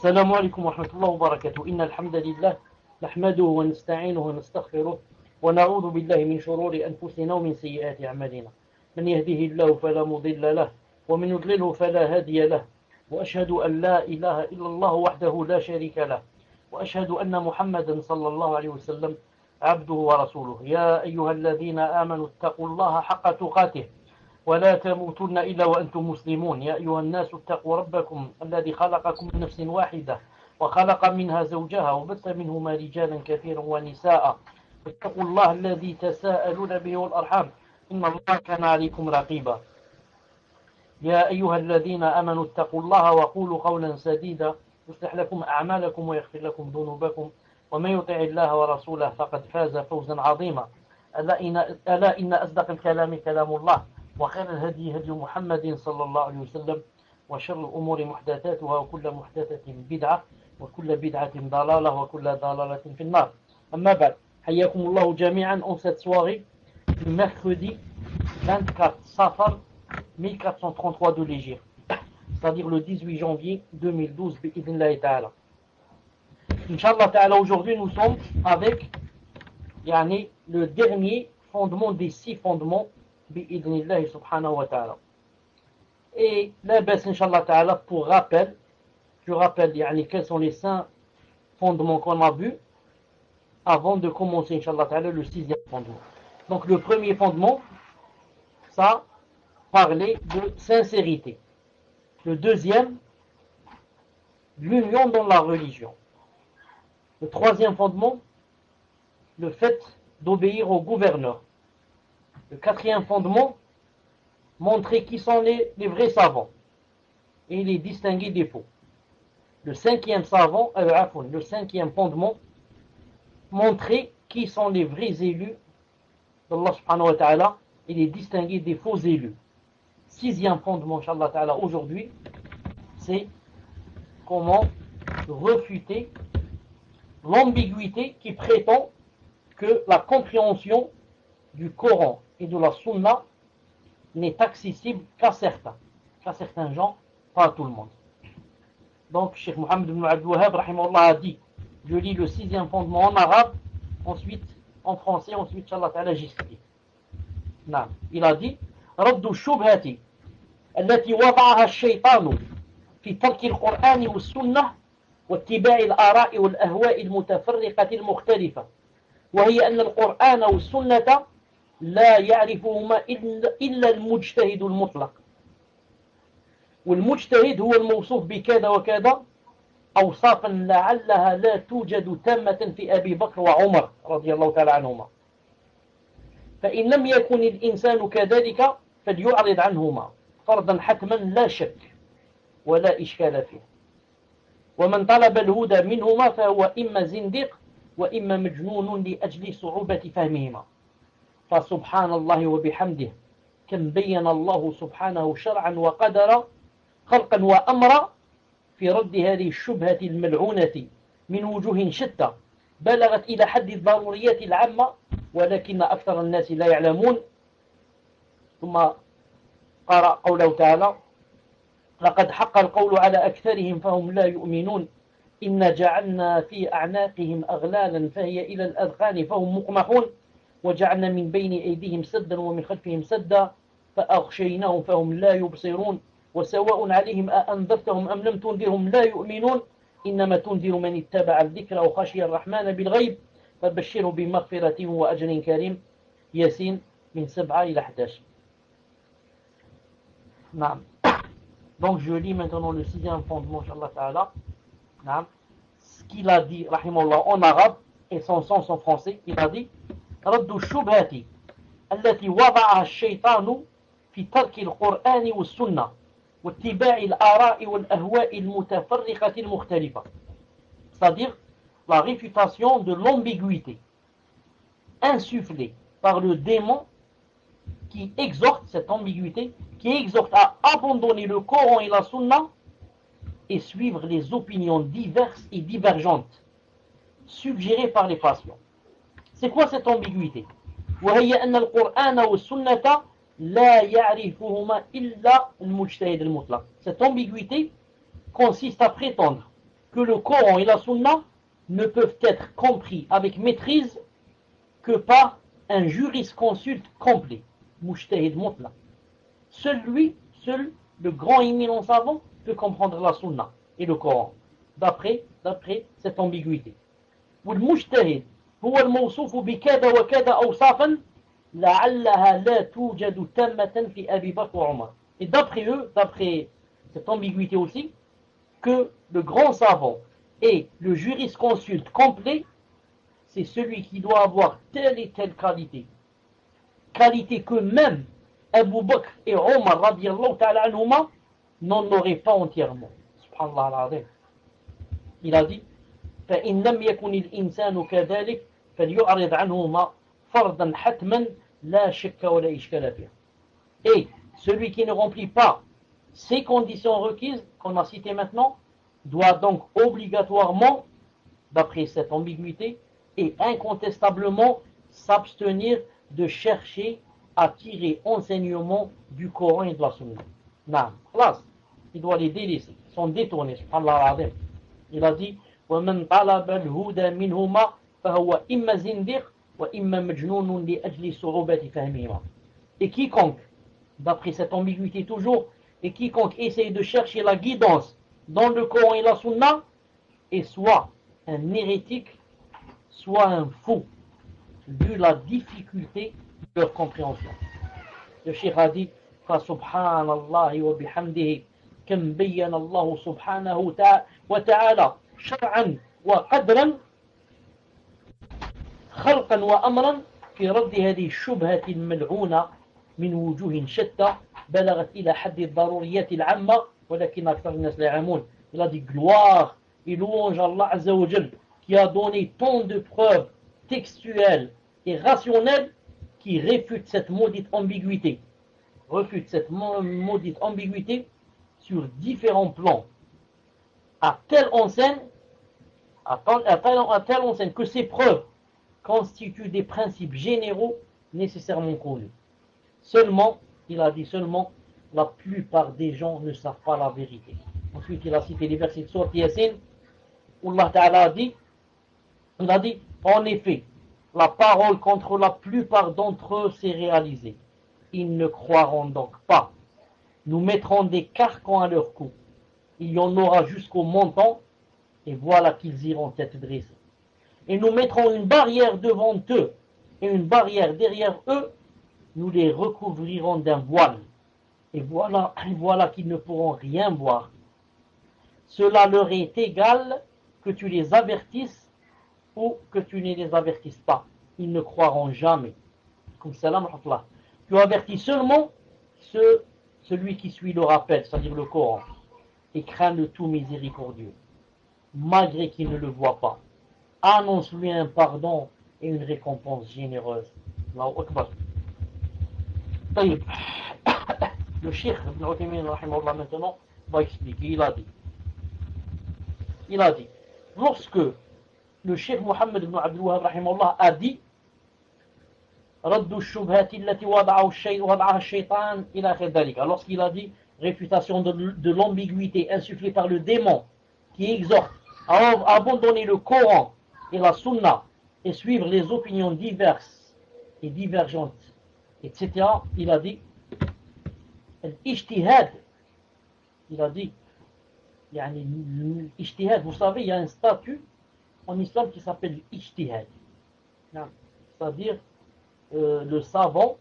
السلام عليكم ورحمة الله وبركاته. إن الحمد لله نحمده ونستعينه ونستغفره ونعوذ بالله من شرور أنفسنا ومن سيئات أعمالنا. من يهده الله فلا مضل له ومن يضلله فلا هادي له، وأشهد أن لا إله إلا الله وحده لا شريك له، وأشهد أن محمدا صلى الله عليه وسلم عبده ورسوله. يا أيها الذين آمنوا اتقوا الله حق تقاته ولا تموتن إلا وأنتم مسلمون. يا أيها الناس اتقوا ربكم الذي خلقكم من نفس واحدة وخلق منها زوجها وبث منهما رجالا كثيرا ونساء. اتقوا الله الذي تساءلون به والأرحام إن الله كان عليكم رقيبا. يا أيها الذين آمنوا اتقوا الله وقولوا قولا سديدا يصلح لكم أعمالكم ويغفر لكم ذنوبكم، ومن يطع الله ورسوله فقد فاز فوزا عظيما. ألا إن أصدق الكلام كلام الله، وخير الهدي هدي محمد صلى الله عليه وسلم، وشر الأمور محدثاتها وكل محدثة بدعة وكل بدعة ضلالة وكل ضلالة في النار. أما بعد، حياكم الله جميعا en cette soirée du mercredi 24 Safar 1433 de l'Hégire, c'est-à-dire le 18 janvier 2012 bi'idhnillahi ta'ala. Inch'Allah ta'ala, aujourd'hui nous sommes avec le dernier fondement des 6 fondements bi'idhnillahi subhanahu wa ta'ala. Et la baisse Inch'Allah ta'ala, pour rappel, je rappelle quels sont les 5 fondements qu'on a vus avant de commencer Inch'Allah ta'ala le 6e fondement. Donc le premier fondement, ça parlait de sincérité. Le deuxième, l'union dans la religion. Le troisième fondement, le fait d'obéir au gouverneur. Le quatrième fondement, montrer qui sont les vrais savants et les distinguer des faux. Le cinquième fondement, montrer qui sont les vrais élus d'Allah subhanahu wa ta'ala et les distinguer des faux élus. 6e fondement, Inch'Allah ta'ala, aujourd'hui, c'est comment refuter l'ambiguïté qui prétend que la compréhension du Coran et de la Sunna n'est accessible qu'à certains gens, pas à tout le monde. Donc, Cheikh Mohammed ibn Abdul Wahhab rahimahullah a dit, je lis le 6e fondement en arabe, ensuite en français, ensuite, Inch'Allah ta'ala, j'explique. Il a dit, رد الشبهة التي وضعها الشيطان في ترك القرآن والسنة واتباع الآراء والأهواء المتفرقة المختلفة، وهي أن القرآن والسنة لا يعرفهما إلا المجتهد المطلق، والمجتهد هو الموصوف بكذا وكذا أوصافا لعلها لا توجد تامة في أبي بكر وعمر رضي الله تعالى عنهما، فإن لم يكن الإنسان كذلك فليعرض عنهما فرضا حتما لا شك ولا إشكال فيه، ومن طلب الهدى منهما فهو إما زنديق وإما مجنون لأجل صعوبة فهمهما. فسبحان الله وبحمده كم بين الله سبحانه شرعا وقدرا خلقا وأمرا في رد هذه الشبهة الملعونة من وجوه شتى بلغت إلى حد الضروريات العامة، ولكن أكثر الناس لا يعلمون. ثم قرأ قوله تعالى لقد حق القول على أكثرهم فهم لا يؤمنون إن جعلنا في أعناقهم أغلالا فهي إلى الأذقان فهم مقمحون وجعلنا من بين أيديهم سدا ومن خلفهم سدا فأغشيناهم فهم لا يبصرون وسواء عليهم أأنذرتهم أم لم تنذرهم لا يؤمنون إنما تنذر من اتبع الذكر وخشي الرحمن بالغيب فبشره بمغفرة وأجر كريم. ياسين من 7 إلى 11. Donc je lis maintenant le 6e fondement, Inch'Allah ta'ala. Ce qu'il a dit, rahimahullah, en arabe et son sens en français. Il a dit رد الشبهة التي وضعها الشيطان في ترك القرآن والسنة واتباع الآراء والأهواء المتفرقة المختلفة. C'est-à-dire la réfutation de l'ambiguïté insufflée par le démon qui exhorte, cette ambiguïté, qui exhorte à abandonner le Coran et la Sunna et suivre les opinions diverses et divergentes suggérées par les passions. C'est quoi cette ambiguïté? وهي أن القرآن والسنة لا يعرفهما إلا المجتهد المطلق. Cette ambiguïté consiste à prétendre que le Coran et la Sunna ne peuvent être compris avec maîtrise que par un jurisconsulte complet, mujtahid mutlaq. Seul le grand éminent savant, peut comprendre la Sunna et le Coran, d'après cette ambiguïté. والمجتهد هو الموصوف بكذا وكذا أوصافا لعلها لا توجد تامة في أبي بكر وعمر. Et d'après eux, d'après cette ambiguïté aussi, que le grand savant et le jurisconsulte complet, c'est celui qui doit avoir telle et telle qualité. Qualité que même Abu Bakr et Omar radiallahu ta'ala anhuma n'en auraient pas entièrement. Subhanallah al-Azim. Il a dit فإن لم يكن الإنسان كذلك فليعرض عنهما فرضا حتما لا شك ولا إشكال فيه. Et celui qui ne remplit pas ces conditions requises qu'on a citées maintenant doit donc obligatoirement, d'après cette ambiguïté, et incontestablement s'abstenir de chercher à tirer enseignement du Coran et de la Sunna. Non, classe, il doit les délaisser, ils sont détournés, subhanallah al-Azim. Il a dit ومن طلب الهدى منهما فهو إما زنديق وإما مجنون لأجل صعوبة فهمهما. Et quiconque, d'après cette ambiguïté toujours, et quiconque essaye de chercher la guidance dans le Coran et la Sunna est soit un hérétique, soit un fou, vu la difficulté de leur compréhension. Le Cheikh a dit فسبحان الله وبحمده كم بين الله سبحانه وتعالى شرعا وقدرا خلقا وأمرا في رد هذه الشبهة الملعونة من وجوه شتى بلغت إلى حد الضروريات العامة ولكن أكثر الناس لا يعلمون. Il a dit gloire et louange à Allah Azza wa Jal qui a donné tant de preuves textuelles et rationnelles qui réfutent cette maudite ambiguïté. Refute cette maudite ambiguïté sur différents plans. À telle enseigne que ces preuves constituent des principes généraux nécessairement connus. Seulement, il a dit seulement, la plupart des gens ne savent pas la vérité. Ensuite, il a cité les versets de Sourate Yasin, où Allah Ta'ala a dit, en effet, la parole contre la plupart d'entre eux s'est réalisée. Ils ne croiront donc pas. Nous mettrons des carcans à leur cou. Il y en aura jusqu'au montant, et voilà qu'ils iront tête dressée. Et nous mettrons une barrière devant eux, et une barrière derrière eux, nous les recouvrirons d'un voile. Et voilà qu'ils ne pourront rien voir. Cela leur est égal que tu les avertisses ou que tu ne les avertisses pas. Ils ne croiront jamais. Comme salam rahmatullah. Tu avertis seulement celui qui suit le rappel, c'est-à-dire le Coran, et craint le tout miséricordieux, malgré qu'il ne le voit pas. Annonce-lui un pardon et une récompense généreuse. Allahu Akbar. Le Cheikh Ibn Uthaymin rahimahullah maintenant va expliquer. Il a dit, lorsque le Cheikh Mohammed ibn Abdul Wahhab rahimahullah a dit رد الشبهات التي وضعها الشيطان إلى آخر ذلك, lorsqu'il a dit réfutation de l'ambiguïté insufflée par le démon qui exhorte à abandonner le Coran et la Sunna et suivre les opinions diverses et divergentes, etc. Il a dit l'ijtihad. Il a dit l'ijtihad, vous savez, il y a un statut en islam qui s'appelle l'ijtihad, c'est-à-dire le savant,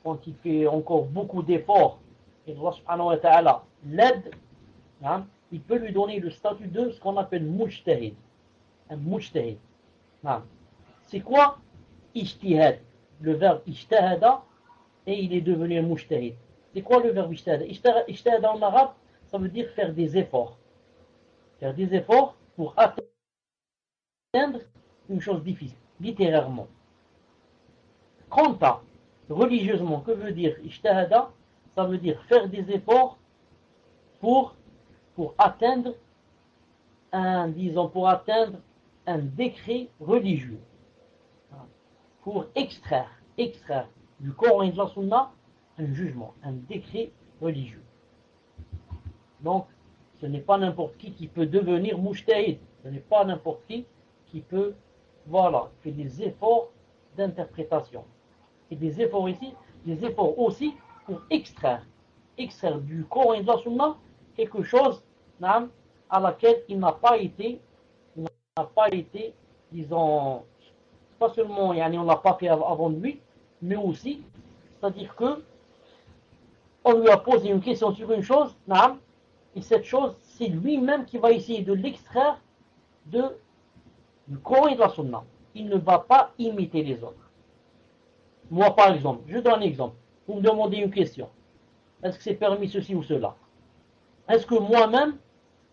quand il fait encore beaucoup d'efforts et Allah subhanahu wa ta'ala l'aide, il peut lui donner le statut de ce qu'on appelle mujtahid. Un mujtahid. C'est quoi ijtihad? Le verbe ijtahada, et il est devenu un mujtahid. C'est quoi le verbe ijtahada? Ijtahada en arabe, ça veut dire faire des efforts. Faire des efforts pour atteindre une chose difficile, littérairement. Quant à religieusement, que veut dire ijtahada? Ça veut dire faire des efforts pour atteindre un décret religieux, pour extraire du Coran et de la Sunna un jugement, un décret religieux. Donc, Ce n'est pas n'importe qui peut devenir mujtahid. Ce n'est pas n'importe qui peut, voilà, faire des efforts d'interprétation. Et des efforts ici, des efforts aussi pour extraire du Coran et de la Sunna quelque chose à laquelle il n'a pas été, disons, pas seulement, on ne l'a pas fait avant de lui, mais aussi, c'est-à-dire que on lui a posé une question sur une chose, et cette chose, c'est lui-même qui va essayer de l'extraire du Coran et de la Sunna. Il ne va pas imiter les autres. Moi, par exemple, je donne un exemple. Vous me demandez une question. Est-ce que c'est permis ceci ou cela? Est-ce que moi-même,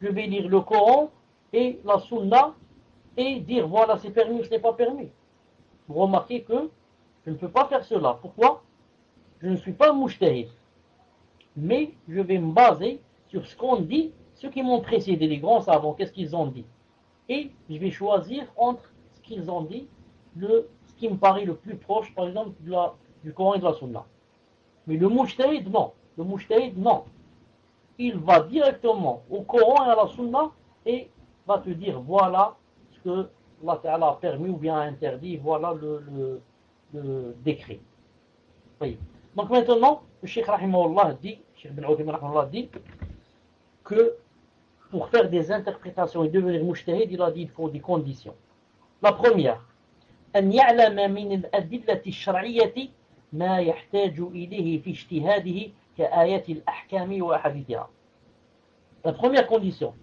je vais lire le Coran et la Sunna et dire voilà, c'est permis ou ce n'est pas permis? Vous remarquez que je ne peux pas faire cela. Pourquoi? Je ne suis pas mujtahid. Mais je vais me baser sur ce qu'on dit, ceux qui m'ont précédé, les grands savants, qu'est-ce qu'ils ont dit. Et je vais choisir entre ce qu'ils ont dit, ce qui me paraît le plus proche, par exemple, du Coran et de la Sunna. Mais le mujtahid, non. Le mujtahid, non. Il va directement au Coran et à la Sunna et va te dire, voilà ce que Allah Ta'ala a permis ou bien a interdit, voilà le décret. Oui. Donc maintenant, le Cheikh Rahimahullah dit, Cheikh bin Uthaymin Rahimahullah dit que pour faire des interprétations et devenir mujtahid, il a dit qu'il faut des conditions. La première, أن يعلم من الأدلة الشرعية ما يحتاج إليه في اجتهاده كآيات الأحكام وأحاديثها. La première condition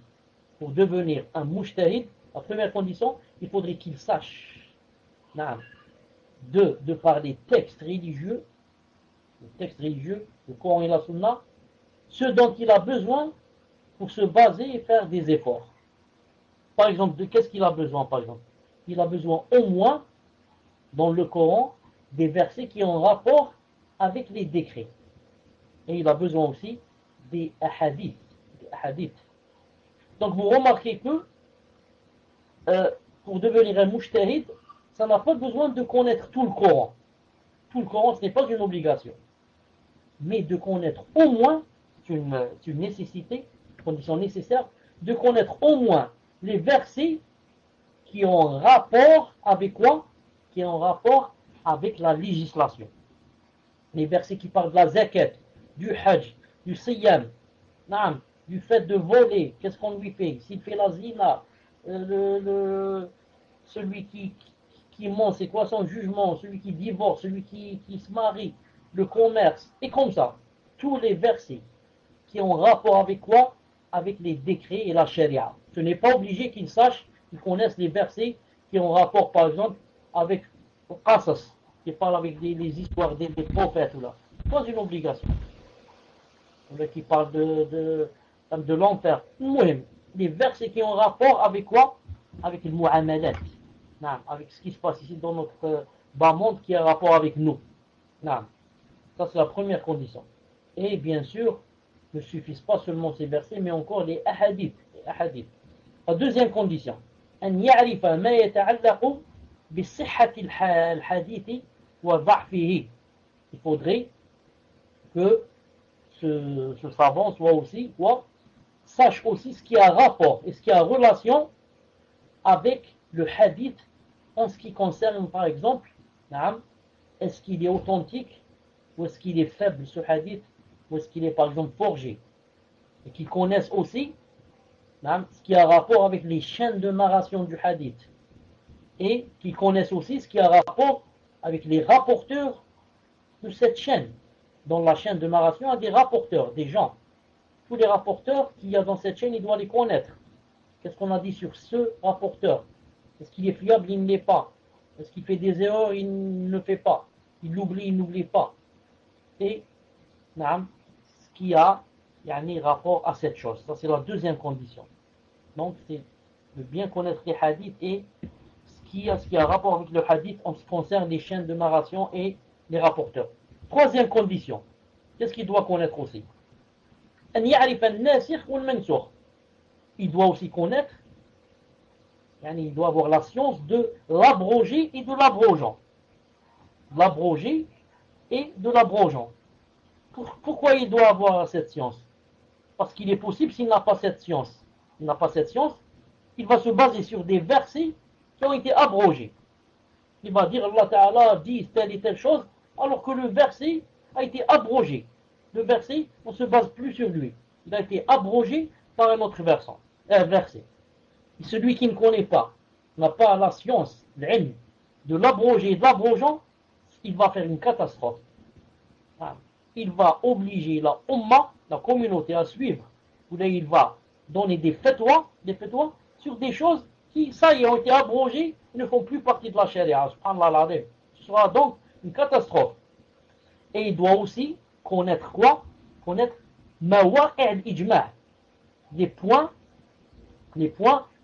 pour devenir un mujtahid, la première condition, il faudrait qu'il sache de par les textes religieux, le Coran et la Sunna, ce dont il a besoin pour se baser et faire des efforts. Par exemple, de qu'est-ce qu'il a besoin, par exemple? Il a besoin au moins, dans le Coran, des versets qui ont rapport avec les décrets. Et il a besoin aussi des hadiths. Donc vous remarquez que pour devenir un mujtahid, ça n'a pas besoin de connaître tout le Coran. Tout le Coran, ce n'est pas une obligation. Mais de connaître au moins, c'est une nécessité, une condition nécessaire, de connaître au moins les versets qui ont rapport avec quoi? Qui ont rapport avec la législation. Les versets qui parlent de la zakat, du hajj, du siyam, du fait de voler, qu'est-ce qu'on lui fait? S'il fait la zina, celui qui ment, c'est quoi son jugement? Celui qui divorce, celui qui se marie, le commerce, et comme ça. Tous les versets qui ont rapport avec quoi? Avec les décrets et la charia. Ce n'est pas obligé qu'ils sachent, qu'ils connaissent les versets qui ont rapport, par exemple, avec le qasas, qui parle avec les histoires des prophètes. Ce n'est pas une obligation. Qui parle de l'enfer. Les versets qui ont rapport avec quoi? Avec le mu'amalat. Avec ce qui se passe ici dans notre bas monde qui a rapport avec nous. Ça c'est la première condition. Et bien sûr, ne suffisent pas seulement ces versets, mais encore les ahadiths. La deuxième condition, أن يعرف ما يتعلق بصحة الحديث وضعفه. Il faudrait que ce savant sache aussi ce qui a rapport et ce qui a relation avec le hadith en ce qui concerne, par exemple, est-ce qu'il est authentique ou est-ce qu'il est faible ce hadith ou est-ce qu'il est par exemple forgé, et qu'ils connaissent aussi ce qui a rapport avec les chaînes de narration du hadith et qu'ils connaissent aussi ce qui a rapport avec les rapporteurs de cette chaîne. Dans la chaîne de narration, il y a des rapporteurs, des gens. Tous les rapporteurs qu'il y a dans cette chaîne, il doit les connaître. Qu'est-ce qu'on a dit sur ce rapporteur? Est-ce qu'il est fiable? Il ne l'est pas. Est-ce qu'il fait des erreurs? Il ne le fait pas. Il l'oublie, il n'oublie pas. Et ce qui a rapport à cette chose. Ça, c'est la deuxième condition. Donc, c'est de bien connaître les hadiths et ce qui a rapport avec le hadith en ce qui concerne les chaînes de narration et les rapporteurs. Troisième condition, qu'est-ce qu'il doit connaître aussi? Il doit aussi connaître, il doit avoir la science de l'abrogé et de l'abrogeant. L'abrogé et de l'abrogeant. Pourquoi il doit avoir cette science? Parce qu'il est possible, s'il n'a pas cette science, il n'a pas cette science, il va se baser sur des versets qui ont été abrogés. Il va dire Allah Ta'ala dit telle et telle chose, alors que le verset a été abrogé. Le verset, on ne se base plus sur lui. Il a été abrogé par un autre verset. Et celui qui ne connaît pas, n'a pas la science, l'ilm, de l'abroger et de l'abrogeant, il va faire une catastrophe. Il va obliger la umma, la communauté, à suivre. Ou là, il va donner des fatwas sur des choses qui, ça y est, ont été abrogées et ne font plus partie de la charia. Subhanallah. Ce sera donc une catastrophe. Et il doit aussi connaître quoi? Connaître mawaqi' al-ijma', les points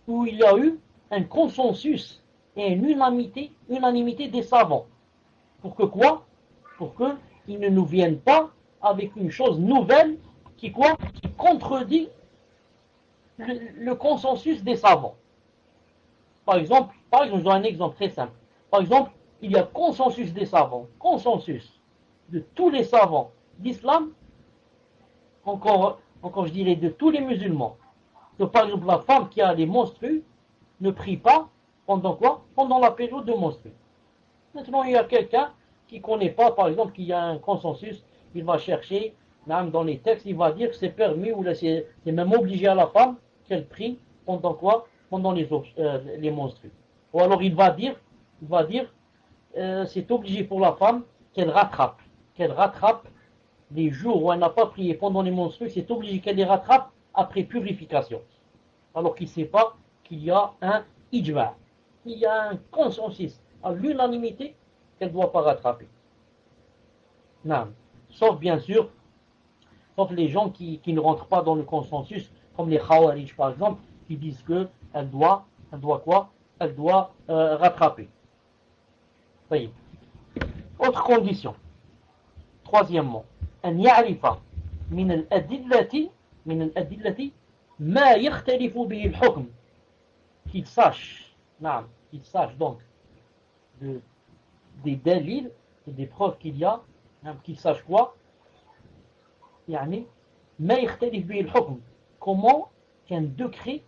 où il y a eu un consensus et une unanimité des savants. Pour que quoi? Pour qu'ils ne nous viennent pas avec une chose nouvelle qui contredit le consensus des savants. Par exemple, je donne un exemple très simple. Par exemple, il y a consensus des savants, consensus de tous les savants d'islam, encore je dirais de tous les musulmans, que par exemple la femme qui a des menstrues ne prie pas pendant quoi? Pendant la période de menstrues. Maintenant, il y a quelqu'un qui ne connaît pas, par exemple, qu'il y a un consensus, il va chercher, même dans les textes, il va dire que c'est permis ou c'est même obligé à la femme qu'elle prie pendant quoi? Pendant les menstrues. Ou alors il va dire c'est obligé pour la femme qu'elle rattrape les jours où elle n'a pas prié pendant les menstrues, c'est obligé qu'elle les rattrape après purification. Alors qu'il ne sait pas qu'il y a un ijma', il y a un consensus, à l'unanimité, qu'elle ne doit pas rattraper. Non. Sauf bien sûr, sauf les gens qui ne rentrent pas dans le consensus, comme les Khawarij par exemple, qui disent qu'elle doit quoi? Elle doit rattraper. Voyez. Autre condition. Troisièmement, أن يعرف من الأدلة ما يختلف به الحكم. Qu'il sache donc des dalils et des preuves qu'il y a, qu'il sache quoi? يعني ما يختلف به الحكم. Comment qu'un décret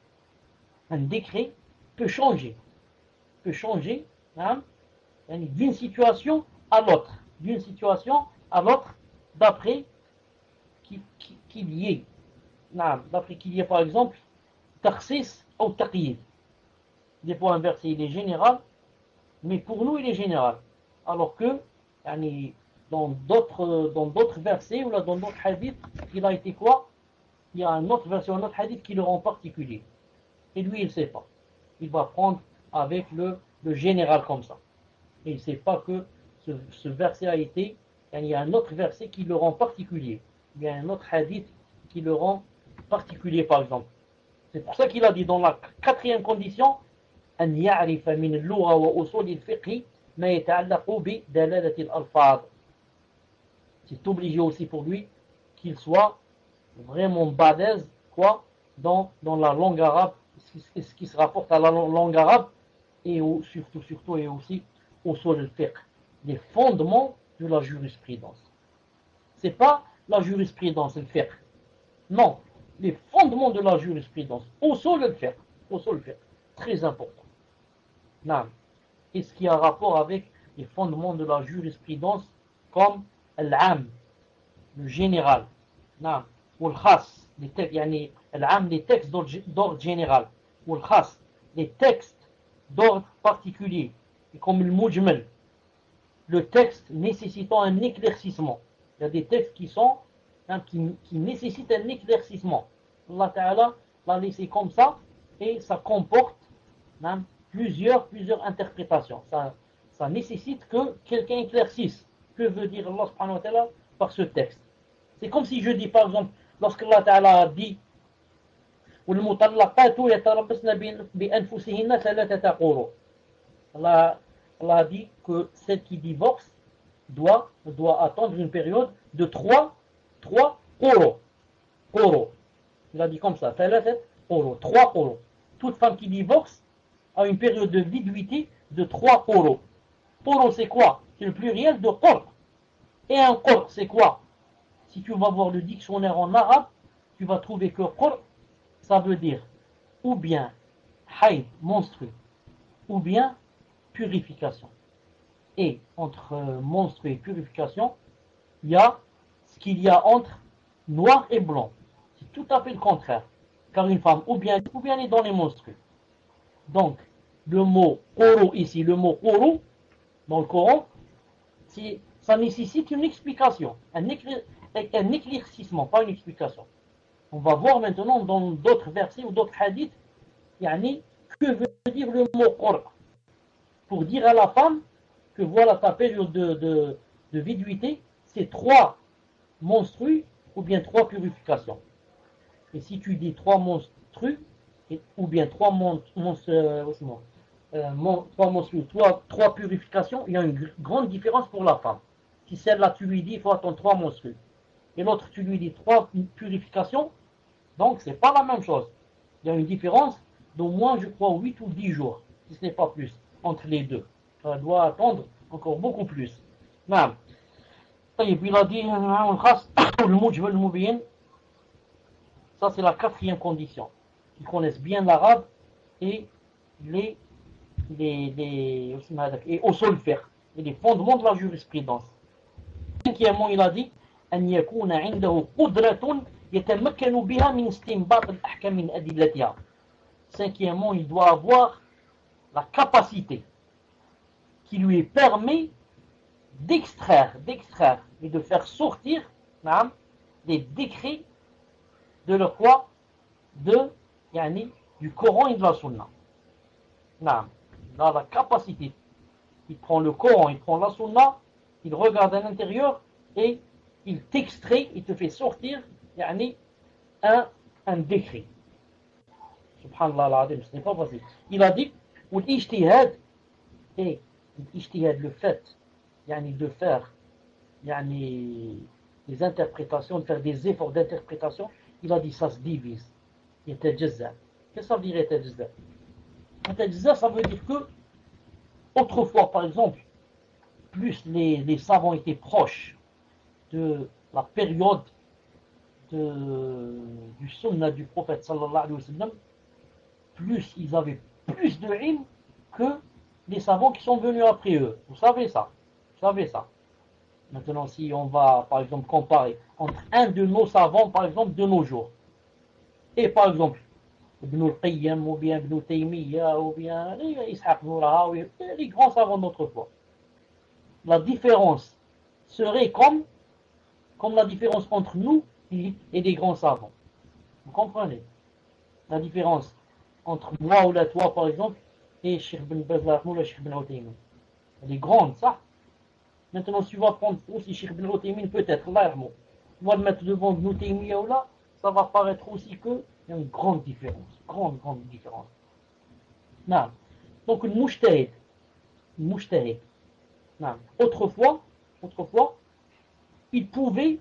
peut changer d'une situation à l'autre, d'après qu'il y ait par exemple takhsis ou taqyid. Des fois un verset il est général, mais pour nous il est général, alors que dans d'autres versets ou là dans d'autres hadiths, il a été quoi? Il y a un autre verset, un autre hadith qui le rend particulier. Et lui, il ne sait pas. Il va prendre avec le général comme ça. Et il ne sait pas que ce verset a été, il y a un autre verset qui le rend particulier. Il y a un autre hadith qui le rend particulier, par exemple. C'est pour ça qu'il a dit dans la quatrième condition, أن يعرف من اللغة وأصول الفقه ما يتعلق بدلالة الألفاظ. C'est obligé aussi pour lui qu'il soit vraiment balèze dans la langue arabe, ce qui se rapporte à la langue arabe, et surtout et aussi au sol al-fiqh, les fondements de la jurisprudence. C'est pas la jurisprudence, le fiqh. Non, les fondements de la jurisprudence, au sol al-fiqh, très important. Non. Et ce qui a rapport avec les fondements de la jurisprudence, comme l'am, le général, non, ou le khas, les textes d'ordre général, ou le khas, les textes d'ordre particulier, et comme le mujmal, le texte nécessitant un éclaircissement. Il y a des textes qui nécessitent un éclaircissement. Allah Ta'ala l'a laissé comme ça, et ça comporte plusieurs interprétations. Ça nécessite que quelqu'un éclaircisse. Que veut dire Allah Subhanahu wa Ta'ala par ce texte? C'est comme si je dis par exemple, lorsque Allah Ta'ala a dit وَالْمُطَلَّقَاتُ يَتَرَبَّصْنَ بِأَنفُسِهِنَّ ثَلَاثَةَ قُرُوءٍ. Allah a dit que celle qui divorce doit attendre une période de 3 quru. Il a dit comme ça, 3 quru. Toute femme qui divorce a une période de viduité de 3 quru. Quru c'est quoi? C'est le pluriel de qur. Et un qur c'est quoi? Si tu vas voir le dictionnaire en arabe, tu vas trouver que qur, ça veut dire ou bien haïd, monstru, ou bien purification. Et entre monstru et purification, il y a ce qu'il y a entre noir et blanc. C'est tout à fait le contraire. Car une femme ou bien est dans les monstrues. Donc, le mot quru ici, le mot quru, dans le Coran, ça nécessite une explication, un éclaircissement, pas une explication. On va voir maintenant dans d'autres versets ou d'autres hadiths, yani, que veut dire le mot qur, pour dire à la femme que voilà ta période de viduité, c'est 3 monstrues ou bien 3 purifications. Et si tu dis 3 monstrues, ou bien 3 purifications, il y a une grande différence pour la femme. Si celle-là tu lui dis il faut attendre 3 monstrues, et l'autre tu lui dis 3 purifications, donc c'est pas la même chose. Il y a une différence d'au moins, je crois, 8 ou 10 jours, si ce n'est pas plus, entre les deux. Ça doit attendre encore beaucoup plus. نعم. طيب il a dit الموجب المبين. Ça c'est la 4e condition. Ils connaissent bien l'arabe et les usul fiqh et les fondements de la jurisprudence. 5e, il a dit أن يكون عنده قدرة يتمكن بها من استنباط الأحكام من أدلتها. 5e, il doit avoir la capacité qui lui permet d'extraire et de faire sortir des décrets de leur quoi, du Coran et de la Sunna. Il a la capacité. Il prend le Coran, il prend la Sunna, il regarde à l'intérieur et il t'extrait, il te fait sortir un décret. Subhanallah al-Azim, ce n'est pas facile. Il a dit, ou l'ijtihad, et l'ijtihad, le fait de faire des interprétations, de faire des efforts d'interprétation, il a dit ça se divise. Yatajazza. Qu'est-ce que ça veut dire yatajazza? Yatajazza, ça veut dire que autrefois, par exemple, plus les savants étaient proches de la période du sunnah du prophète sallallahu alayhi wa sallam, plus ils avaient plus de ilm que les savants qui sont venus après eux. Vous savez ça. Maintenant, si on va, par exemple, comparer entre un de nos savants, par exemple, de nos jours, et par exemple, Ibn al-Qayyim, ou bien Ibn Taymiyyah, ou bien Ishaq Nourawi, les grands savants d'autrefois, la différence serait comme la différence entre nous et les grands savants. Vous comprenez? La différence entre moi ou la toi, par exemple, et Cheikh Ben Baz ou Cheikh Ben Uthaymeen. Elle est grande, ça. Maintenant, si tu vas prendre aussi Cheikh Ben Uthaymeen, peut-être, Allah yarhamou, tu vas le mettre devant Ibn Taymiyyah ou là, ça va paraître aussi qu'il y a une grande différence. Grande différence. Non. Donc, le mujtahid. Non. Autrefois, il pouvait,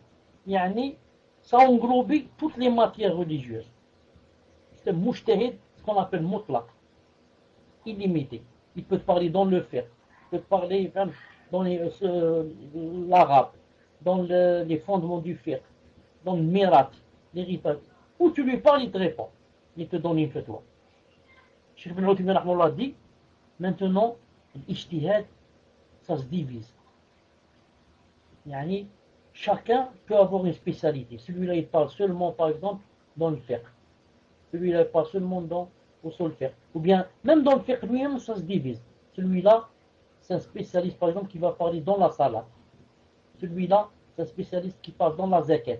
ça englober toutes les matières religieuses. C'est un mujtahid, ce qu'on appelle mutlaq, illimité. Il peut te parler dans le fiqh, il peut te parler dans l'arabe, dans les fondements du fiqh, dans le mirat, l'héritage. Où tu lui parles, il te répond. Il te donne une fatwa. Cheikh Ben Uthaymeen dit, maintenant, l'ijtihad, ça se divise. Chacun peut avoir une spécialité. Celui-là, il parle seulement, par exemple, dans le fiqh. Celui-là, il parle seulement dans usul fiqh. Ou bien, même dans le fiqh lui-même, ça se divise. Celui-là, c'est un spécialiste, par exemple, qui va parler dans la salat. Celui-là, c'est un spécialiste qui parle dans la zakat.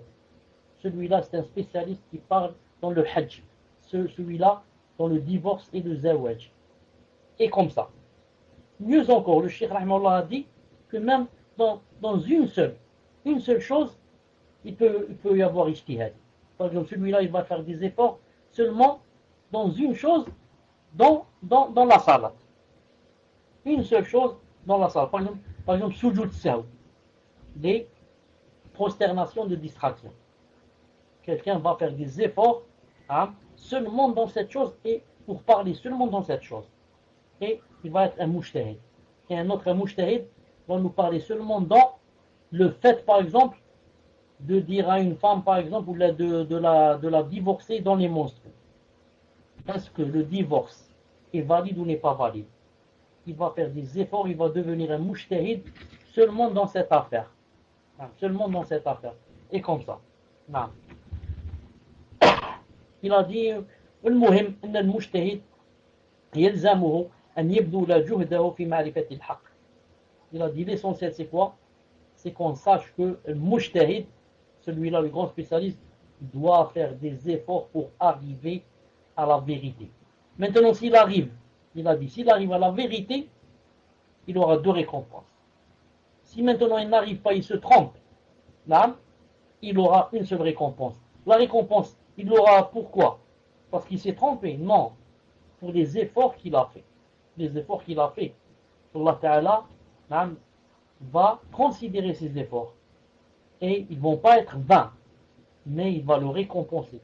Celui-là, c'est un spécialiste qui parle dans le hajj. Celui-là, dans le divorce et le zawaj. Et comme ça. Mieux encore, le Cheikh Rahimahullah a dit que même dans une seule chose, il peut y avoir ijtihad. Par exemple, celui-là, il va faire des efforts seulement dans une chose, dans la salat. Une seule chose dans la salat. Par exemple, sujud sahw, les prosternations de distraction. Quelqu'un va faire des efforts seulement dans cette chose et pour parler seulement dans cette chose. Et il va être un mujtahid. Et un autre mujtahid va nous parler seulement dans le fait, par exemple, de dire à une femme, par exemple, ou de la divorcer dans les menstrues. Est-ce que le divorce est valide ou n'est pas valide? Il va faire des efforts, il va devenir un mujtahid seulement dans cette affaire. Seulement dans cette affaire. Et comme ça. Non. Il a dit المهم أن المجتهد يلزمه أن يبذل جهده في معرفة الحق. Il a dit l'essentiel c'est quoi? C'est qu'on sache que le mujtahid, celui-là le grand spécialiste, doit faire des efforts pour arriver à la vérité. Maintenant s'il arrive, il a dit, s'il arrive à la vérité, il aura 2 récompenses. Si maintenant il n'arrive pas, il se trompe, là, il aura une seule récompense. La récompense, il l'aura pourquoi? Parce qu'il s'est trompé? Non. Pour les efforts qu'il a fait. Les efforts qu'il a fait. Allah Ta'ala va considérer ces efforts. Et ils ne vont pas être vains. Mais il va le récompenser.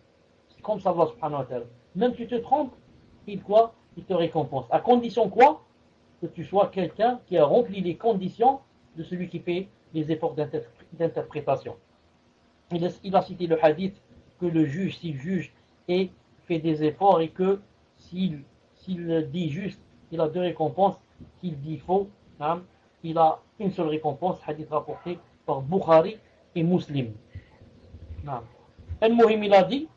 C'est comme ça Allah Subhanahu wa Ta'ala. Même si tu te trompes, il te récompense. À condition quoi? Que tu sois quelqu'un qui a rempli les conditions de celui qui fait les efforts d'interprétation. Il a cité le hadith que le juge, s'il juge et fait des efforts et que s'il dit juste, il a 2 récompenses, s'il dit faux, il a une seule récompense, hadith rapporté par Bukhari et Muslim. المهم il a dit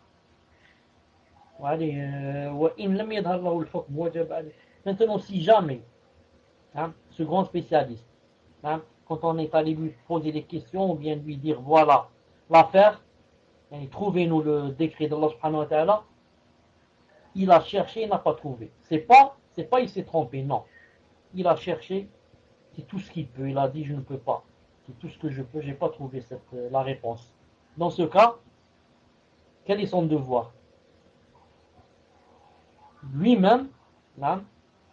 وإن لم يظهر له الحكم وجب عليه. Maintenant si jamais ce grand spécialiste, quand on est allé lui poser des questions ou bien lui dire voilà l'affaire, trouvez-nous le décret d'Allah subhanahu wa ta'ala, il a cherché, il n'a pas trouvé. C'est pas il s'est trompé, non. Il a cherché, c'est tout ce qu'il peut. Il a dit je ne peux pas. C'est tout ce que je peux, je n'ai pas trouvé la réponse. Dans ce cas, quel est son devoir? Lui-même,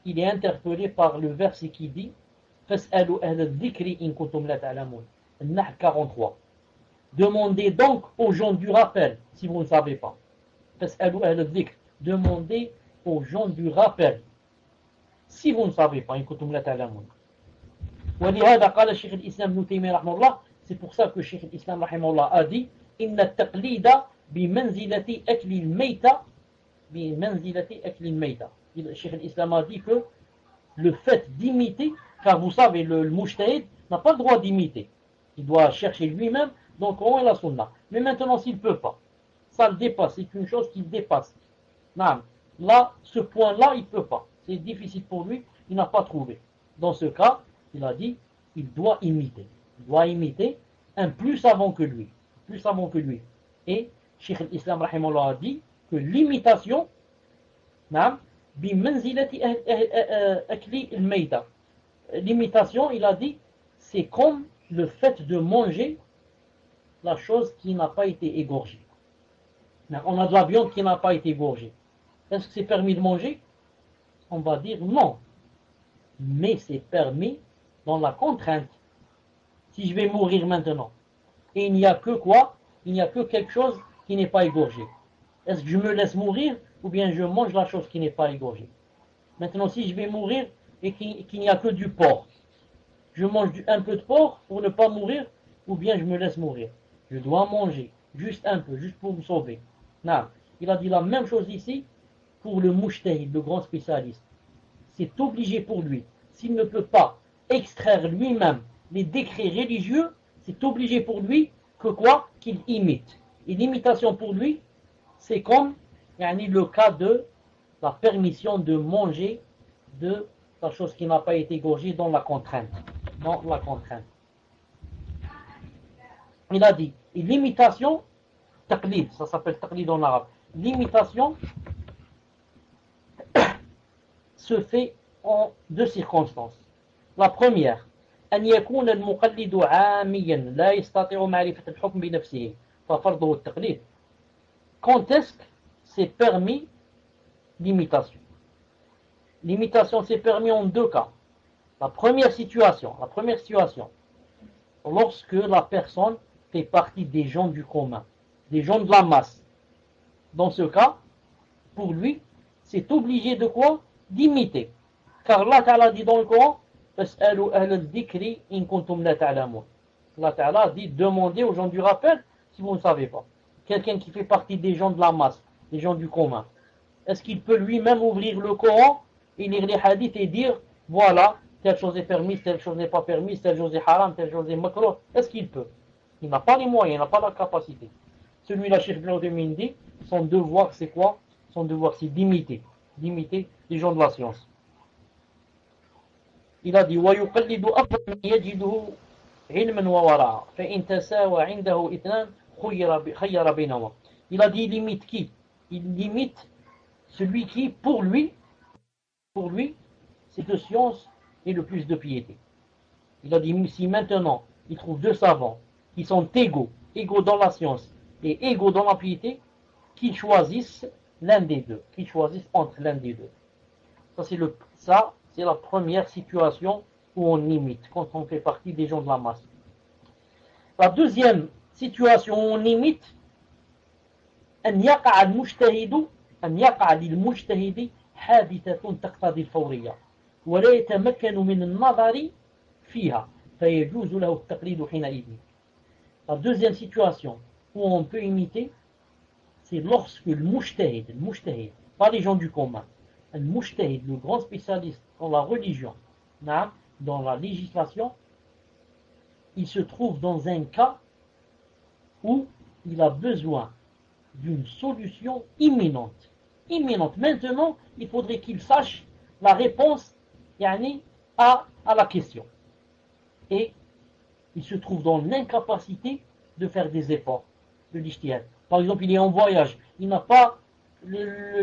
il est interpellé par le verset qui dit فَاسْأَلُوا أَهْلَ الذِّكْرِ إِن كُنتُمْ لَا تَعْلَمُونَ. An-Nahl 43. Demandez donc aux gens du rappel si vous ne savez pas. فَاسْأَلُوا أَهْلَ الذِّكْرِ. Demandez aux gens du rappel si vous ne savez pas. إِن كُنتُمْ لَا تَعْلَمُونَ. ولهذا قال الشيخ الإسلام ابن تيمية رحمه الله. C'est pour ça que le Cheikh l'Islam rahimahullah a dit إن التقليد بمنزلة أكل الميتة بمنزلة أكل الميتة. Le Cheikh l'Islam a dit que le fait d'imiter, car vous savez le mujtahid n'a pas le droit d'imiter, il doit chercher lui-même dans le Coran et la Sunna. Mais maintenant s'il ne peut pas, ça le dépasse, c'est une chose qui le dépasse. Non. Là, ce point-là, il ne peut pas, c'est difficile pour lui, il n'a pas trouvé. Dans ce cas, il a dit, il doit imiter un plus savant que lui, Et Cheikh l'Islam rahimahullah a dit que l'imitation, l'imitation, il a dit, c'est comme le fait de manger la chose qui n'a pas été égorgée. On a de la viande qui n'a pas été égorgée. Est-ce que c'est permis de manger? On va dire non. Mais c'est permis dans la contrainte. Si je vais mourir maintenant, et il n'y a que quoi? Il n'y a que quelque chose qui n'est pas égorgé. Est-ce que je me laisse mourir ou bien je mange la chose qui n'est pas égorgée? Maintenant, si je vais mourir et qu'il n'y a que du porc, je mange un peu de porc pour ne pas mourir ou bien je me laisse mourir? Je dois manger juste un peu, juste pour me sauver. Non. Il a dit la même chose ici pour le mujtahid, le grand spécialiste. C'est obligé pour lui. S'il ne peut pas extraire lui-même les décrets religieux, c'est obligé pour lui que quoi? Qu'il imite. Et l'imitation pour lui, c'est comme le cas de la permission de manger de la chose qui n'a pas été égorgée dans la contrainte. Il a dit, et l'imitation, taqlid, ça s'appelle taqlid en arabe. L'imitation se fait en 2 circonstances. La première, أن يكون المقلد عاميا لا يستطيع معرفة الحكم بنفسه ففرضه التقليد. Quand est-ce que c'est permis l'imitation? L'imitation c'est permis en 2 cas. La première situation, lorsque la personne fait partie des gens du commun, des gens de la masse. Dans ce cas, pour lui, c'est obligé de quoi? D'imiter. Car Allah Ta'ala dit dans le Coran, فَاسْأَلُوا أَهْلَ الذِّكْرِ إِن كُنتُمْ لَا تَعْلَمُونَ. Allah Ta'ala dit, demandez aux gens du rappel si vous ne savez pas. Quelqu'un qui fait partie des gens de la masse, des gens du commun. Est-ce qu'il peut lui-même ouvrir le Coran et lire les hadiths et dire, voilà, telle chose est permise, telle chose n'est pas permise, telle chose est haram, telle chose est makruh? Est-ce qu'il peut? Il n'a pas les moyens, il n'a pas la capacité. Celui-là, Cheikh Ibn Uthaymin dit, son devoir c'est quoi? Son devoir c'est d'imiter les gens de la science. Il a dit وَيُقَلِّدُ أَفْضَلَ مَنْ يَجِدُهُ عِلْمًا وَوَرَعًا فَإِنْ تَسَاوَى عِنْدَهُ إِثْنَانِ خَيَّرَ بَيْنَهُمَا. Il a dit, il imite qui? Il imite celui qui, pour lui, c'est de science et le plus de piété. Il a dit, si maintenant il trouve deux savants qui sont égaux dans la science et égaux dans la piété, qu'ils choisissent l'un des deux, qu'ils choisissent entre l'un des deux. Ça, c'est la première situation où on imite, quand on fait partie des gens de la masse. La deuxième situation où on imite, أن يقع للمجتهد حادثة تقتضي الفورية ولا يتمكن من النظر فيها فيجوز له التقليد حينئذ. La deuxième situation où on peut imiter, c'est lorsque le mujtahid, pas les gens du commun, le mujtahid, le grand spécialiste dans la religion, dans la législation, il se trouve dans un cas où il a besoin d'une solution imminente. Maintenant, il faudrait qu'il sache la réponse à la question. Et il se trouve dans l'incapacité de faire des efforts de l'ijtihad. Par exemple, il est en voyage, il n'a pas le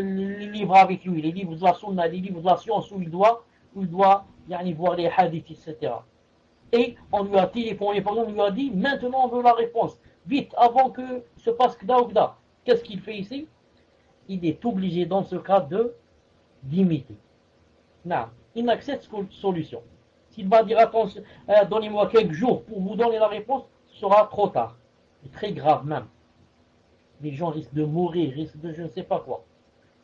livre avec lui, les livres de la sunna, les livres de la science où il doit voir les hadiths, etc. Et on lui a téléphoné, par exemple, on lui a dit, maintenant on veut la réponse, vite, avant que se passe kda ou kda. Qu'est-ce qu'il fait ici? Il est obligé dans ce cas d'imiter. Non, il n'accepte cette solution. S'il va dire, attention, donnez-moi quelques jours pour vous donner la réponse, ce sera trop tard. C'est très grave même. Les gens risquent de mourir, risquent de je ne sais pas quoi.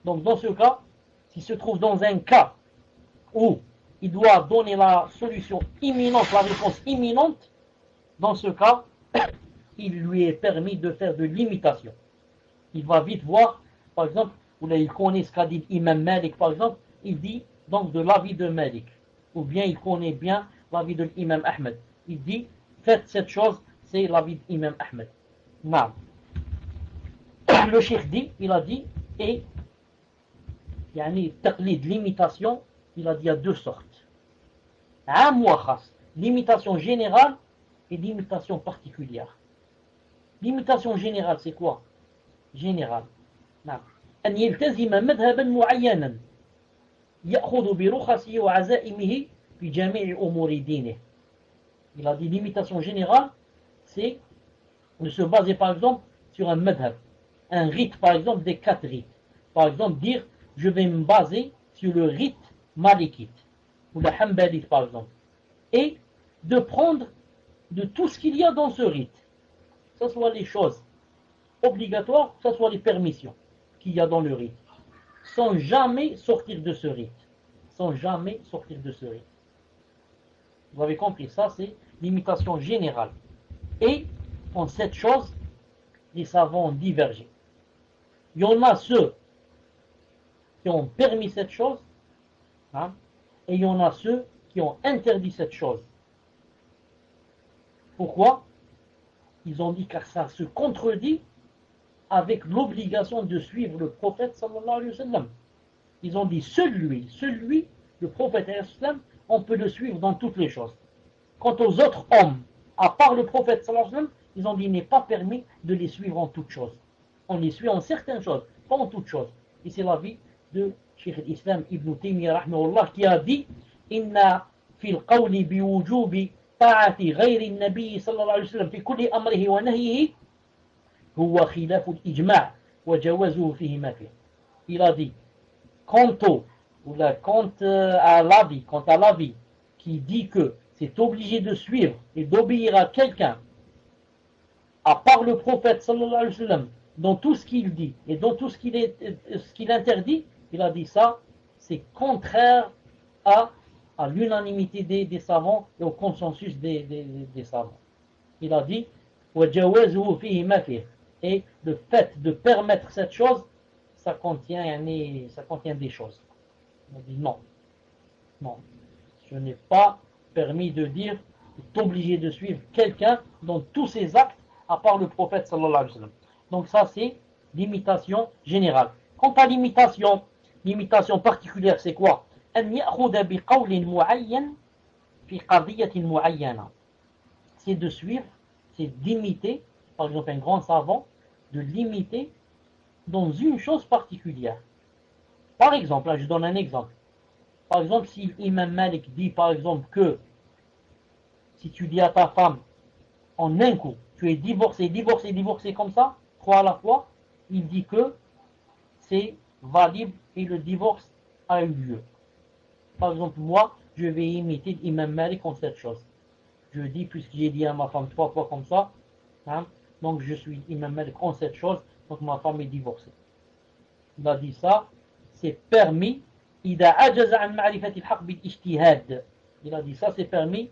Donc dans ce cas, s'il se trouve dans un cas où il doit donner la solution imminente, la réponse imminente, dans ce cas, il lui est permis de faire de l'imitation. Il va vite voir, par exemple, il connaît ce qu'a dit l'imam Malik, par exemple, il dit donc de l'avis de Malik, ou bien il connaît bien l'avis de l'imam Ahmed. Il dit, faites cette chose, c'est l'avis de l'imam Ahmed. Non. Le cheikh dit, il a dit, et taqlid, l'imitation, il a dit à deux sortes. L'imitation générale et l'imitation particulière. L'imitation générale, c'est quoi? Général. أن يلتزم مذهبا معينا يأخذ برخصه وعزائمه في جميع أمور دينه. Il a dit l'imitation générale, c'est de se baser par exemple sur un madhab, un rite par exemple des 4 rites. Par exemple dire je vais me baser sur le rite malikite ou la hanbalite par exemple, et de prendre de tout ce qu'il y a dans ce rite, que ce soit les choses obligatoires, que ce soit les permissions qu'il y a dans le rite, sans jamais sortir de ce rite. Sans jamais sortir de ce rite. Vous avez compris, ça c'est l'imitation générale. Et en cette chose, les savants ont divergé. Il y en a ceux qui ont permis cette chose, et il y en a ceux qui ont interdit cette chose. Pourquoi? Ils ont dit car ça se contredit avec l'obligation de suivre le prophète sallallahu alayhi wa sallam. Ils ont dit celui, le prophète sallallahu alayhi wa sallam, on peut le suivre dans toutes les choses. Quant aux autres hommes, à part le prophète sallallahu alayhi wa sallam, ils ont dit il n'est pas permis de les suivre en toutes choses. On les suit en certaines choses, pas en toutes choses. Et c'est l'avis de Cheikh al-Islam Ibn Taymiyyah rahimahullah qui a dit inna fil qawli biwujubi ta'ati ghayri an-nabi sallallahu alayhi wa sallam fi kulli amrihi wa nahyihi huwa khilaf al-ijma' wa jawazuhu fihi ma fihi. Il a dit quant à l'avis qui dit que c'est obligé de suivre et d'obéir à quelqu'un à part le prophète sallallahu alayhi wa sallam dans tout ce qu'il dit et dans tout ce qu'il interdit, il a dit ça, c'est contraire à l'unanimité des savants et au consensus des savants. Il a dit وجوازه فيه ما فيه. Et le fait de permettre cette chose, ça contient des choses. On dit non. Non. Je n'ai pas permis de dire, est obligé de suivre quelqu'un dans tous ses actes, à part le prophète sallallahu alayhi wa sallam. Donc ça c'est l'imitation générale. Quant à l'imitation particulière, c'est quoi? أن يأخذ بقول معين في قضية معينة. C'est de suivre, c'est d'imiter, par exemple un grand savant, de l'imiter dans une chose particulière. Par exemple, là je donne un exemple. Par exemple, si l'imam Malik dit par exemple que si tu dis à ta femme en un coup, tu es divorcé comme ça, 3 à la fois, il dit que c'est valide et le divorce a eu lieu. Par exemple, moi, je vais imiter l'imam Malik en cette chose. Je dis, puisque j'ai dit à ma femme 3 fois comme ça, hein, donc je suis imam Malik en cette chose, donc ma femme est divorcée. Il a dit ça, c'est permis. Il a dit ça, c'est permis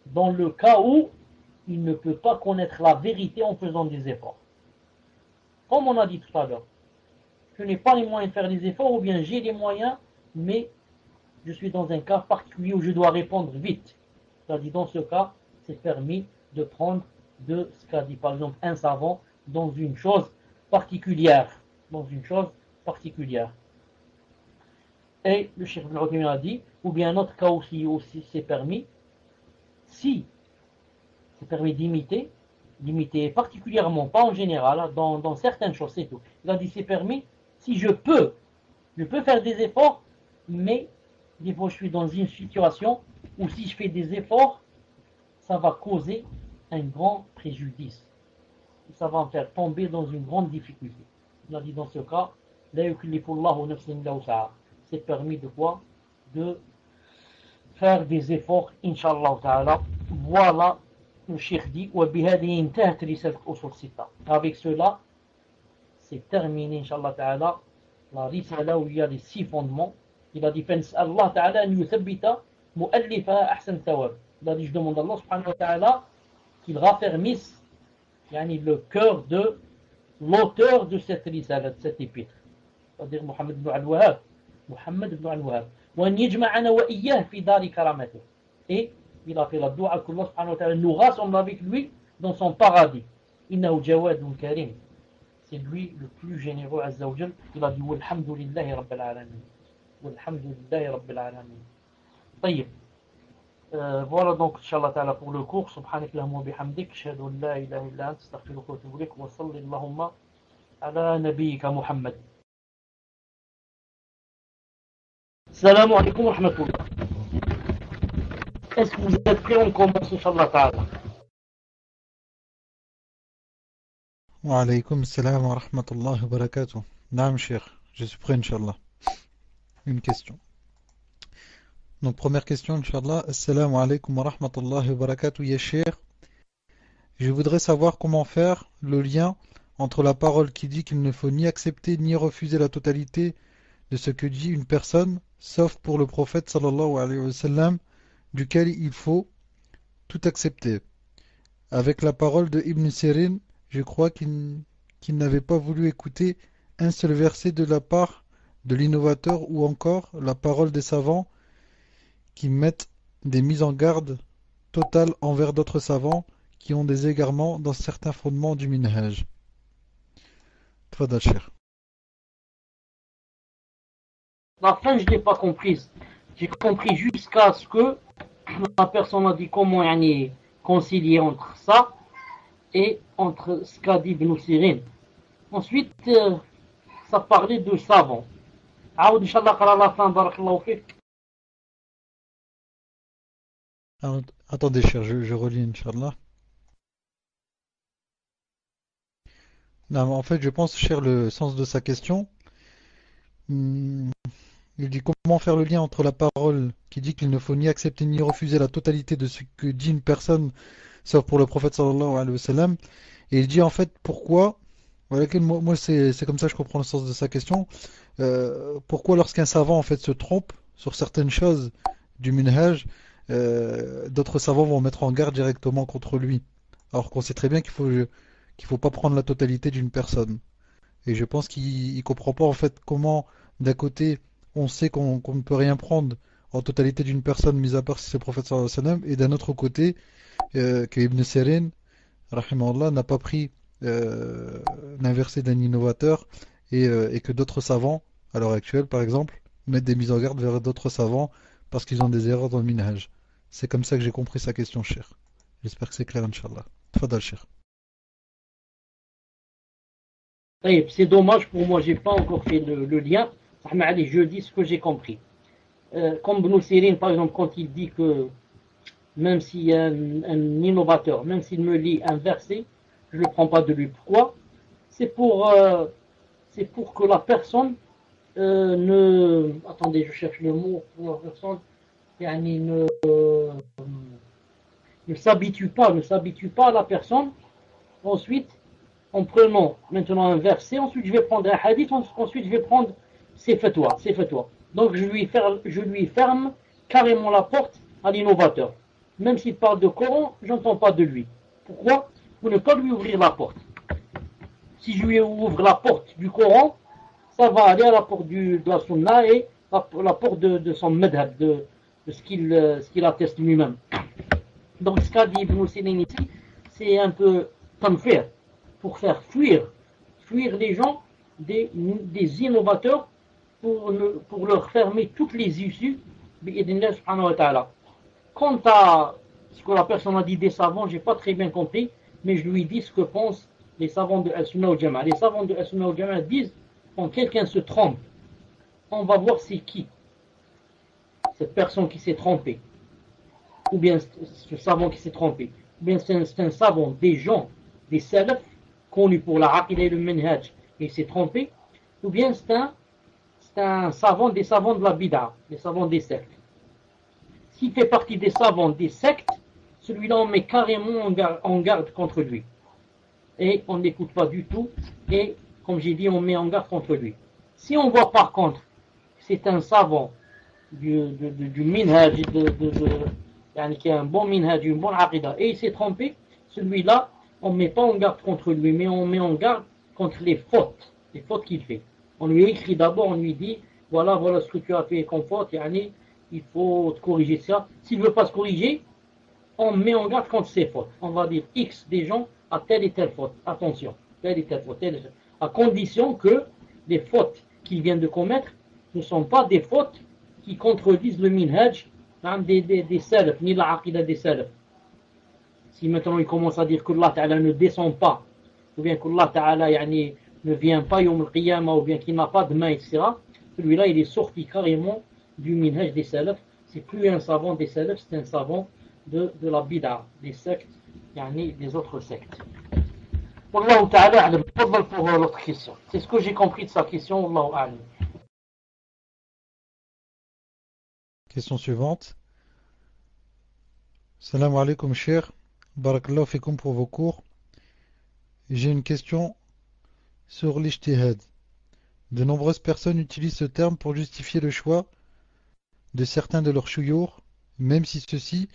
dans le cas où il ne peut pas connaître la vérité en faisant des efforts. Comme on a dit tout à l'heure, je n'ai pas les moyens de faire des efforts, ou bien j'ai les moyens, mais je suis dans un cas particulier où je dois répondre vite. Il a dit dans ce cas, c'est permis de prendre de ce qu'a dit par exemple un savant dans une chose particulière. Dans une chose particulière. Et le Cheikh Ibn Uthaymin a dit, ou bien un autre cas aussi c'est permis, si c'est permis d'imiter particulièrement, pas en général, dans certaines choses, c'est tout. Il a dit c'est permis si je peux faire des efforts, mais des fois je suis dans une situation où si je fais des efforts, ça va causer un grand préjudice. Ça va me faire tomber dans une grande difficulté. Il a dit dans ce cas, la yukallifullahu nafsan illa wus'aha. C'est permis de quoi? De faire des efforts, Inch'Allah ta'ala. Voilà, le Cheikh dit, avec cela, c'est terminé, Inch'Allah ta'ala, la risala où il y a les 6 fondements. Il a dit, Allah ta'ala, an yuthabbita mu'allifa ahsan thawab. Il a dit, je demande à Allah subhanahu wa ta'ala qu'il raffermisse le cœur de l'auteur de cette risala, de cette épître. C'est-à-dire Muhammad ibn al-Wahhab. Et il a fait la dua qu'Allah subhanahu wa ta'ala nous rassemble avec lui dans son paradis. Innahu jawadun karim. C'est lui le plus généreux, azza wa jal. Il a dit walhamdulillahi rabbil alamin. Walhamdulillahi rabbil alamin. طيب. Voilà donc inshallah ta'ala pour le cours. Subhanakallahumma wa bihamdik, ashhadu an la ilaha illa anta, astaghfiruka wa atubu ilaik, wa salli allahumma ala nabiyyika Muhammad. Salam alaikum wa rahmatullah. Est-ce que vous êtes prêts? On commence, Inch'Allah ta'ala. Wa alaykum salam wa rahmatullahi wa barakatuh. Naam, Cheikh, je suis prêt, Inch'Allah. Une question. Donc, première question, Inch'Allah. Assalamu alaikum wa rahmatullahi wa barakatuh, ya Cheikh. Je voudrais savoir comment faire le lien entre la parole qui dit qu'il ne faut ni accepter ni refuser la totalité de ce que dit une personne, sauf pour le prophète sallallahu alayhi wa sallam, duquel il faut tout accepter. Avec la parole de Ibn Sirin, je crois qu'il n'avait pas voulu écouter un seul verset de la part de l'innovateur, ou encore la parole des savants qui mettent des mises en garde totales envers d'autres savants qui ont des égarements dans certains fondements du minhaj. Tfadal, Cheikh. La fin, je ne l'ai pas comprise. J'ai compris jusqu'à ce que la personne a dit comment concilier entre ça et entre ce qu'a dit Ibn Sirin. Ensuite, ça parlait de savant. Aoud, Inch'Allah, à la fin, barakallahu fik. Attendez, cher, je relis, Inch'Allah. Non, en fait, je pense, cher, le sens de sa question. Il dit comment faire le lien entre la parole qui dit qu'il ne faut ni accepter ni refuser la totalité de ce que dit une personne, sauf pour le prophète sallallahu alayhi wa sallam. Et il dit en fait pourquoi, voilà, moi c'est comme ça que je comprends le sens de sa question, pourquoi lorsqu'un savant en fait se trompe sur certaines choses du minhaj, d'autres savants vont mettre en garde directement contre lui. alors qu'on sait très bien qu'il faut pas prendre la totalité d'une personne. Et je pense qu'il comprend pas en fait comment, d'un côté, on sait qu'on ne peut rien prendre en totalité d'une personne, mis à part si c'est le prophète sallallahu alayhi wa sallam, et d'un autre côté, que Ibn Sirin, rahimahullah, n'a pas pris l'inversé d'un innovateur et que d'autres savants, à l'heure actuelle par exemple, mettent des mises en garde vers d'autres savants parce qu'ils ont des erreurs dans le minhaj. C'est comme ça que j'ai compris sa question, cher. J'espère que c'est clair, Inch'Allah. Tfadal, cher. C'est dommage pour moi, j'ai pas encore fait le lien. Allez, je dis ce que j'ai compris. Comme Ibn Sirin, par exemple, quand il dit que même s'il y a un innovateur, même s'il me lit un verset, je ne le prends pas de lui. Pourquoi? C'est pour que la personne ne... Attendez, je cherche le mot pour la personne. Yani ne s'habitue pas à la personne. Ensuite, en prenant maintenant un verset, ensuite je vais prendre un hadith, ensuite je vais prendre ses fatwas. Donc je lui ferme carrément la porte à l'innovateur. Même s'il parle de Coran, j'entends pas de lui. Pourquoi? Pour ne pas lui ouvrir la porte. Si je lui ouvre la porte du Coran, ça va aller à la porte de la Sunna et la porte de son madhab, de ce qu'il atteste lui-même. Donc ce qu'a dit Ibn Sirin ici, c'est un peu tanfir, pour faire fuir les gens des innovateurs pour leur fermer toutes les issues bi'idhnillah subhanahu wa ta'ala. Quant à ce que la personne a dit des savants, j'ai pas très bien compris, mais je lui dis ce que pensent les savants de Al-Sunnah wal Jama'a. Les savants de Al-Sunnah wal Jama'a disent quand quelqu'un se trompe, on va voir c'est qui cette personne qui s'est trompée, ou bien ce savant qui s'est trompé, ou bien c'est un savant des gens, des salafs, connu pour la aqida et le manhaj, et il s'est trompé, ou bien c'est un savant des savants de la bid'a, des savants des sectes. S'il fait partie des savants des sectes, celui-là on met carrément en garde contre lui. Et on n'écoute pas du tout, et comme j'ai dit, on met en garde contre lui. Si on voit par contre c'est un savant du minhaj, qui a un bon minhaj, une bonne aqida, et il s'est trompé, celui-là, on ne met pas en garde contre lui, mais on met en garde contre les fautes qu'il fait. On lui écrit d'abord, on lui dit, voilà ce que tu as fait comme faute, il faut te corriger ça. S'il ne veut pas se corriger, on met en garde contre ses fautes. On va dire X des gens à telle et telle faute. Attention, telle et telle faute, à condition que les fautes qu'il vient de commettre ne sont pas des fautes qui contredisent le minhaj des salafs, ni la aqida des salafs. Si maintenant il commence à dire que Allah Ta'ala ne descend pas, ou bien que Allah Ta'ala ne vient pas Yawm al-Qiyamah, ou bien qu'il n'a pas de main, etc., celui-là il est sorti carrément du minhaj des salafs. C'est plus un savant des salafs, c'est un savant de la bid'a, des sectes, des autres sectes. Wallahu Ta'ala a'lam. Tafadhal pour l'autre question. C'est ce que j'ai compris de sa question, Wallahu a'lam. Question suivante. Salam alaikum, cher. Barakallahu fikum pour vos cours. J'ai une question sur l'ijtihad. De nombreuses personnes utilisent ce terme pour justifier le choix de certains de leurs chouyours, même si ceux-ci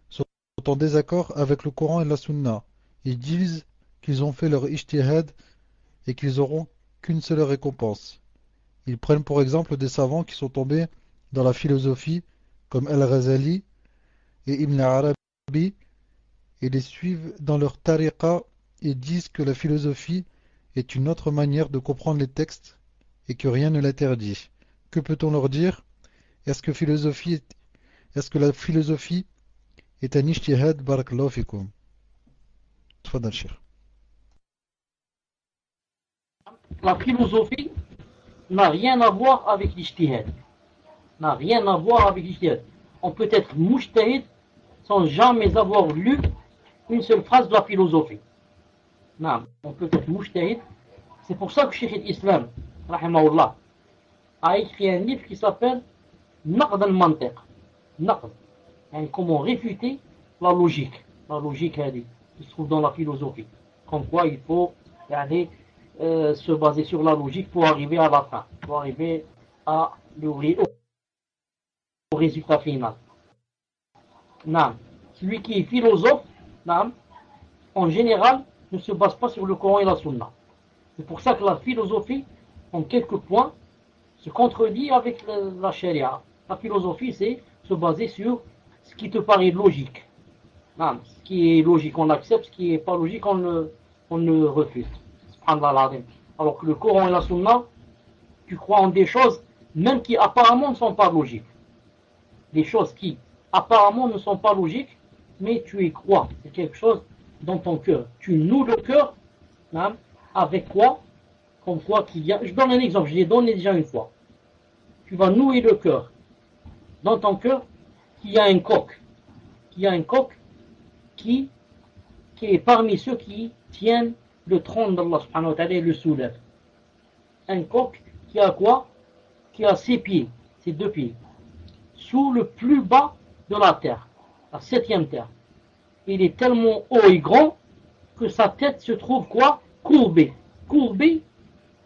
sont en désaccord avec le Coran et la Sunna. Ils disent qu'ils ont fait leur ijtihad et qu'ils auront qu'une seule récompense. Ils prennent pour exemple des savants qui sont tombés dans la philosophie, comme Al-Ghazali et Ibn Arabi, et les suivent dans leur tariqa et disent que la philosophie est une autre manière de comprendre les textes et que rien ne l'interdit. Que peut-on leur dire? Est-ce que la philosophie est un ijtihad? Barakallahu fikum. Tfadal, cheikh. La philosophie n'a rien à voir avec l'ijtihad. On peut être mujtahid sans jamais avoir lu une seule phrase de la philosophie. Non, on peut être mujtahid. C'est pour ça que Cheikh l'Islam, rahimahullah, a écrit un livre qui s'appelle Naqd al-Mantiq. Naqd. Comment réfuter la logique. La logique qui se trouve dans la philosophie. Comme quoi il faut se baser sur la logique pour arriver à la fin. Pour arriver au résultat final. Non. Celui qui est philosophe, non, en général, ne se base pas sur le Coran et la Sunna. C'est pour ça que la philosophie, en quelques points, se contredit avec la charia. La philosophie, c'est se baser sur ce qui te paraît logique. Non, ce qui est logique, on accepte. Ce qui n'est pas logique, on le refuse. Alors que le Coran et la Sunna, tu crois en des choses, même qui apparemment ne sont pas logiques. Des choses qui apparemment ne sont pas logiques, mais tu y crois. C'est quelque chose dans ton cœur. Tu noues le cœur, hein, avec quoi? Comme quoi qu'il y a... Je donne un exemple, je l'ai donné déjà une fois. Tu vas nouer le cœur. Dans ton cœur, qu'il y a un coq. Qu'il y a un coq qui est parmi ceux qui tiennent le trône d'Allah subhanahu wa ta'ala et le soulève. Un coq qui a quoi? Qui a ses pieds, ses deux pieds, sous le plus bas de la terre, la septième terre. Il est tellement haut et grand que sa tête se trouve quoi? Courbée. Courbée,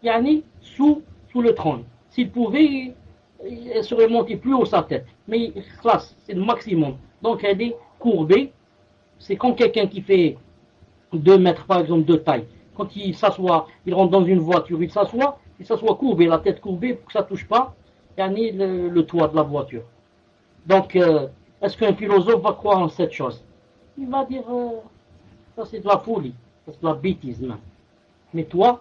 yani sous le trône. S'il pouvait, elle serait montée plus haut sa tête. Mais c'est le maximum. Donc elle est courbée. C'est comme quelqu'un qui fait 2 mètres par exemple de taille. Quand il s'assoit, il rentre dans une voiture, il s'assoit courbé, la tête courbée pour que ça ne touche pas le toit de la voiture. Donc, est-ce qu'un philosophe va croire en cette chose? Il va dire, ça c'est de la folie, ça c'est de la bêtise même. Mais toi,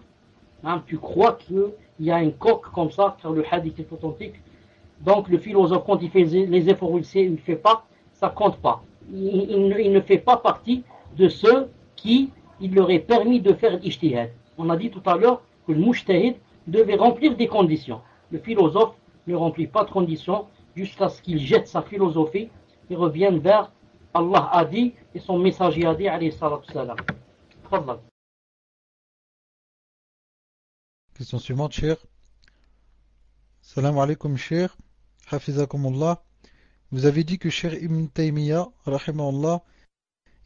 hein, tu crois qu'il y a un coq comme ça, car le hadith est authentique. Donc le philosophe, quand il fait les efforts, il ne fait pas, ça compte pas. Il ne fait pas partie de ceux qui il leur est permis de faire l'ijtihad. On a dit tout à l'heure que le mujtahid devait remplir des conditions. Le philosophe ne remplit pas de conditions jusqu'à ce qu'il jette sa philosophie et revienne vers Allah a dit et son messager a dit alayhi salatu salam. Tfadal. Question suivante, cher. Salam alaikum, cher. Hafizakumullah. Vous avez dit que cher Ibn Taymiyyah, rahimahullah,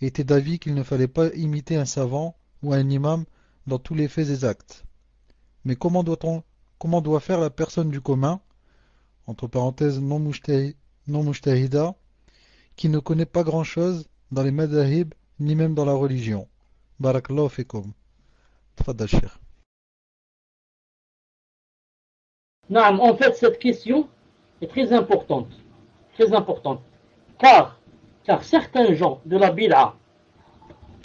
était d'avis qu'il ne fallait pas imiter un savant ou un imam dans tous les faits et actes. Mais comment doit faire la personne du commun, entre parenthèses non mujtahida, qui ne connaît pas grand chose dans les madhahib ni même dans la religion? Barakallahu fikum. Tfadal cher. Non, en fait, cette question est très importante. Très importante. Car certains gens de la bid'a,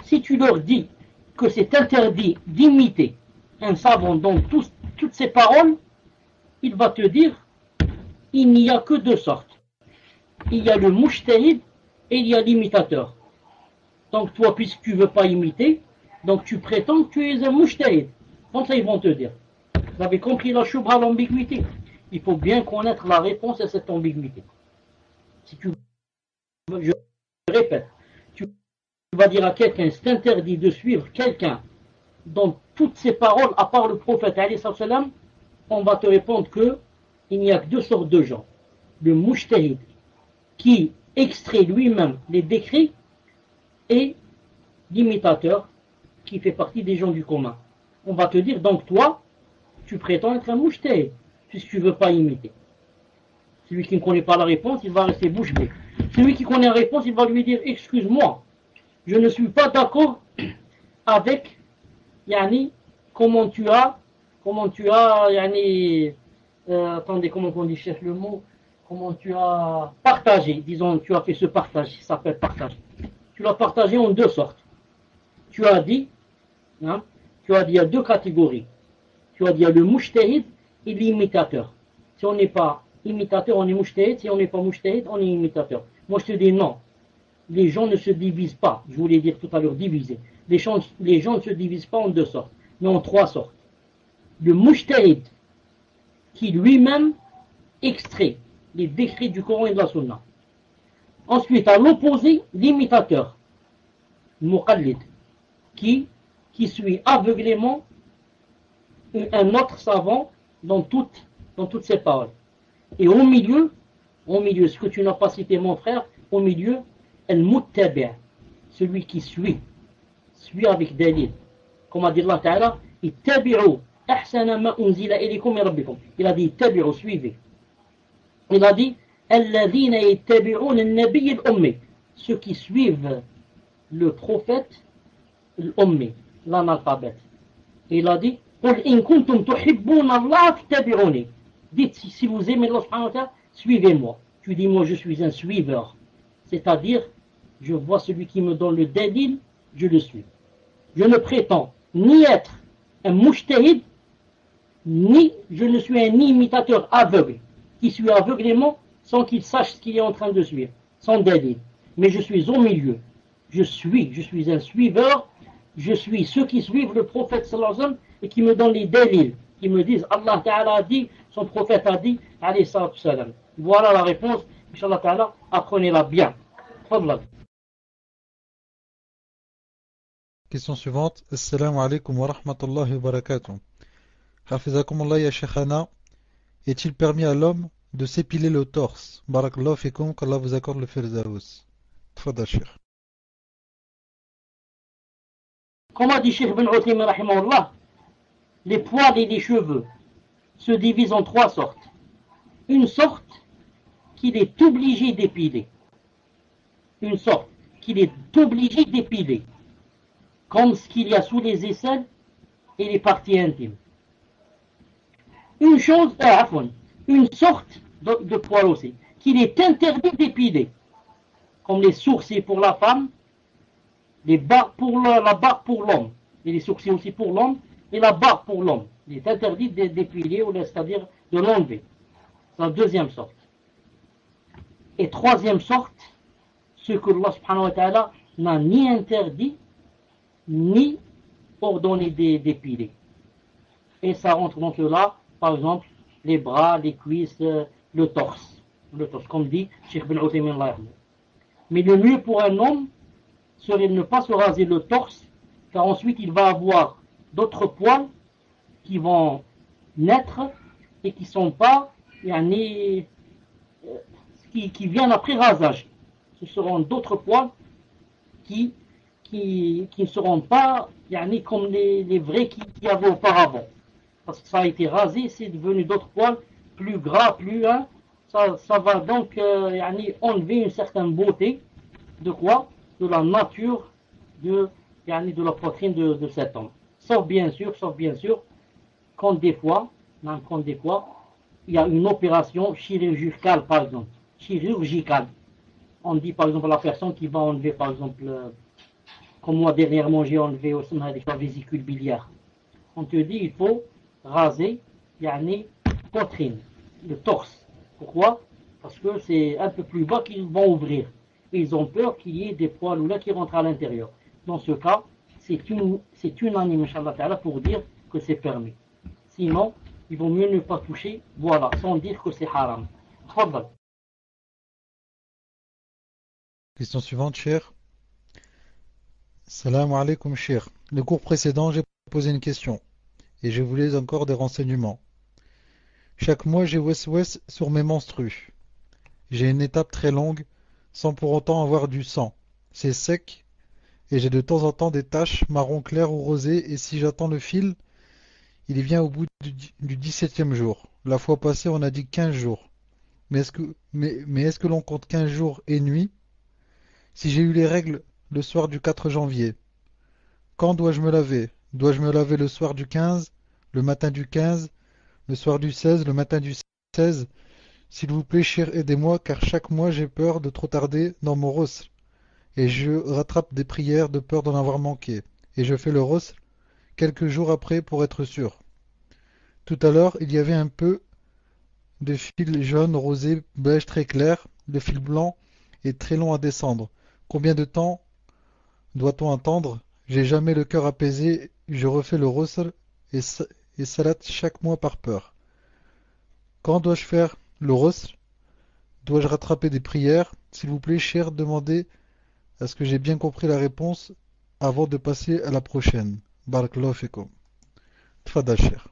si tu leur dis que c'est interdit d'imiter un savant dans toutes ses paroles, il va te dire il n'y a que deux sortes. Il y a le mujtahid et il y a l'imitateur. Donc toi, puisque tu ne veux pas imiter, donc tu prétends que tu es un mujtahid. Comme ça, ils vont te dire. Vous avez compris la shubha, l'ambiguïté? Il faut bien connaître la réponse à cette ambiguïté. Si tu je répète, tu vas dire à quelqu'un, c'est interdit de suivre quelqu'un dans toutes ses paroles, à part le prophète, on va te répondre que il n'y a que deux sortes de gens. Le mujtahid, qui extrait lui-même les décrets, et l'imitateur, qui fait partie des gens du commun. On va te dire, donc toi, tu prétends être un mujtahid, puisque tu ne veux pas imiter. Celui qui ne connaît pas la réponse, il va rester bouche bée. Celui qui connaît la réponse, il va lui dire, excuse-moi, je ne suis pas d'accord avec, yani, comment tu as, yani, attendez, comment on dit, cherche le mot, comment tu as partagé, disons, tu as fait ce partage, ça s'appelle partage. Tu l'as partagé en deux sortes. Tu as dit, hein, il y a deux catégories. Tu as dit, il y a le mujtahid et l'imitateur. Si on n'est pas imitateur, on est mujtahid. Si on n'est pas mujtahid, on est imitateur. Moi, je te dis non. Les gens ne se divisent pas. Je voulais dire tout à l'heure diviser. Les gens ne se divisent pas en deux sortes, mais en trois sortes. Le mujtahid, qui lui-même extrait les décrets du Coran et de la Sunna. Ensuite, à l'opposé, l'imitateur, le muqallid, qui suit aveuglément un autre savant dans toutes ses paroles. Et au milieu, ce que tu n'as pas cité mon frère, au milieu, al-muttabi', celui qui suit avec dalil. Comme a dit Allah Ta'ala, ittabi'u ahsana ma unzila ilaykum min rabbikum. Il a dit ittabi'u, suivez. Il a dit alladhina yattabi'una an-nabiy al-ummi, ceux qui suivent le prophète l'ummi, l'analphabète. Il a dit قل إن كنتم تحبون الله فاتبعوني. Dites si vous aimez Allah subhanahu wa ta'ala, suivez-moi. Tu dis moi je suis un suiveur. C'est-à-dire, je vois celui qui me donne le dalil, je le suis. Je ne prétends ni être un mujtahid, ni je ne suis un imitateur aveugle, qui suit aveuglément sans qu'il sache ce qu'il est en train de suivre, sans dalil. Mais je suis au milieu. Je suis un suiveur, je suis ceux qui suivent le prophète sallallahu alayhi wa sallam et qui me donnent les dalils, qui me disent Allah Ta'ala a dit, son prophète a dit, alayhi salatu salam. Voilà la réponse, Inch'Allah Ta'ala, apprenez-la bien. Fadlan. Question suivante. Assalamu alaikum wa rahmatullahi wa barakatuh. Hafizakumullah ya Sheikhana. Est-il permis à l'homme de s'épiler le torse? Barakallahu fikum, qu'Allah vous accorde le firdaus. Tfadal Sheikh. Comme a dit Cheikh Ibn Uthaymin rahimahullah, les poils et les cheveux se divisent en trois sortes. Une sorte qu'il est obligé d'épiler. Une sorte qu'il est obligé d'épiler. Comme ce qu'il y a sous les aisselles et les parties intimes. Une sorte de poil aussi, qu'il est interdit d'épiler. Comme les sourcils pour la femme, la barbe pour l'homme, et les sourcils aussi pour l'homme, et la barbe pour l'homme. Il est interdit d'épiler, c'est-à-dire de l'enlever. C'est la deuxième sorte. Et troisième sorte, ce que Allah subhanahu wa ta'ala n'a ni interdit, ni ordonné d'épiler. Et ça rentre donc là, par exemple, les bras, les cuisses, le torse, comme dit Cheikh Ibn Uthaymin. Mais le mieux pour un homme serait de ne pas se raser le torse, car ensuite il va avoir d'autres poils qui vont naître et qui sont pas, qui viennent après rasage. Ce seront d'autres poils qui ne seront pas comme les vrais qu'il y avait auparavant. Parce que ça a été rasé, c'est devenu d'autres poils plus gras, ça va donc enlever une certaine beauté de quoi? De la nature de la poitrine de cet homme. Sauf bien sûr, quand des fois, il y a une opération chirurgicale, par exemple. On dit par exemple à la personne qui va enlever, par exemple, comme moi dernièrement j'ai enlevé au sein de la vésicule biliaire. On te dit il faut raser poitrine, le torse. Pourquoi? Parce que c'est un peu plus bas qu'ils vont ouvrir. Et ils ont peur qu'il y ait des poils ou là qui rentrent à l'intérieur. Dans ce cas, c'est unanime, Inch'Allah Ta'ala, pour dire que c'est permis. Sinon, il vaut mieux ne pas toucher, voilà, sans dire que c'est haram. Tfadal. Question suivante, cher. Salam alaikum, cher. Le cours précédent, j'ai posé une question. Et je voulais encore des renseignements. Chaque mois, j'ai wes sur mes menstrues. J'ai une étape très longue, sans pour autant avoir du sang. C'est sec, et j'ai de temps en temps des taches marron clair ou rosé, et si j'attends le fil, il y vient au bout du 17e jour. La fois passée, on a dit 15 jours. Mais est-ce que l'on compte 15 jours et nuit? Si j'ai eu les règles le soir du 4 janvier, quand dois-je me laver? Dois-je me laver le soir du 15, le matin du 15, le soir du 16, le matin du 16? S'il vous plaît, cher, aidez-moi, car chaque mois j'ai peur de trop tarder dans mon rosl. Et je rattrape des prières de peur d'en avoir manqué. Et je fais le rosl quelques jours après pour être sûr. Tout à l'heure, il y avait un peu de fil jaune, rosé, beige très clair. Le fil blanc est très long à descendre. Combien de temps doit-on attendre? J'ai jamais le cœur apaisé. Je refais le rosl et salat chaque mois par peur. Quand dois-je faire le rosl? Dois-je rattraper des prières? S'il vous plaît, cher, demandez à ce que j'ai bien compris la réponse avant de passer à la prochaine. Barakallahu fikum. Tfadal, cher.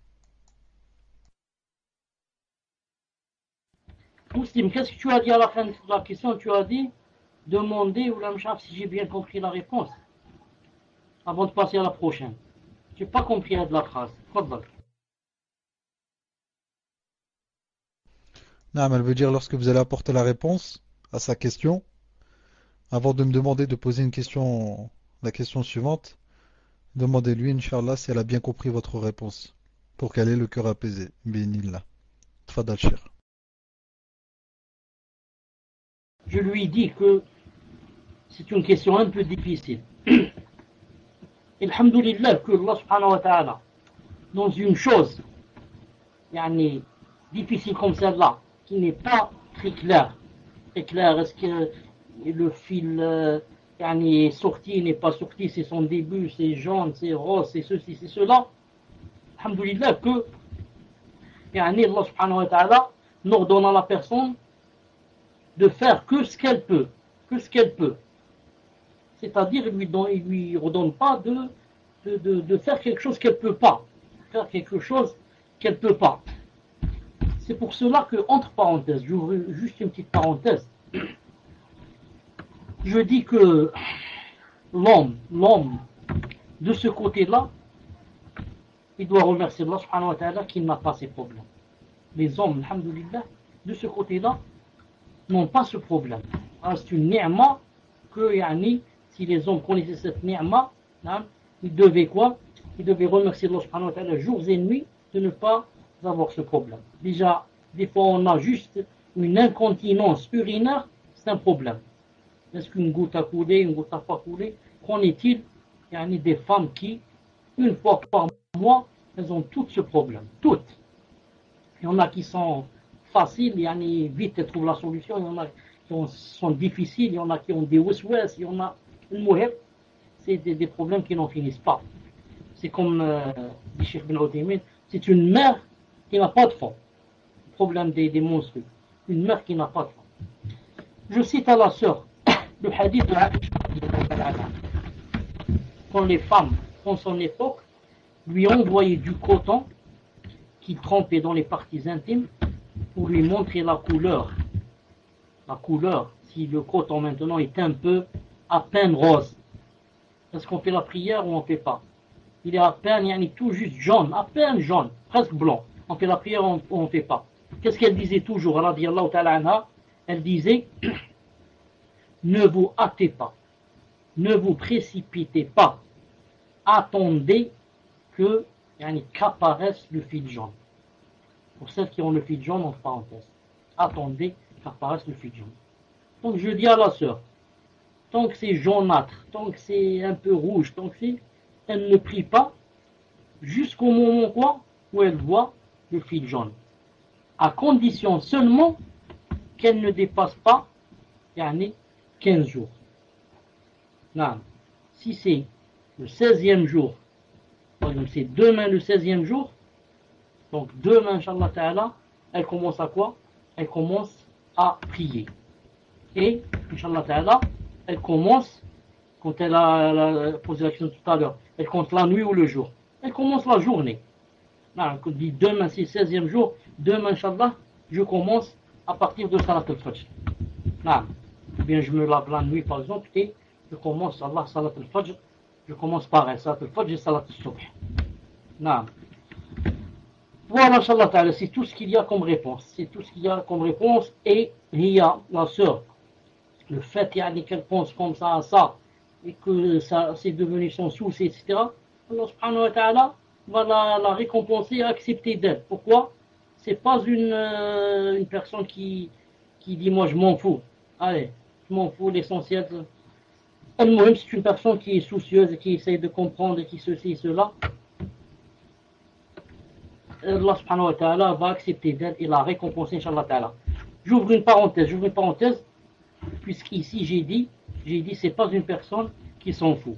Mouslim, qu'est-ce que tu as dit à la fin de la question? Tu as dit demander ou l'amchaf si j'ai bien compris la réponse avant de passer à la prochaine. Je n'ai pas compris de la phrase. Tfadal. Non, mais elle veut dire lorsque vous allez apporter la réponse à sa question, avant de me demander de poser la question suivante, Demandez-lui, Inch'Allah, si elle a bien compris votre réponse, pour qu'elle ait le cœur apaisé. Bénillah. Tfadal, Cheikh. Je lui dis que c'est une question un peu difficile. Alhamdulillah que Allah subhanahu wa ta'ala, dans une chose yani, difficile comme celle-là, qui n'est pas très claire, est-ce que le fil yani, est sorti, n'est pas sorti, c'est son début, c'est jaune, c'est rose, c'est ceci, c'est cela. Alhamdulillah que yani, Allah subhanahu wa ta'ala n'ordonne à la personne de faire que ce qu'elle peut, C'est-à-dire, il lui ordonne pas de faire quelque chose qu'elle peut pas. C'est pour cela que, entre parenthèses, j'ouvre juste une petite parenthèse, je dis que l'homme, de ce côté-là, il doit remercier Allah subhanahu wa ta'ala qu'il n'a pas ces problèmes. Les hommes, alhamdulillah, de ce côté-là, n'ont pas ce problème. C'est une ni'ma que, yani, si les hommes connaissaient cette ni'ma, ils devaient quoi? Ils devaient remercier Allah subhanahu wa ta'ala jours et nuits de ne pas avoir ce problème. Déjà, des fois on a juste une incontinence urinaire, c'est un problème. Est-ce qu'une goutte a coulé, une goutte n'a pas coulé? Qu'en est-il? Il y a des femmes qui, une fois par mois, elles ont toutes ce problème. Toutes. Il y en a qui sont faciles, il y en a vite elles trouvent la solution, il y en a qui sont difficiles, il y en a qui ont des waswas, il y en a une mouheb. C'est des problèmes qui n'en finissent pas. C'est comme dit Cheikh Ben Othaymin, c'est une mère qui n'a pas de fond. Le problème des monstrues. Une mère qui n'a pas de fond. Je cite à la sœur le hadith de Aïcha. Quand les femmes, en son époque, lui envoyaient du coton qu'il trempait dans les parties intimes pour lui montrer la couleur. La couleur, si le coton maintenant est un peu à peine rose. Est-ce qu'on fait la prière ou on ne fait pas? Il est à peine, il est tout juste jaune, à peine jaune, presque blanc. On fait la prière ou on ne fait pas? Qu'est-ce qu'elle disait toujours, radiyallahu ta'ala anha? Elle disait, ne vous hâtez pas, ne vous précipitez pas, attendez que qu'apparaisse le fil jaune. Pour celles qui ont le fil jaune, entre parenthèses, attendez qu'apparaisse le fil jaune. Donc je dis à la sœur, tant que c'est jaunâtre, tant que c'est un peu rouge, tant que c'est, elle ne prie pas jusqu'au moment quoi, où elle voit le fil jaune. À condition seulement qu'elle ne dépasse pas 15 jours. Non. Si c'est le 16e jour, par exemple c'est demain le 16e jour, donc demain, Inch'Allah Ta'ala, elle commence à quoi? Elle commence à prier. Et, Inch'Allah Ta'ala, elle commence, quand elle a posé la question tout à l'heure, elle compte la nuit ou le jour. Elle commence la journée. Non, elle dit demain c'est le 16e jour, demain, Inch'Allah, je commence à partir de Salat al-Fajr. Non. Ou bien je me lave la nuit par exemple et je commence Allah Salat al-Fajr, je commence pareil, Salat al-Fajr et Salat al-Subh. Non. Voilà, Inch'Allah Ta'ala, c'est tout ce qu'il y a comme réponse. C'est tout ce qu'il y a comme réponse. Et il y a la sœur, le fait qu'elle pense comme ça à ça, et que ça c'est devenu son souci, etc. Allah subhanahu wa ta'ala va la récompenser et accepter d'elle. Pourquoi? C'est pas une personne qui dit moi je m'en fous. Allez, je m'en fous, l'essentiel. Elle-même, c'est une personne qui est soucieuse et qui essaie de comprendre et qui ceci et cela. Allah subhanahu wa ta'ala va accepter d'elle et la récompenser, Inch'Allah ta'ala. J'ouvre une parenthèse, puisqu'ici j'ai dit, c'est pas une personne qui s'en fout.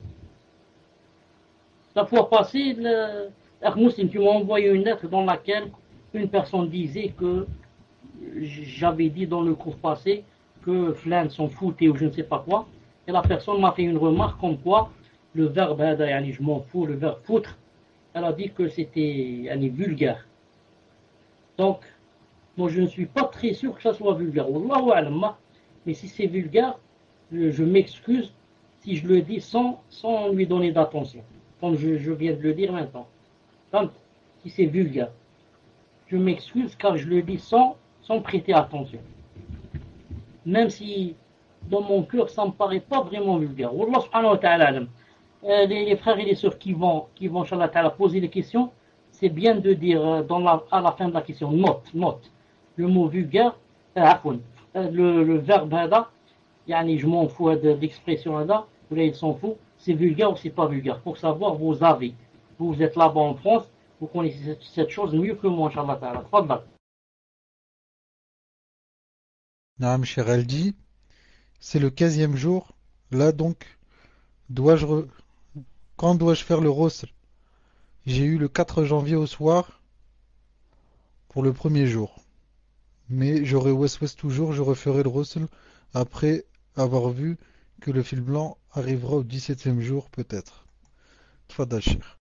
La fois passée, Muslim, tu m'as envoyé une lettre dans laquelle une personne disait que j'avais dit dans le cours passé que Flan s'en foutait ou je ne sais pas quoi, et la personne m'a fait une remarque comme quoi le verbe je m'en fous, le verbe foutre, elle a dit que c'était vulgaire. Donc, moi je ne suis pas très sûr que ça soit vulgaire. Wallahu a'lam, mais si c'est vulgaire, je m'excuse si je le dis sans lui donner d'attention. Comme je viens de le dire maintenant. Donc, si c'est vulgaire, je m'excuse car je le dis sans prêter attention. Même si dans mon cœur ça ne me paraît pas vraiment vulgaire. Wallah subhanahu wa ta'ala alam. les frères et les sœurs qui vont, Inch'Allah Ta'ala, poser les questions, c'est bien de dire à la fin de la question, note. Le mot vulgaire, le verbe hada, yani je m'en fous de l'expression hada, ou là il s'en fout, c'est vulgaire ou c'est pas vulgaire, pour savoir vos avis. Vous êtes là-bas en France, vous connaissez cette chose mieux que moi, Inch'Allah Ta'ala. Tfaddal. Naam, cher Aldi, c'est le 15e jour. Là donc, dois-je re- quand dois-je faire le rosl? J'ai eu le 4 janvier au soir pour le premier jour. Mais j'aurai West toujours, je referai le rosl après avoir vu que le fil blanc arrivera au 17e jour peut-être. Tfadal, cher.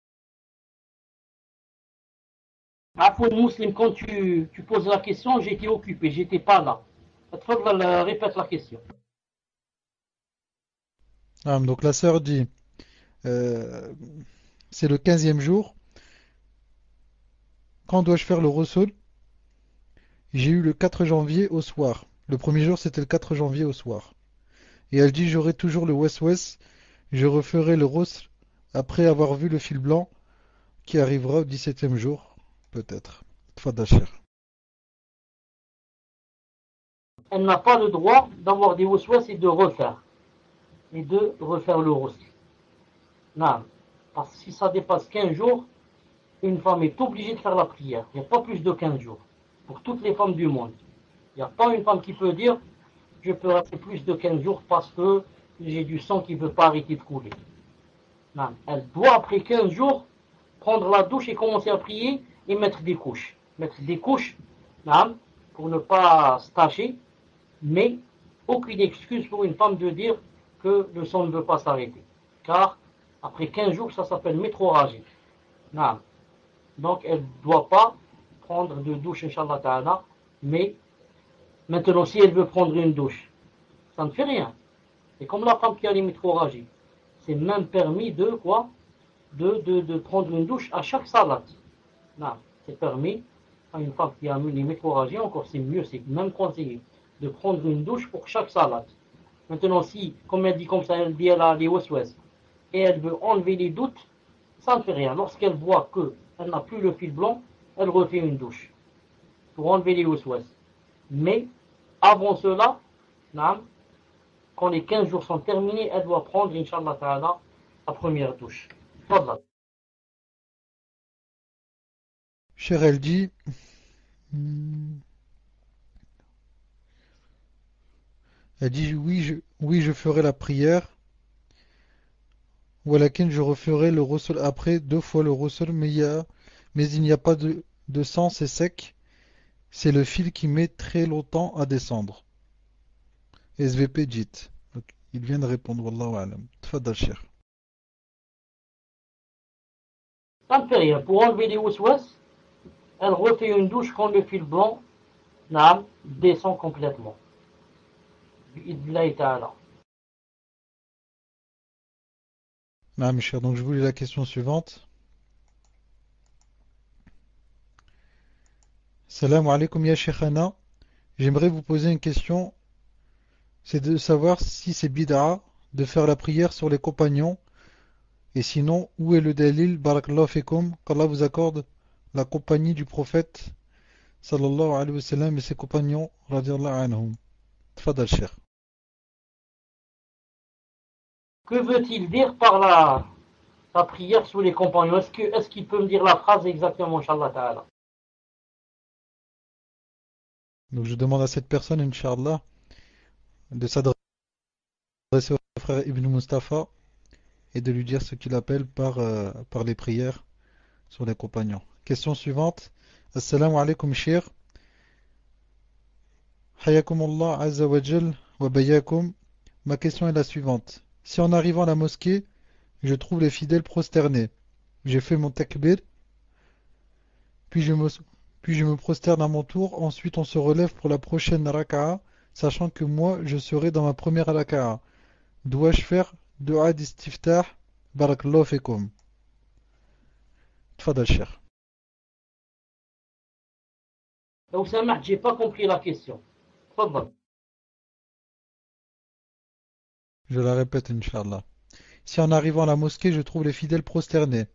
Afoun Muslim, quand tu poses la question, j'étais occupé, j'étais pas là. Tfaddal, répète la question. Ah, donc la sœur dit, euh, c'est le 15e jour. Quand dois-je faire le rosl? J'ai eu le 4 janvier au soir. Le premier jour, c'était le 4 janvier au soir. Et elle dit, j'aurai toujours le West-West, je referai le rosl après avoir vu le fil blanc qui arrivera au 17e jour, peut-être. Tfadal, cher. Elle n'a pas le droit d'avoir des waswas et de refaire. Le rosl. Non. Parce que si ça dépasse 15 jours, une femme est obligée de faire la prière. Il n'y a pas plus de 15 jours. Pour toutes les femmes du monde. Il n'y a pas une femme qui peut dire je peux rester plus de 15 jours parce que j'ai du sang qui ne veut pas arrêter de couler. Non. Elle doit, après 15 jours, prendre la douche et commencer à prier et mettre des couches. Mettre des couches, non, pour ne pas se tacher, mais aucune excuse pour une femme de dire que le sang ne veut pas s'arrêter. Car après 15 jours, ça s'appelle métroragie. Non. Donc elle ne doit pas prendre de douche, Inch'Allah Ta'ala, mais maintenant si elle veut prendre une douche, ça ne fait rien. C'est comme la femme qui a les métroragies. C'est même permis de quoi de prendre une douche à chaque salat. Non, c'est permis à une femme qui a les métroragies, encore c'est mieux, c'est même conseillé, de prendre une douche pour chaque salat. Maintenant si, comme elle dit comme ça, elle dit elle a les waswas, et elle veut enlever les doutes, ça ne fait rien. Lorsqu'elle voit qu'elle n'a plus le fil blanc, elle refait une douche pour enlever les waswas. Mais avant cela, quand les 15 jours sont terminés, elle doit prendre, Inch'Allah Ta'ala, la première douche. Fadla. Cher elle dit, hmm, elle dit oui, je ferai la prière. Walakin je referai le rosol après, 2 fois le rosol, mais il n'y a pas de sang, c'est sec. C'est le fil qui met très longtemps à descendre. SVP dit. Donc, il vient de répondre, Wallahu alam. Tfadal, cher. Ça ne fait rien. Pour enlever les waswas, elle refait une douche quand le fil blanc descend complètement. Bi'idnillahi ta'ala. Mes cher, donc je voulais la question suivante. Salam alaikum ya Sheikhana. J'aimerais vous poser une question. C'est de savoir si c'est bid'a de faire la prière sur les compagnons. Et sinon, où est le dalil, barakallahu fikum, qu'Allah vous accorde la compagnie du prophète, sallallahu alayhi wa sallam, et ses compagnons, radiallahu anhum. Tfadal, cher. Que veut-il dire par la prière sous les compagnons? Est-ce qu'il peut me dire la phrase exactement, Inch'Allah Ta'ala? Donc je demande à cette personne, Inch'Allah, de s'adresser au frère Ibn Mustafa et de lui dire ce qu'il appelle par les prières sur les compagnons. Question suivante. Assalamu alaikum, shir. Hayakum Allah azza wa jal wa bayakum. Ma question est la suivante. Si en arrivant à la mosquée, je trouve les fidèles prosternés, j'ai fait mon takbir, puis je me prosterne à mon tour, ensuite on se relève pour la prochaine raka'a, sachant que moi je serai dans ma première raka'a. Dois-je faire dua d'istiftah? Barakallahu fikum. Tfadal, cher. Donc, Samah, j'ai pas compris la question. Fadal. Je la répète, Inch'Allah. Si en arrivant à la mosquée, je trouve les fidèles prosternés,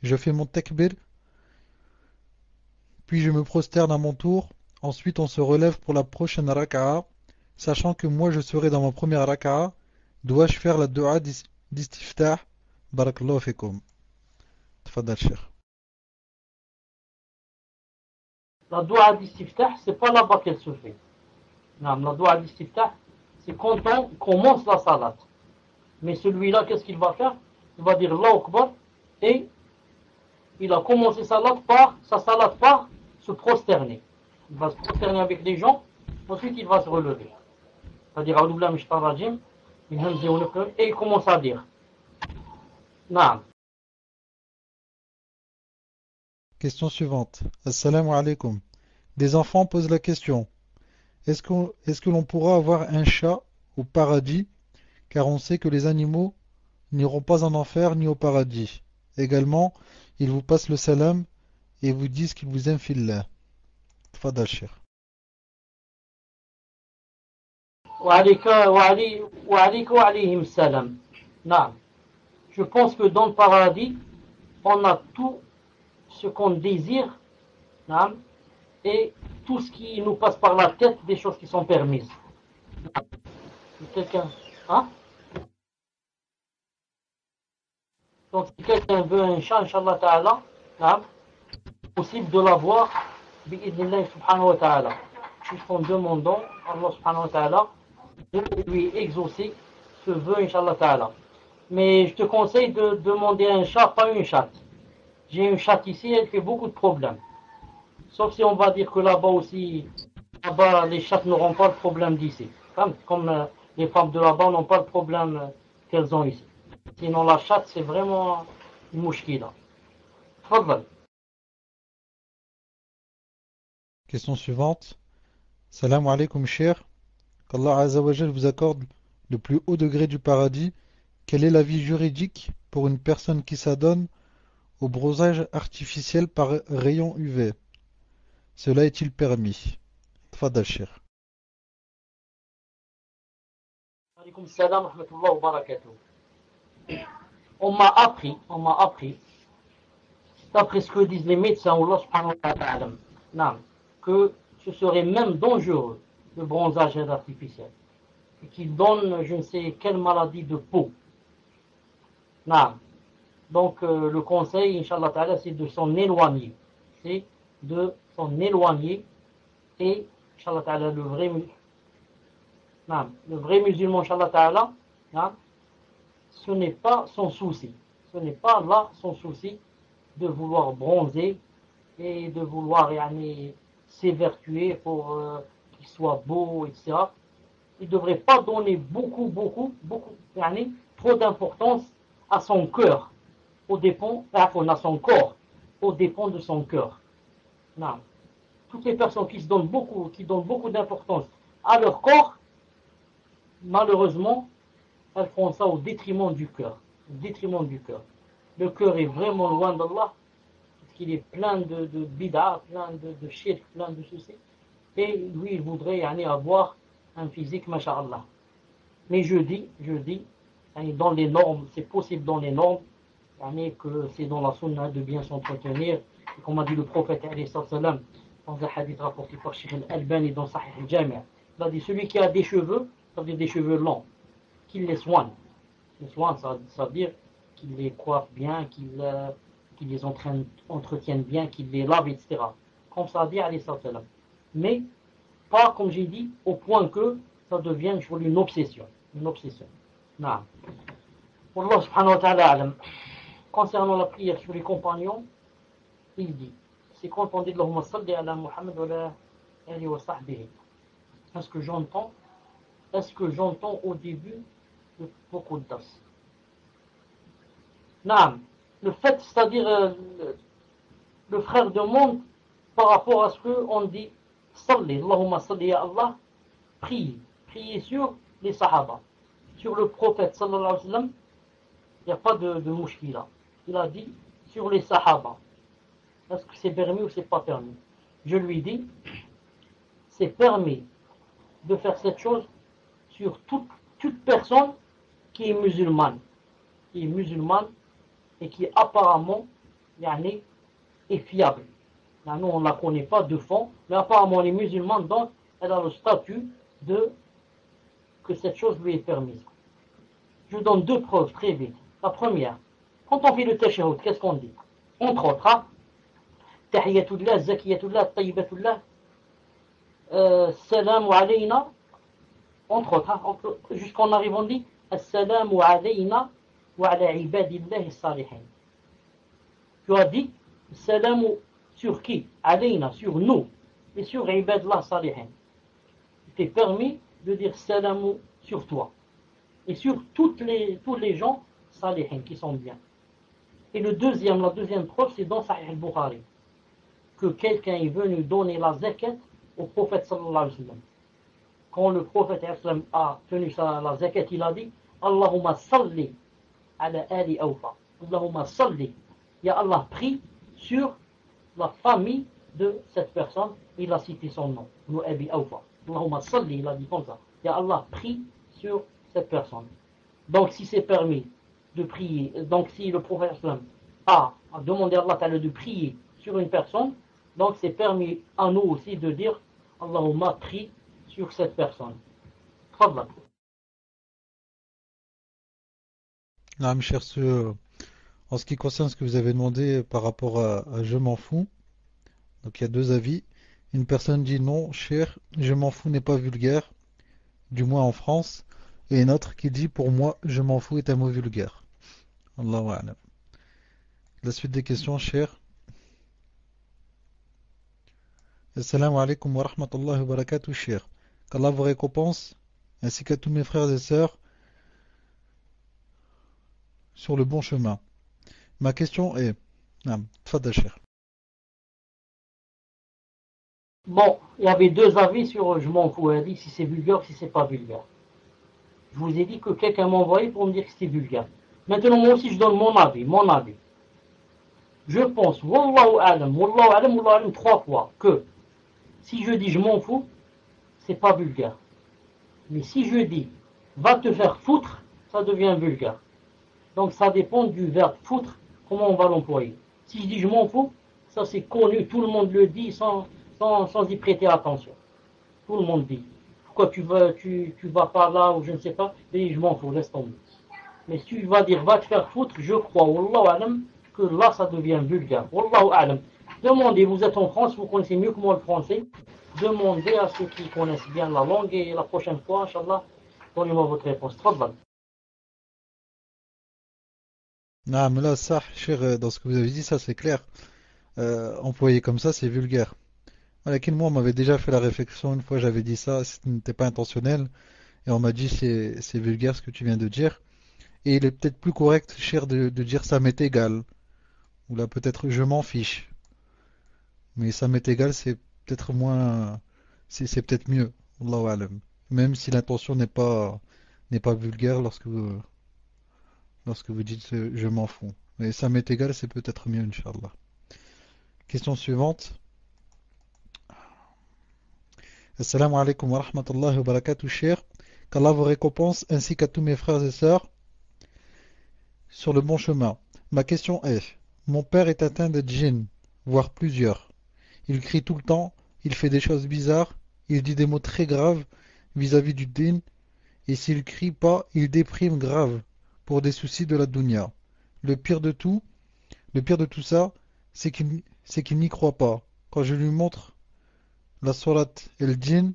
je fais mon takbir, puis je me prosterne à mon tour. Ensuite, on se relève pour la prochaine raka'a. Sachant que moi, je serai dans ma première raka'a, dois-je faire la dua d'istiftah? Barakallahu fikum. Tfadal, Cheikh. La dua d'istiftah, c'est pas là-bas qu'elle se fait. Non, la dua d'istiftah, c'est quand on commence la salat. Mais celui-là, qu'est-ce qu'il va faire? Il va dire Allahu Akbar et il a commencé sa salat par se prosterner. Il va se prosterner avec les gens, ensuite il va se relever. C'est-à-dire, et il commence à dire. Naam. Question suivante. Assalamu alaikum. Des enfants posent la question. Est-ce que l'on pourra avoir un chat au paradis, car on sait que les animaux n'iront pas en enfer ni au paradis. Également, ils vous passent le salam et vous disent qu'ils vous aiment fillah. Tfadal, Cheikh. Wa alayhim salam. Naam. Je pense que dans le paradis, on a tout ce qu'on désire, naam, et tout ce qui nous passe par la tête, des choses qui sont permises. Quelqu'un, hein? Donc si quelqu'un veut un chat, Inch'Allah Ta'ala, naam, possible de l'avoir, bi'idnillah subhanahu wa ta'ala. Puisqu'en demandant, Allah subhanahu wa ta'ala, de lui exaucer ce vœu, Inch'Allah Ta'ala. Mais je te conseille de demander un chat, pas une chatte. J'ai une chatte ici, elle fait beaucoup de problèmes. Sauf si on va dire que là-bas aussi, là-bas, les chattes n'auront pas le problème d'ici. Comme les femmes de là-bas n'ont pas le problème qu'elles ont ici. Sinon, la chatte, c'est vraiment une mouchkila. Tfadal. Question suivante. Salam alaikum, cher. Qu'Allah Azza wa Jal vous accorde le plus haut degré du paradis. Quel est l'avis juridique pour une personne qui s'adonne au bronzage artificiel par rayon UV? Cela est-il permis? Tfadal, Cheikh. Alaykoum salam, rahmatullah wa barakatuh. On m'a appris, d'après ce que disent les médecins, Allah subhanahu wa ta'ala, que ce serait même dangereux, le bronzage artificiel, et qu'il donne je ne sais quelle maladie de peau. Donc le conseil, Inch'Allah ta'ala, c'est de s'en éloigner. C'est de s'en éloigner. Et, Inch'Allah ta'ala, le vrai musulman, Inch'Allah ta'ala, ce n'est pas son souci. Ce n'est pas là son souci de vouloir bronzer et de vouloir s'évertuer pour qu'il soit beau, etc. Il ne devrait pas donner beaucoup, trop d'importance à son cœur, à son corps, aux dépens de son cœur. Non. Toutes les personnes qui donnent beaucoup d'importance à leur corps, malheureusement, elles font ça au détriment du cœur. Le cœur est vraiment loin d'Allah, parce qu'il est plein de bid'a, plein de shirk, plein de soucis. Et lui, il voudrait avoir un physique, masha'Allah. Mais je dis, dans les normes, c'est possible dans les normes, que c'est dans la sunna de bien s'entretenir. Et comme a dit le prophète, dans un hadith rapporté par Sheikh Al-Albani dans Sahih Al-Jami', il a dit celui qui a des cheveux, c'est-à-dire des cheveux longs, qu'il les soigne. Ça veut dire qu'il les coiffe bien, qu'il les entretienne bien, qu'il les lave, etc. Comme ça dit, mais pas, comme j'ai dit, au point que ça devienne une obsession. Non. Allah subhanahu wa ta'ala alam. Concernant la prière sur les compagnons, il dit, c'est quand on dit Allahumma salli ala Muhammad wa ala alihi wa sahbihi. Est-ce que j'entends au début beaucoup de das? Naam. Le fait, c'est-à-dire le frère demande par rapport à ce qu'on dit salli, Allahumma salli ya Allah, priez sur les sahaba. Sur le prophète sallallahu alayhi wa sallam, il n'y a pas de mouchkila. Il a dit sur les sahaba. Est-ce que c'est permis ou c'est pas permis? Je lui dis, c'est permis de faire cette chose sur toute personne qui est musulmane. qui est musulmane et qui apparemment yani, est fiable. Nous, on ne la connaît pas de fond, mais apparemment elle est musulmane, donc elle a le statut de que cette chose lui est permise. Je vous donne deux preuves très vite. La première, quand on fait le tashahhud, qu'est-ce qu'on dit? Entre autres, hein, Tahiyatullah, Zakiyatullah, Tayyibatullah, Salamu alayna, entre autres, hein, jusqu'en arrivant, on dit Assalamu alayna wa ala ibadillahi salihin. Tu as dit Salamu sur qui? Alayna, sur nous, et sur ibadillah salihin. Il t'est permis de dire Salamu sur toi, et sur tous les gens salihin qui sont bien. Et la deuxième preuve, c'est dans Sahih al-Bukhari, que quelqu'un est venu donner la zakat au prophète sallallahu alayhi wa sallam. Quand le prophète a tenu la zakat, il a dit Allahumma salli ala ali awfa. Allahumma salli. Ya Allah prie sur la famille de cette personne. Il a cité son nom. Nous abi awfa. Allahumma salli, il a dit comme ça. Ya Allah prie sur cette personne. Donc si c'est permis de prier, donc si le prophète a demandé à Allah de prier sur une personne, donc c'est permis à nous aussi de dire Allahumma prie sur cette personne. Tfadlak. Non, mes chers sœurs, en ce qui concerne ce que vous avez demandé par rapport à je m'en fous, donc il y a deux avis. Une personne dit non, cher, je m'en fous n'est pas vulgaire, du moins en France, et une autre qui dit pour moi, je m'en fous est un mot vulgaire. Allahu a'lam. La suite des questions, cher. Assalamu alaikum wa rahmatullahi wa barakatuh, cher. Qu'Allah vous récompense, ainsi qu'à tous mes frères et sœurs, sur le bon chemin. Ma question est... Tfadal, cher. Bon, il y avait deux avis sur je m'en fous. Elle a dit si c'est vulgaire, si c'est pas vulgaire. Je vous ai dit que quelqu'un m'a envoyé pour me dire que c'était vulgaire. Maintenant, moi aussi, je donne mon avis. Je pense, wallahu alam, 3 fois, que si je dis je m'en fous, c'est pas vulgaire. Mais si je dis va te faire foutre, ça devient vulgaire. Donc ça dépend du verbe foutre, comment on va l'employer. Si je dis je m'en fous, ça c'est connu, tout le monde le dit sans y prêter attention. Tout le monde dit. Pourquoi tu vas pas là ou je ne sais pas, et je m'en fous, laisse tomber. Mais si tu vas dire va te faire foutre, je crois, wallahu alam, que là ça devient vulgaire. Wallahu alam. Demandez, vous êtes en France, vous connaissez mieux que moi le français. Demandez à ceux qui connaissent bien la langue et la prochaine fois, Inch'Allah, donnez-moi votre réponse. Tfadal. Non, mais là, ça, cher, dans ce que vous avez dit, ça c'est clair. Employé comme ça, c'est vulgaire. Laquelle moi, on m'avait déjà fait la réflexion, une fois j'avais dit ça, ce n'était pas intentionnel, et on m'a dit c'est vulgaire ce que tu viens de dire. Et il est peut-être plus correct, cher, de dire ça m'est égal. Ou là, peut-être je m'en fiche. Mais ça m'est égal, c'est peut-être moins. C'est peut-être mieux. Allahu alam. Même si l'intention n'est pas vulgaire lorsque vous dites je m'en fous. Mais ça m'est égal, c'est peut-être mieux, Inch'Allah. Question suivante. Assalamu alaikum wa rahmatullahi wa barakatuh, cher. Qu'Allah vous récompense ainsi qu'à tous mes frères et sœurs sur le bon chemin. Ma question est, mon père est atteint de djinn, voire plusieurs. Il crie tout le temps, il fait des choses bizarres, il dit des mots très graves vis-à-vis du din, et s'il crie pas, il déprime grave pour des soucis de la dunya. Le pire de tout ça, c'est qu'il n'y croit pas. Quand je lui montre la sourate et le djinn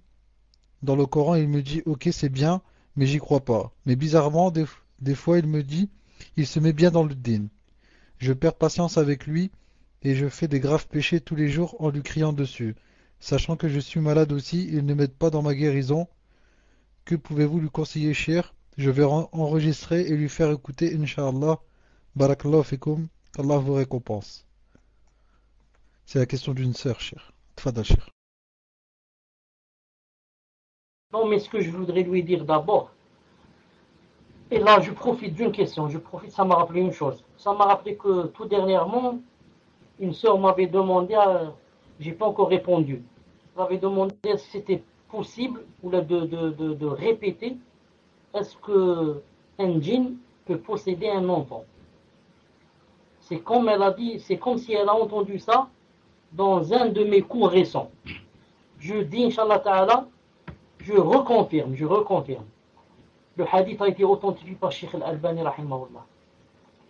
dans le Coran, il me dit ok c'est bien, mais j'y crois pas. Mais bizarrement, des fois il me dit, il se met bien dans le din. Je perds patience avec lui et je fais des graves péchés tous les jours en lui criant dessus. Sachant que je suis malade aussi, il ne m'aide pas dans ma guérison. Que pouvez-vous lui conseiller, cher? Je vais enregistrer et lui faire écouter, Inch'Allah. Barakallahu fikum, qu'Allah vous récompense. C'est la question d'une sœur, cher. Tfadal, cher. Non, mais ce que je voudrais lui dire d'abord, et là je profite d'une question, ça m'a rappelé une chose. Ça m'a rappelé que tout dernièrement, une sœur m'avait demandé, j'ai pas encore répondu, elle m'avait demandé si c'était possible ou de répéter, est-ce que un djinn peut posséder un enfant. C'est comme elle a dit, c'est comme si elle a entendu ça dans un de mes cours récents. Je dis, Inch'Allah Ta'ala, je reconfirme. Le hadith a été authentifié par Sheikh Al-Albani, rahimahullah,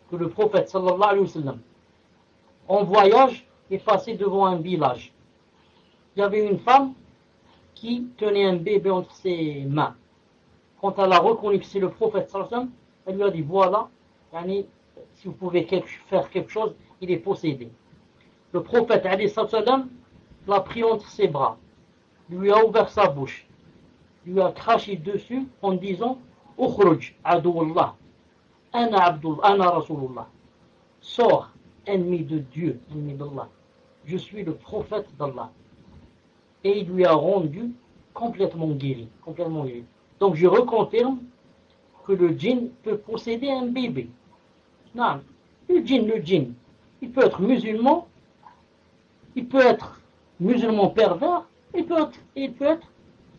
que le prophète, sallallahu alayhi wa sallam, en voyage, est passé devant un village. Il y avait une femme qui tenait un bébé entre ses mains. Quand elle a reconnu que c'est le prophète, sallallahu alayhi wa sallam, elle lui a dit, voilà, si vous pouvez faire quelque chose, il est possédé. Le prophète, alayhi sallam, l'a pris entre ses bras, lui a ouvert sa bouche, lui a craché dessus en disant, Ukhruj, adouallah, ana rasulullah. Sors, ennemi de Dieu, ennemi d'Allah. Je suis le prophète d'Allah. Et il lui a rendu complètement guéri. Donc je reconfirme que le djinn peut posséder un bébé. Non, le djinn, il peut être musulman, pervers, il peut être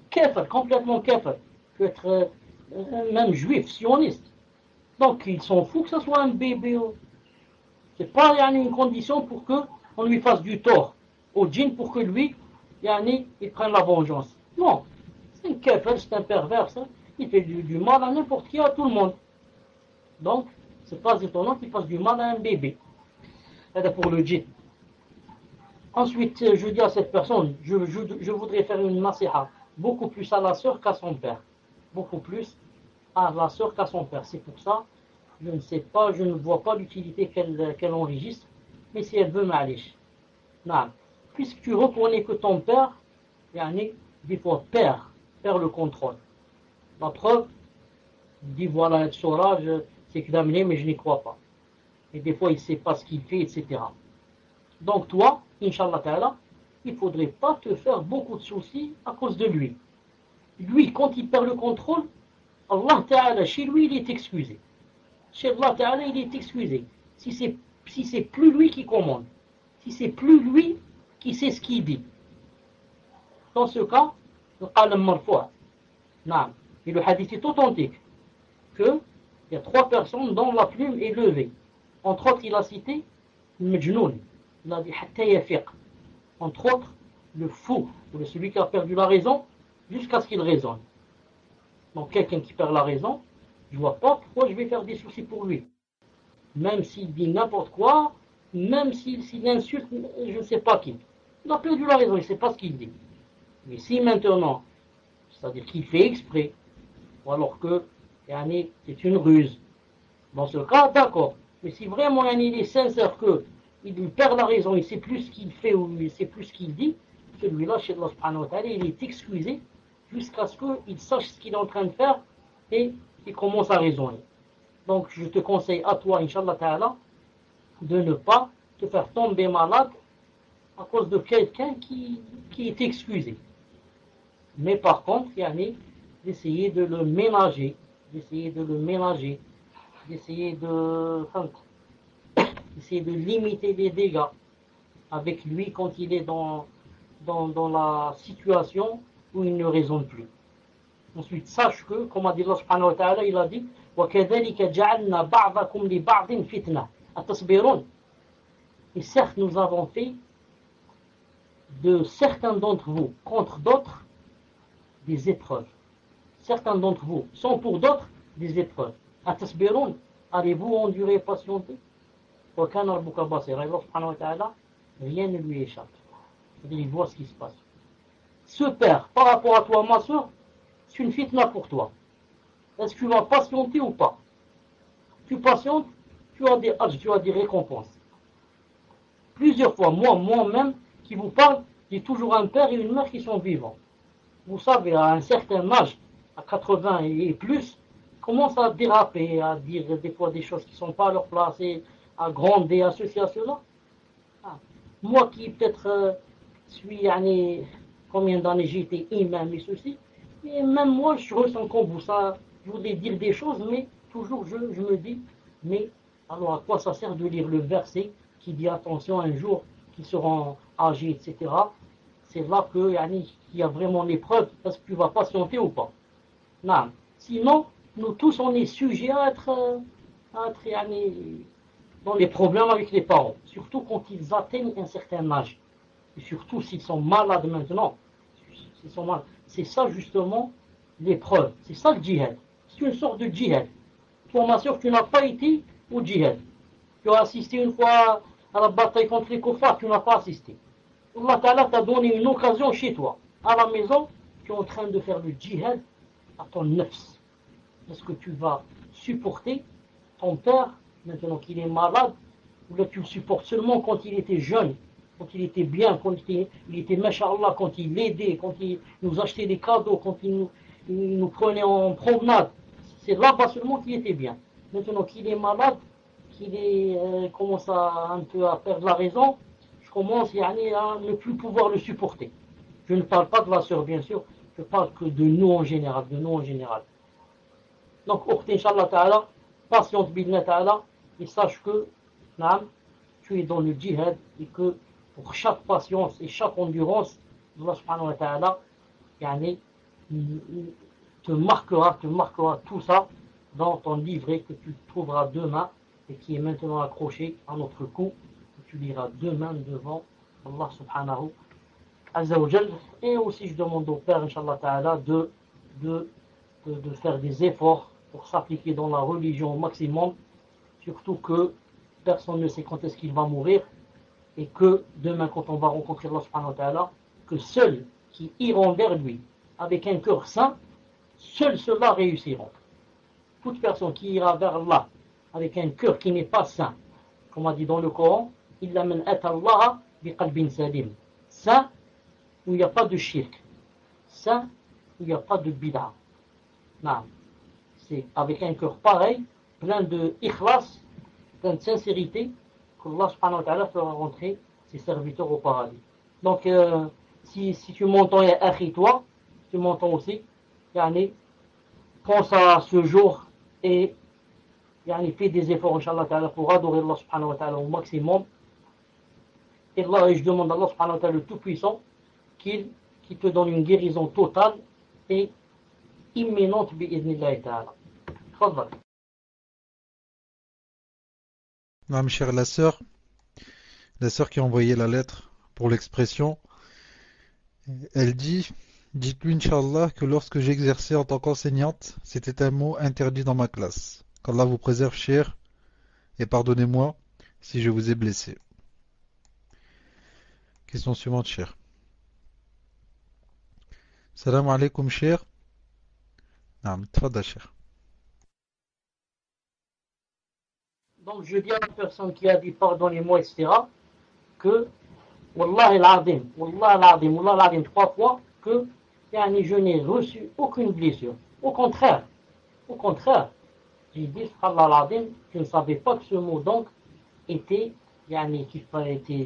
kafir, complètement kafir, il peut être même juif, sioniste. Donc il s'en fout que ce soit un bébé. C'est pas une condition pour qu'on lui fasse du tort au djinn pour que lui, il prenne la vengeance. Non, c'est un kafir, c'est un pervers, ça. Il fait du mal à n'importe qui, à tout le monde. Donc, c'est pas étonnant qu'il fasse du mal à un bébé. C'est pour le djinn. Ensuite, je dis à cette personne, je voudrais faire une nasiha, beaucoup plus à la sœur qu'à son père. Beaucoup plus à la sœur qu'à son père. C'est pour ça, je ne vois pas l'utilité qu'elle enregistre, mais si elle veut, ma'alish. Non. Puisque tu reconnais que ton père, des fois, perd le contrôle. La preuve, il dit voilà, être saurage, c'est examiné, mais je n'y crois pas. Et des fois, il ne sait pas ce qu'il fait, etc. Donc toi, Inch'Allah Ta'ala, il ne faudrait pas te faire beaucoup de soucis à cause de lui. Lui, quand il perd le contrôle, Allah Ta'ala, chez lui, il est excusé. Chez Allah Ta'ala, il est excusé. Si c'est plus lui qui commande, si c'est plus lui qui sait ce qu'il dit. Dans ce cas, le qalam marfou'. Non. Et le hadith est authentique. Il y a 3 personnes dont la plume est levée. Entre autres, il a cité le majnoun. Il a dit hatta yafiq. Entre autres, le fou, ou celui qui a perdu la raison, jusqu'à ce qu'il raisonne. Donc quelqu'un qui perd la raison, je ne vois pas pourquoi je vais faire des soucis pour lui. Même s'il dit n'importe quoi, même s'il insulte je ne sais pas qui. Il a perdu la raison, il ne sait pas ce qu'il dit. Mais si maintenant, c'est-à-dire qu'il fait exprès, ou alors que c'est une ruse, dans ce cas, d'accord. Mais si vraiment il est sincère qu'il perd la raison, il ne sait plus ce qu'il fait ou il ne sait plus ce qu'il dit, celui-là, chez Allah subhanahu wa ta'ala, il est excusé jusqu'à ce qu'il sache ce qu'il est en train de faire et qu'il commence à raisonner. Donc je te conseille à toi, Inch'Allah Ta'ala, de ne pas te faire tomber malade à cause de quelqu'un qui est excusé. Mais par contre, d'essayer de le ménager, d'essayer de limiter les dégâts avec lui quand il est dans la situation où il ne raisonne plus. Ensuite, sache que, comme a dit Allah subhanahu wa ta'ala, il a dit وَكَذَلِكَ جَعَلْنَا بَعْضَكُمْ لِبَعْضٍ فِتْنَةً أَتَصْبِرُونَ. Et certes, nous avons fait de certains d'entre vous contre d'autres des épreuves. Certains d'entre vous sont pour d'autres des épreuves. أَتَصْبِرُونَ. Allez-vous endurer et patienter? وَكَانَ رَبُّكَ بَصِيرًا. Allah subhanahu wa ta'ala, rien ne lui échappe. C'est-à-dire, il voit ce qui se passe. Ce père, par rapport à toi, ma soeur, c'est une fitna pour toi. Est-ce que tu vas patienter ou pas? Tu patientes, tu as des ajrs, tu as des récompenses. Plusieurs fois, moi-même, qui vous parle, j'ai toujours un père et une mère qui sont vivants. Vous savez, à un certain âge, à 80 et plus, commence à déraper, à dire des fois des choses qui ne sont pas à leur place, et à gronder, à ceci, à cela. Moi qui peut-être suis, combien d'années j'ai été imam et ceci, et même moi je ressens comme vous, ça, je voudrais dire des choses, mais toujours je me dis, mais alors à quoi ça sert de lire le verset qui dit attention un jour qu'ils seront âgés, etc. C'est là qu'il y a vraiment l'épreuve, est-ce que tu vas patienter ou pas? Non. Sinon, nous tous on est sujets à être à être dans les problèmes avec les parents, surtout quand ils atteignent un certain âge, et surtout s'ils sont malades maintenant. C'est ça justement l'épreuve, c'est ça le djihad. C'est une sorte de djihad. Toi, ma soeur, tu n'as pas été au djihad. Tu as assisté une fois à la bataille contre les kuffars, tu n'as pas assisté. Allah Ta'ala t'a donné une occasion chez toi, à la maison, tu es en train de faire le djihad à ton nefs. Est-ce que tu vas supporter ton père, maintenant qu'il est malade, ou là tu le supportes seulement quand il était jeune, quand il était bien, quand il était masha'Allah, quand il l'aidait, quand il nous achetait des cadeaux, quand il nous prenait en promenade. C'est là-bas seulement qu'il était bien. Maintenant qu'il est malade, qu'il commence un peu à perdre la raison, je commence à ne plus pouvoir le supporter. Je ne parle pas de la sœur, bien sûr, je parle que de nous en général, Donc, Inch'Allah Ta'ala, patiente Bidna Ta'ala, et sache que, tu es dans le djihad, et que pour chaque patience et chaque endurance, Allah Subhanahu wa Ta'ala, te marquera tout ça dans ton livret que tu trouveras demain et qui est maintenant accroché à notre cou, que tu liras demain devant Allah Subhanahu Azza wa Jal. Et aussi je demande au Père, Inch'Allah Ta'ala, de faire des efforts pour s'appliquer dans la religion au maximum, surtout que personne ne sait quand est-ce qu'il va mourir, et que demain quand on va rencontrer Allah Subhanahu wa Ta'ala, que seuls qui iront vers lui avec un cœur saint, seuls ceux-là réussiront. Toute personne qui ira vers Allah avec un cœur qui n'est pas saint, comme on dit dans le Coran, illa man ata Allah bi qalbin salim, saint où il n'y a pas de shirk, saint où il n'y a pas de bid'a. Non. C'est avec un cœur pareil, plein de ikhlas, plein de sincérité, qu'Allah subhanahu wa ta'ala fera rentrer ses serviteurs au paradis. Donc, si tu m'entends, ya akhi, toi, tu m'entends aussi, pense à ce jour et fais des efforts, Inch'Allah ta'ala, pour adorer Allah subhanahu wa ta'ala au maximum. Et je demande à Allah subhanahu wa ta'ala, le Tout-Puissant, qu'il te donne une guérison totale et imminente, bi'idnillahi ta'ala. Tfadhal. Non, mes chers, la sœur qui a envoyé la lettre pour l'expression, elle dit, dites-lui, Inch'Allah, que lorsque j'exerçais en tant qu'enseignante, c'était un mot interdit dans ma classe. Qu'Allah vous préserve, cher, et pardonnez-moi si je vous ai blessé. Question suivante, cher. Salam alaikum, cher. Naam, tfadda, cher. Donc je dis à la personne qui a dit pardonnez-moi, etc., que Wallah al-Azim, 3 fois, que je n'ai reçu aucune blessure. Au contraire, j'ai dit, subhanallah al-Azim, je ne savais pas que ce mot donc était,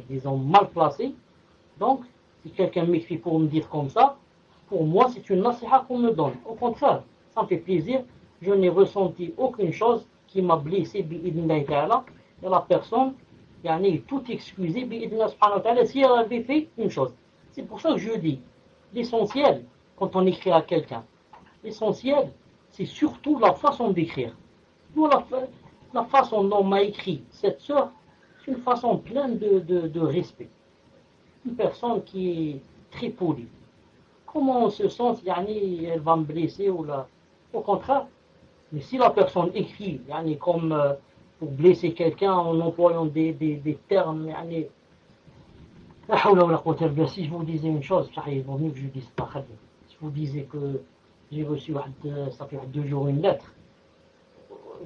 disons, mal placé. Donc, si quelqu'un m'écrit pour me dire comme ça, pour moi c'est une nasiha qu'on me donne. Au contraire, ça me fait plaisir, je n'ai ressenti aucune chose qui m'a blessé, bi'idnillahi ta'ala, et la personne, est tout excusée, bi'idnillahi subhanahu wa ta'ala, si elle avait fait une chose. C'est pour ça que je dis, l'essentiel, quand on écrit à quelqu'un, l'essentiel, c'est surtout la façon d'écrire. Nous, la façon dont m'a écrit cette sœur, c'est une façon pleine de respect. Une personne qui est très polie. Comment on se sent, elle va me blesser ou là. Au contraire, mais si la personne écrit, comme pour blesser quelqu'un en employant des termes, si je vous disais une chose, il vaut mieux que je dise pas. Si je vous disais que j'ai reçu, ça fait 2 jours, une lettre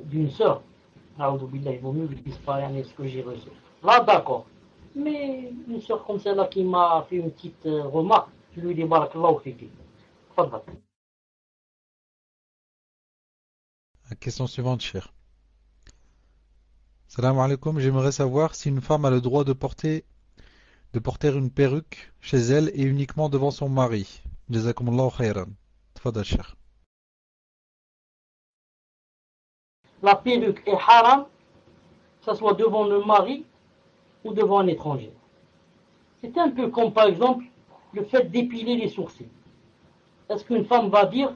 d'une sœur, il vaut mieux que je dise pas ce que j'ai reçu. Là, d'accord. Mais une sœur comme celle-là qui m'a fait une petite remarque, je lui dis barakallahu fiki. Fadal. Question suivante, cher. Salam alaikum, j'aimerais savoir si une femme a le droit de porter une perruque chez elle et uniquement devant son mari. Jazakumullahu khairan. Tfadal, cher. La perruque est haram, que ce soit devant le mari ou devant un étranger. C'est un peu comme par exemple le fait d'épiler les sourcils. Est-ce qu'une femme va dire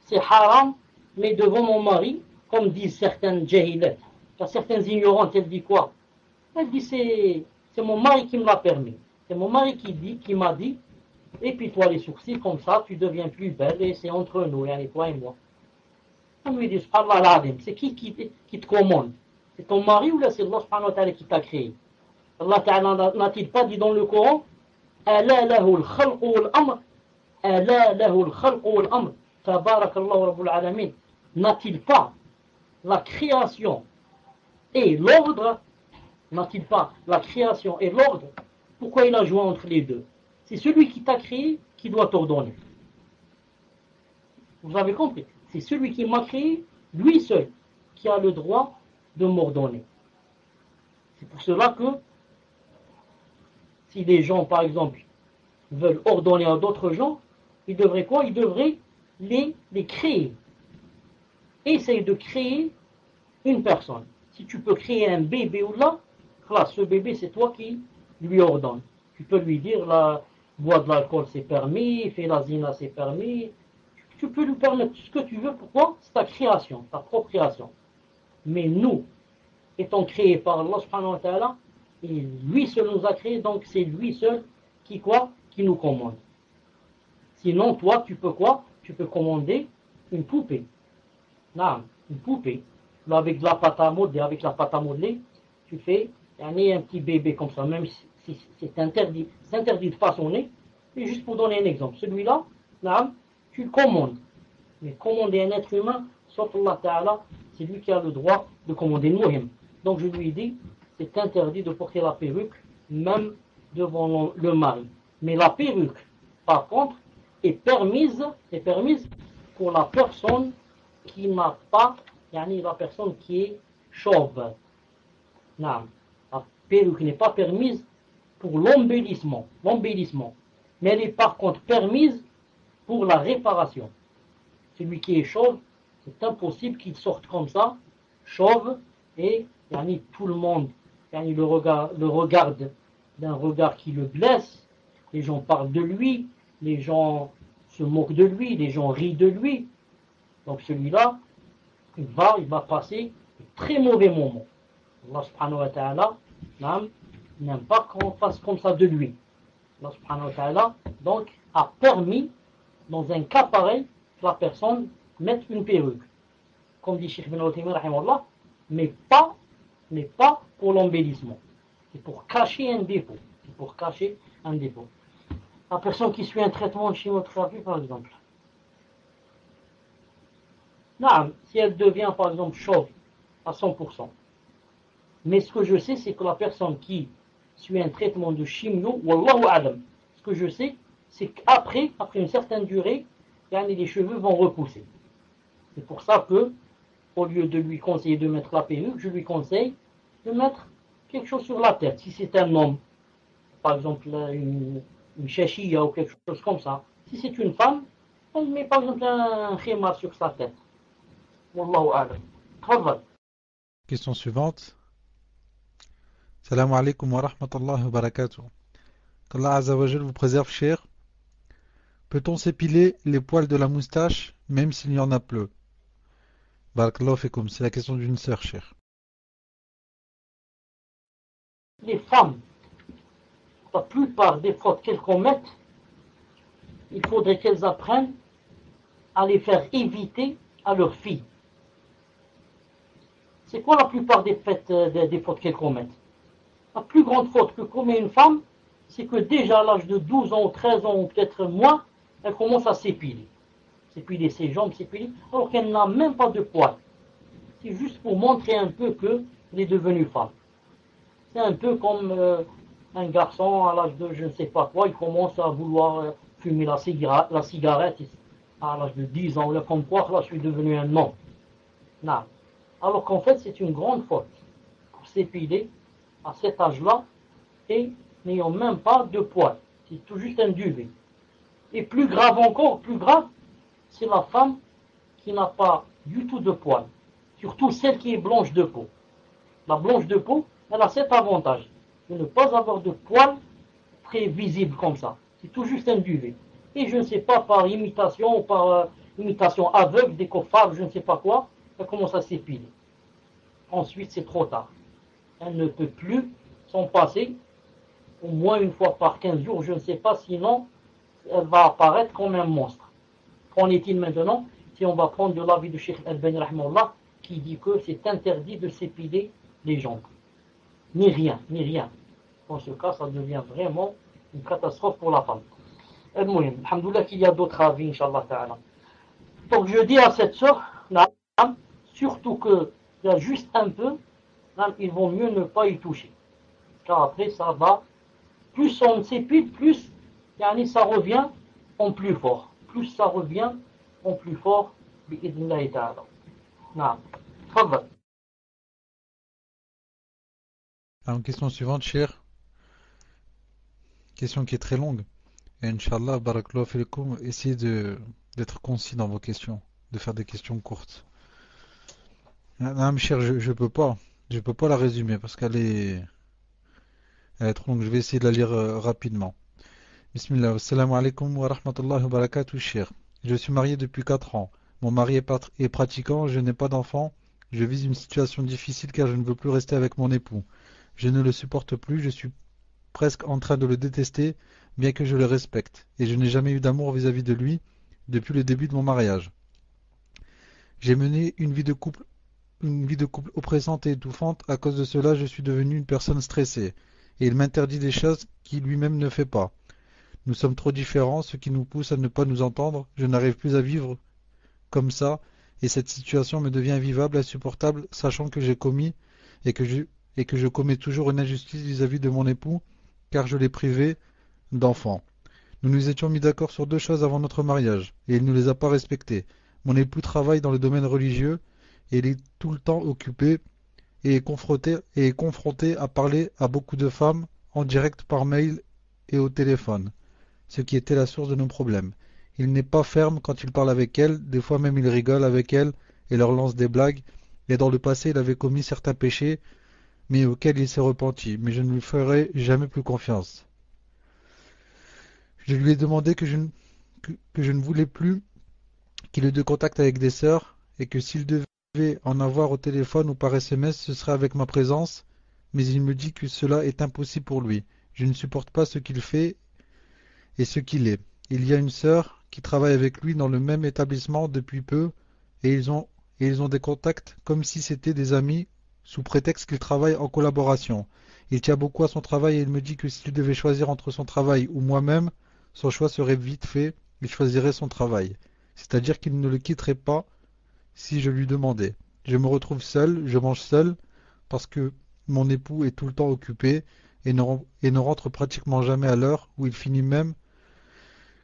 c'est haram, mais devant mon mari, comme disent certaines jahilettes, certaines ignorantes, elles disent quoi? Elle dit c'est mon mari qui me l'a permis. C'est mon mari qui m'a dit, et puis toi les sourcils, comme ça tu deviens plus belle et c'est entre nous, et toi et moi. On lui dit, subhanallah al-azim, c'est qui te commande? C'est ton mari ou là c'est Allah subhanahu wa ta'ala qui t'a créé? Allah ta'ala n'a-t-il pas dit dans le Coran, Ala lahu al-khalq wal-amr, Ala lahu al-khalq wal-amr, Tabarakallahu rabbul alamin. N'a-t-il pas la création et l'ordre? N'a-t-il pas la création et l'ordre? Pourquoi il a joué entre les deux? C'est celui qui t'a créé qui doit t'ordonner. Vous avez compris? C'est celui qui m'a créé, lui seul, qui a le droit de m'ordonner. C'est pour cela que si des gens, par exemple, veulent ordonner à d'autres gens, ils devraient quoi? Ils devraient les créer. Essaye de créer une personne. Si tu peux créer un bébé ou là, ce bébé c'est toi qui lui ordonne. Tu peux lui dire, boire de l'alcool c'est permis, faire la zina c'est permis. Tu peux lui permettre tout ce que tu veux. Pourquoi? C'est ta création, ta propre création. Mais nous, étant créés par Allah subhanahu wa ta'ala, lui seul nous a créés, donc c'est lui seul qui nous commande. Sinon, toi, tu peux quoi? Tu peux commander une poupée. Non, une poupée. Là, avec de la pâte à modeler, tu fais un petit bébé comme ça, même si c'est interdit. C'est interdit de façonner. Et juste pour donner un exemple, celui-là, tu le commandes. Mais commander un être humain, sauf Allah Ta'ala, c'est lui qui a le droit de commander nous-mêmes. Donc je lui dis, c'est interdit de porter la perruque, même devant le mari. Mais la perruque, par contre, est permise pour la personne qui n'a pas, la personne qui est chauve. Non, la perruque n'est pas permise pour l'embellissement, mais elle est par contre permise pour la réparation. Celui qui est chauve, c'est impossible qu'il sorte comme ça, chauve, et tout le monde le regarde d'un regard qui le blesse. Les gens parlent de lui, les gens se moquent de lui, les gens rient de lui. Donc celui-là, il va passer un très mauvais moment. Allah subhanahu wa ta'ala n'aime pas qu'on fasse comme ça de lui. Allah subhanahu wa ta'ala donc a permis, dans un cas pareil, que la personne mette une perruque. Comme dit Cheikh Ibn Uthaymin rahimahullah, mais pas pour l'embellissement. C'est pour cacher un défaut. La personne qui suit un traitement de chimiothérapie, par exemple. Non, si elle devient, par exemple, chauve à 100%. Mais ce que je sais, c'est que la personne qui suit un traitement de chimio, wallahu a'lam, ce que je sais, c'est qu'après une certaine durée, les cheveux vont repousser. C'est pour ça que, au lieu de lui conseiller de mettre la perruque, je lui conseille de mettre quelque chose sur la tête. Si c'est un homme, par exemple une chachia ou quelque chose comme ça. Si c'est une femme, on met par exemple un khimar sur sa tête. Wallahu a'lam. Tafadhal. Question suivante. Salam alaikum wa rahmatullahi wa barakatuh. Qu'Allah Azza wa Jal vous préserve, cher. Peut-on s'épiler les poils de la moustache, même s'il y en a peu? Barakallahu fikum, c'est la question d'une sœur, cher. Les femmes, la plupart des fautes qu'elles commettent, il faudrait qu'elles apprennent à les faire éviter à leurs filles. C'est quoi la plupart des fautes qu'elles commettent? La plus grande faute que commet une femme, c'est que déjà à l'âge de 12 ans ou 13 ans ou peut-être moins, elle commence à s'épiler. S'épiler ses jambes, s'épiler, alors qu'elle n'a même pas de poils. C'est juste pour montrer un peu qu'elle est devenue femme. C'est un peu comme un garçon à l'âge de je ne sais pas quoi, il commence à vouloir fumer la cigarette à l'âge de 10 ans, là, comme quoi là je suis devenu un homme. Non. Alors qu'en fait c'est une grande faute pour s'épiler à cet âge-là et n'ayant même pas de poils. C'est tout juste un duvet. Et plus grave encore, c'est la femme qui n'a pas du tout de poils. Surtout celle qui est blanche de peau. La blanche de peau, elle a cet avantage de ne pas avoir de poils très visibles comme ça. C'est tout juste un duvet. Et je ne sais pas, par imitation ou par imitation aveugle des cofards, je ne sais pas quoi, elle commence à s'épiler. Ensuite, c'est trop tard. Elle ne peut plus s'en passer, au moins une fois par 15 jours, je ne sais pas, sinon elle va apparaître comme un monstre. Qu'en est-il maintenant si on va prendre de l'avis du Cheikh Al-Bani rahimahullah, qui dit que c'est interdit de s'épiler les jambes. Ni rien, ni rien. Dans ce cas, ça devient vraiment une catastrophe pour la femme. Al-Muhim, alhamdoulilah qu'il y a d'autres avis, Inch'Allah ta'ala. Donc je dis à cette sœur, surtout qu'il y a juste un peu, il vaut mieux ne pas y toucher. Car après, ça va, plus on s'épile, plus ça revient en plus fort. Plus ça revient en plus fort, bi'idnillahi ta'ala. Naam. Tfadal. Alors, question suivante, cher. Question qui est très longue. Et Inch'Allah, barakallahu fikum, essayez d'être concis dans vos questions, de faire des questions courtes. Non, cher, je peux pas. Je peux pas la résumer parce elle est trop longue. Je vais essayer de la lire rapidement. Bismillah, assalamu alaikum wa rahmatullahi wa barakatuh, cher. Je suis marié depuis 4 ans. Mon mari est pratiquant, je n'ai pas d'enfant. Je vis une situation difficile car je ne veux plus rester avec mon époux. Je ne le supporte plus, je suis presque en train de le détester, bien que je le respecte. Et je n'ai jamais eu d'amour vis-à-vis de lui depuis le début de mon mariage. J'ai mené une vie de couple oppressante et étouffante. À cause de cela, je suis devenu une personne stressée. Et il m'interdit des choses qu'il lui-même ne fait pas. Nous sommes trop différents, ce qui nous pousse à ne pas nous entendre. Je n'arrive plus à vivre comme ça, et cette situation me devient invivable, insupportable, sachant que j'ai commis et que je commets toujours une injustice vis-à-vis de mon époux, car je l'ai privé d'enfants. Nous nous étions mis d'accord sur 2 choses avant notre mariage, et il ne les a pas respectées. Mon époux travaille dans le domaine religieux, et il est tout le temps occupé et est confronté à parler à beaucoup de femmes en direct par mail et au téléphone, ce qui était la source de nos problèmes. Il n'est pas ferme quand il parle avec elles, des fois même il rigole avec elles et leur lance des blagues, et dans le passé il avait commis certains péchés, mais auxquels il s'est repenti, mais je ne lui ferai jamais plus confiance. Je lui ai demandé que je ne voulais plus qu'il ait de contact avec des sœurs, et que s'il devait en avoir au téléphone ou par SMS, ce serait avec ma présence, mais il me dit que cela est impossible pour lui. Je ne supporte pas ce qu'il fait et ce qu'il est. Il y a une sœur qui travaille avec lui dans le même établissement depuis peu, et ils ont des contacts comme si c'était des amis, sous prétexte qu'ils travaillent en collaboration. Il tient beaucoup à son travail et il me dit que s'il devait choisir entre son travail ou moi-même, son choix serait vite fait, il choisirait son travail. C'est-à-dire qu'il ne le quitterait pas si je lui demandais. Je me retrouve seul, je mange seul, parce que mon époux est tout le temps occupé et ne rentre pratiquement jamais à l'heure, où il finit même.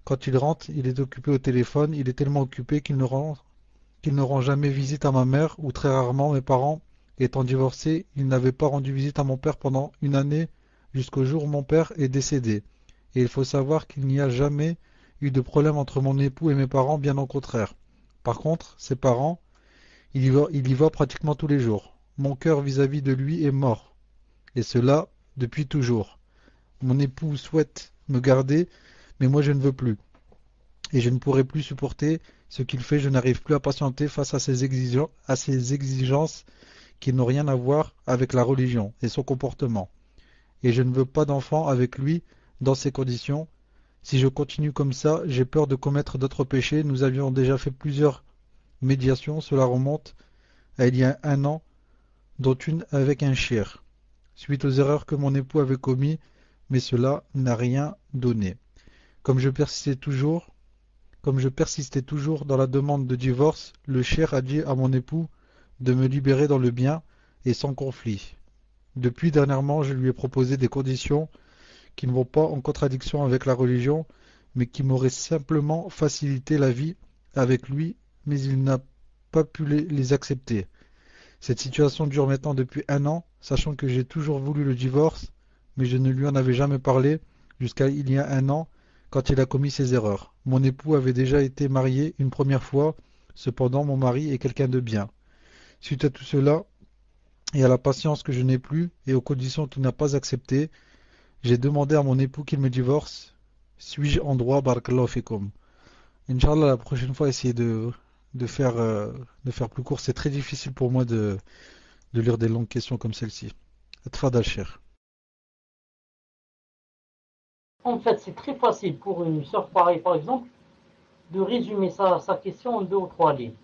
Quand il rentre, il est occupé au téléphone, il est tellement occupé qu'il ne rend jamais visite à ma mère, ou très rarement. Mes parents étant divorcés, ils n'avaient pas rendu visite à mon père pendant une année, jusqu'au jour où mon père est décédé. Et il faut savoir qu'il n'y a jamais eu de problème entre mon époux et mes parents, bien au contraire. Par contre, ses parents, il y va pratiquement tous les jours. Mon cœur vis-à-vis de lui est mort, et cela depuis toujours. Mon époux souhaite me garder, mais moi je ne veux plus. Et je ne pourrai plus supporter ce qu'il fait, je n'arrive plus à patienter face à ces exigences qui n'ont rien à voir avec la religion et son comportement. Et je ne veux pas d'enfant avec lui dans ces conditions. Si je continue comme ça, j'ai peur de commettre d'autres péchés. Nous avions déjà fait plusieurs médiations, cela remonte à il y a 1 an, dont une avec un shir, suite aux erreurs que mon époux avait commises, mais cela n'a rien donné. Comme je persistais toujours dans la demande de divorce, le shir a dit à mon époux de me libérer dans le bien et sans conflit. Depuis dernièrement, je lui ai proposé des conditions qui ne vont pas en contradiction avec la religion, mais qui m'auraient simplement facilité la vie avec lui, mais il n'a pas pu les accepter. Cette situation dure maintenant depuis 1 an, sachant que j'ai toujours voulu le divorce, mais je ne lui en avais jamais parlé jusqu'à il y a 1 an, quand il a commis ses erreurs. Mon époux avait déjà été marié une première fois, cependant mon mari est quelqu'un de bien. Suite à tout cela, et à la patience que je n'ai plus, et aux conditions qu'il n'a pas acceptées, j'ai demandé à mon époux qu'il me divorce. Suis-je en droit, barakallahu fikum? Inch'Allah, la prochaine fois, essayez de de faire plus court. C'est très difficile pour moi de lire des longues questions comme celle-ci. Tfadal, cher. En fait, c'est très facile pour une sœur pareille, par exemple, de résumer sa question en 2 ou 3 lignes.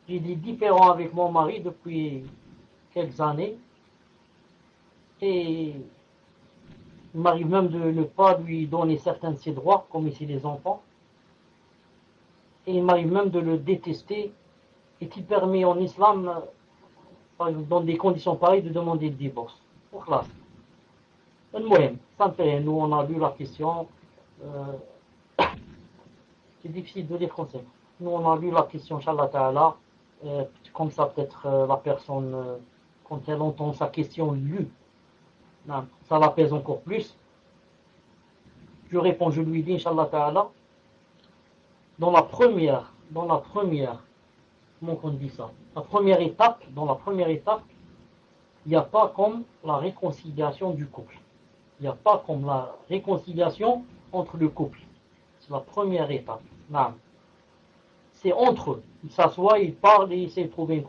J'ai des différends avec mon mari depuis quelques années et il m'arrive même de ne pas lui donner certains de ses droits, comme ici les enfants, et il m'arrive même de le détester et qui permet en islam, par exemple, dans des conditions pareilles, de demander le divorce. Pour classe. Ça me fait, nous on a lu la question, c'est difficile de lire français. Nous on a lu la question, Inch'Allah Ta'ala, comme ça peut-être la personne, quand elle entend sa question lue, ça l'apaise encore plus. Je réponds, je lui dis, Inch'Allah Ta'ala, dans la première, comment on dit ça, dans la première étape, il n'y a pas comme la réconciliation du couple. Il n'y a pas comme la réconciliation entre le couple. C'est la première étape. C'est entre eux. Ils s'assoient, ils parlent et essaient de trouver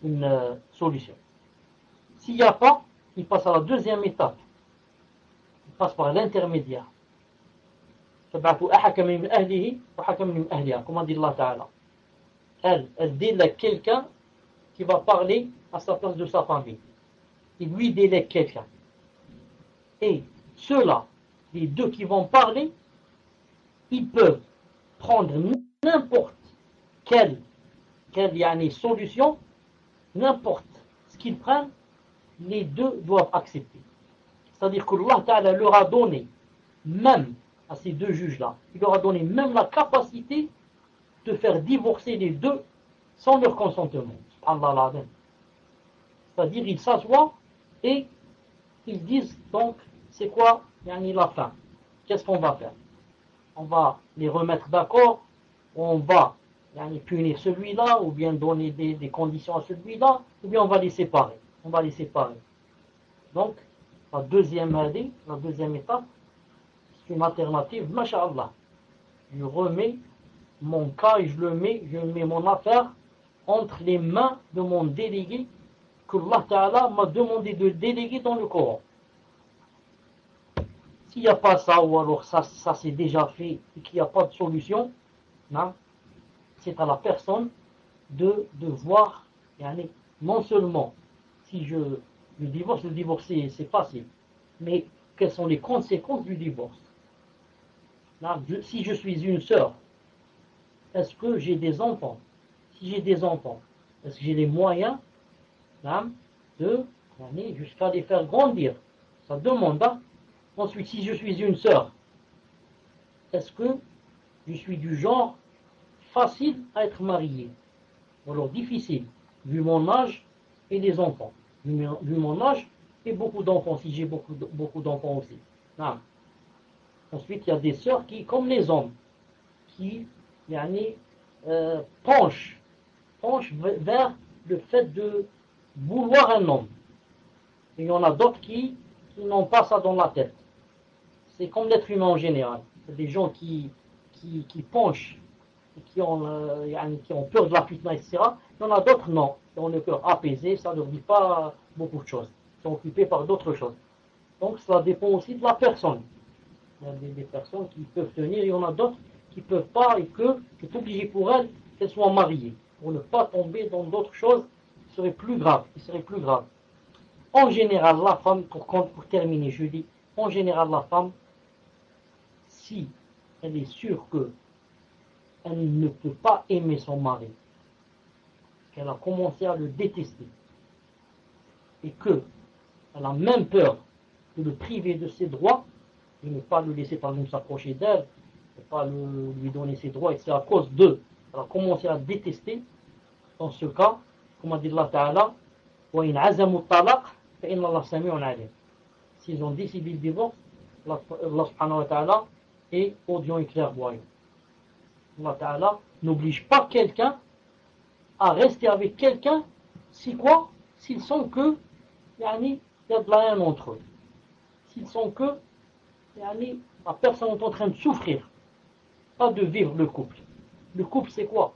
une solution. S'il n'y a pas, ils passent à la deuxième étape. Ils passent par l'intermédiaire. Comment dit Allah Ta'ala. Elle délègue quelqu'un qui va parler à sa place de sa famille. Il lui délègue quelqu'un. Et ceux-là, les deux qui vont parler, ils peuvent prendre n'importe quelle solution, n'importe ce qu'ils prennent, les deux doivent accepter. C'est-à-dire que Allah Ta'ala leur a donné, même à ces deux juges-là, il leur a donné même la capacité de faire divorcer les deux sans leur consentement. C'est-à-dire ils s'assoient et ils disent donc c'est quoi la fin. Qu'est-ce qu'on va faire? On va les remettre d'accord, on va punir celui-là, ou bien donner des conditions à celui-là, ou bien on va les séparer. Donc, la deuxième étape, c'est une alternative, masha'Allah. Je remets mon cas et je mets mon affaire entre les mains de mon délégué que Allah Ta'ala m'a demandé de déléguer dans le Coran. S'il n'y a pas ça, ou alors ça c'est déjà fait et qu'il n'y a pas de solution, c'est à la personne de voir, non seulement si le divorcer c'est facile, mais quelles sont les conséquences du divorce. Si je suis une sœur, est-ce que j'ai des enfants? Si j'ai des enfants, est-ce que j'ai les moyens de jusqu'à les faire grandir? Ça demande. Ensuite, si je suis une sœur, est-ce que je suis du genre facile à être marié, ou alors difficile, vu mon âge et les enfants, vu mon âge et beaucoup d'enfants, si j'ai beaucoup d'enfants aussi. Ensuite, il y a des sœurs qui, comme les hommes, qui penchent vers le fait de vouloir un homme. Et il y en a d'autres qui n'ont pas ça dans la tête. C'est comme l'être humain en général. C'est des gens qui penchent, qui ont peur de la fitna, etc. Il y en a d'autres, non. Qui ont le cœur apaisé, ça ne leur dit pas beaucoup de choses. Ils sont occupés par d'autres choses. Donc cela dépend aussi de la personne. Il y a des personnes qui peuvent tenir, il y en a d'autres qui ne peuvent pas et que c'est obligé pour elles qu'elles soient mariées. Pour ne pas tomber dans d'autres choses qui seraient plus graves. En général, la femme, pour terminer, je dis, en général, la femme, si elle est sûre qu'elle ne peut pas aimer son mari, qu'elle a commencé à le détester, et qu'elle a même peur de le priver de ses droits, de ne pas le laisser par exemple s'approcher d'elle, de ne pas lui donner ses droits, et c'est à cause d'eux, elle a commencé à le détester, dans ce cas, comme a dit Allah Ta'ala, وَإِنْ عَزَمُوا الطَّلَقْ فَإِنَّ اللَّهَ سَمِيعٌ عَلِيمٌ. S'ils ont décidé le divorce, Allah subhanahu wa ta'ala est audient et clairvoyant. Allah ta'ala n'oblige pas quelqu'un à rester avec quelqu'un si quoi? S'ils sont que il y a de la haine entre eux. S'ils sont que la personne est en train de souffrir, pas de vivre le couple. Le couple c'est quoi?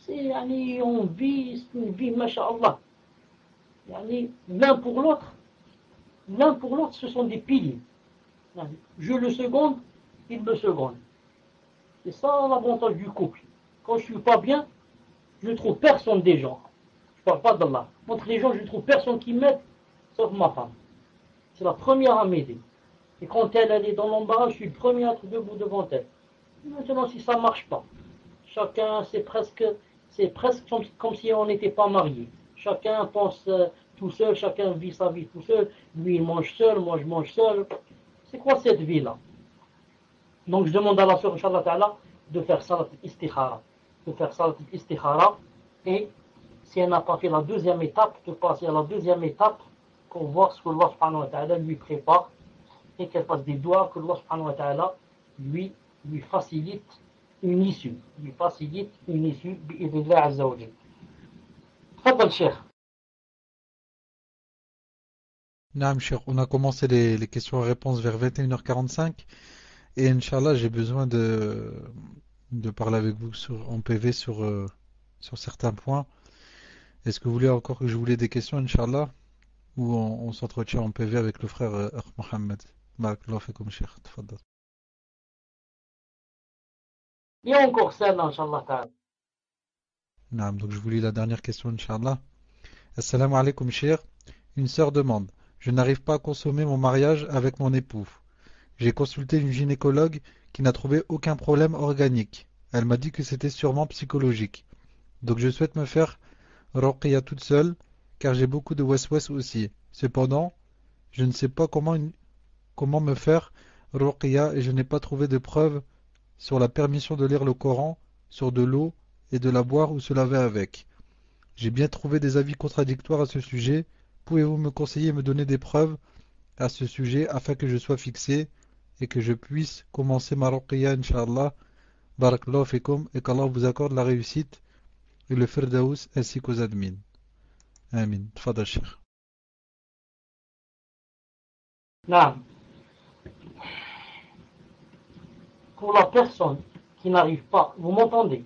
on vit, c'est une vie, masha'Allah. L'un pour l'autre, ce sont des piliers. Je le seconde, il me seconde. C'est ça l'avantage du couple. Quand je suis pas bien, je ne trouve personne des gens. Je parle pas d'Allah. Entre les gens, je ne trouve personne qui m'aide, sauf ma femme. C'est la première à m'aider. Et quand elle est dans l'embarras, je suis le premier à être debout devant elle. Maintenant, si ça ne marche pas, chacun, c'est presque comme si on n'était pas mariés. Chacun pense tout seul, chacun vit sa vie tout seul. Lui, il mange seul, moi, je mange seul. C'est quoi cette vie-là? Donc, je demande à la sœur, Inch'Allah Ta'ala, de faire salat istikhara. Et si elle n'a pas fait la deuxième étape, de passer à la deuxième étape pour voir ce que Allah subhanahu wa ta'ala lui prépare et qu'elle fasse des doigts que Allah subhanahu wa ta'ala lui facilite une issue. Bi'idhnillah azza wa jal. Tfadal, Cheikh. Naam, Cheikh, on a commencé les questions et réponses vers 21h45 et Inch'Allah, j'ai besoin de parler avec vous en PV sur certains points. Est-ce que vous voulez encore que je vous lise des questions, Inch'Allah, ou on s'entretient en PV avec le frère Mohamed? Barakallahu fikum, Cheikh. Tfadal. Il y a encore celle-là, Inch'Allah Ta'ala. Naam, donc je vous lis la dernière question, Inch'Allah. Assalamu alaikum, Cheikh. Une sœur demande: je n'arrive pas à consommer mon mariage avec mon époux. J'ai consulté une gynécologue qui n'a trouvé aucun problème organique. Elle m'a dit que c'était sûrement psychologique. Donc je souhaite me faire ruqya toute seule, car j'ai beaucoup de waswas aussi. Cependant, je ne sais pas comment me faire ruqya et je n'ai pas trouvé de preuve sur la permission de lire le Coran, sur de l'eau et de la boire ou se laver avec. J'ai bien trouvé des avis contradictoires à ce sujet. Pouvez-vous me conseiller et me donner des preuves à ce sujet afin que je sois fixé et que je puisse commencer ma ruqya, Inch'Allah? Barakallahu fikum, et qu'Allah vous accorde la réussite et le firdaous ainsi qu'aux admins. Amin. Tfadal, Cheikh. Non. Pour la personne qui n'arrive pas, vous m'entendez?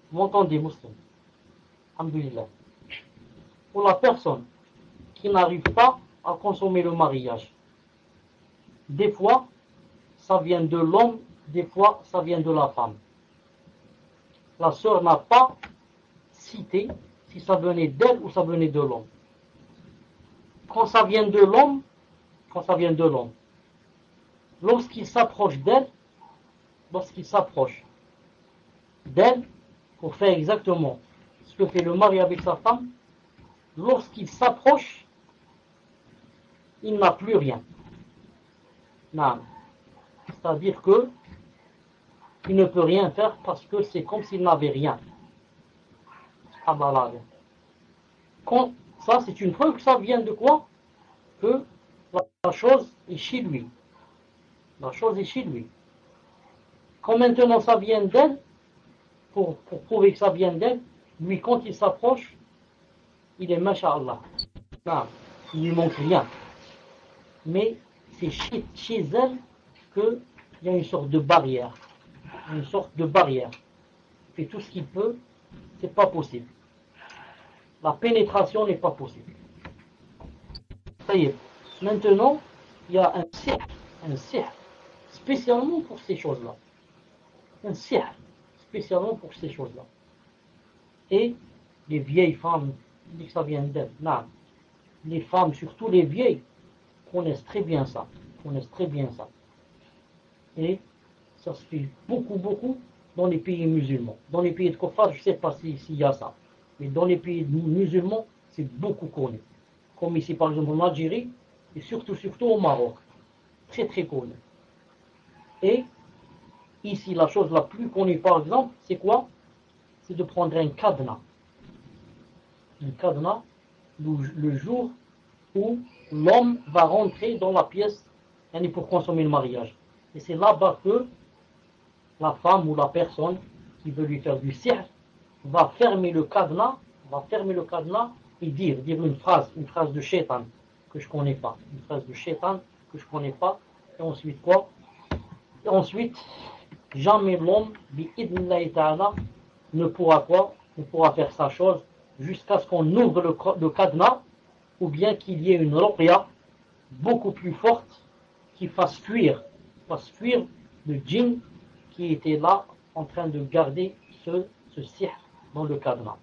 Vous m'entendez, Muslim? Alhamdulillah. Pour la personne qui n'arrive pas à consommer le mariage, des fois, ça vient de l'homme, des fois, ça vient de la femme. La sœur n'a pas cité si ça venait d'elle ou ça venait de l'homme. Quand ça vient de l'homme, lorsqu'il s'approche d'elle, pour faire exactement ce que fait le mari avec sa femme, lorsqu'il s'approche, il n'a plus rien. Non. C'est-à-dire que il ne peut rien faire parce que c'est comme s'il n'avait rien. Ça, c'est une preuve que ça vient de quoi? Que la chose est chez lui. La chose est chez lui. Quand maintenant ça vient d'elle, pour prouver que ça vient d'elle, lui, quand il s'approche, il est masha'Allah. Non, il ne lui manque rien. Mais c'est chez elle qu'il y a une sorte de barrière. Il fait tout ce qu'il peut, c'est pas possible. La pénétration n'est pas possible. Ça y est. Maintenant, il y a un sihr, spécialement pour ces choses-là. Et les vieilles femmes, disent que ça vient d'elles. Non. Les femmes, surtout les vieilles, connaissent très bien ça. Et ça se fait beaucoup dans les pays musulmans. Dans les pays de Kofar, je ne sais pas s'il y a ça. Mais dans les pays musulmans, c'est beaucoup connu. Comme ici, par exemple, en Algérie, et surtout au Maroc. Très connu. Et ici, la chose la plus connue, par exemple, c'est quoi? C'est de prendre un cadenas. Un cadenas, le jour où l'homme va rentrer dans la pièce pour consommer le mariage. Et c'est là-bas que la femme ou la personne qui veut lui faire du sihr va fermer le cadenas et dire une phrase de shaitan que je connais pas. Et ensuite quoi? Et ensuite, jamais l'homme, bi'idnillahi ta'ala, ne pourra quoi? Ne pourra faire sa chose jusqu'à ce qu'on ouvre le cadenas, ou bien qu'il y ait une ruqya beaucoup plus forte qui fasse fuir le djinn qui était là en train de garder ce sihr dans le cadenas,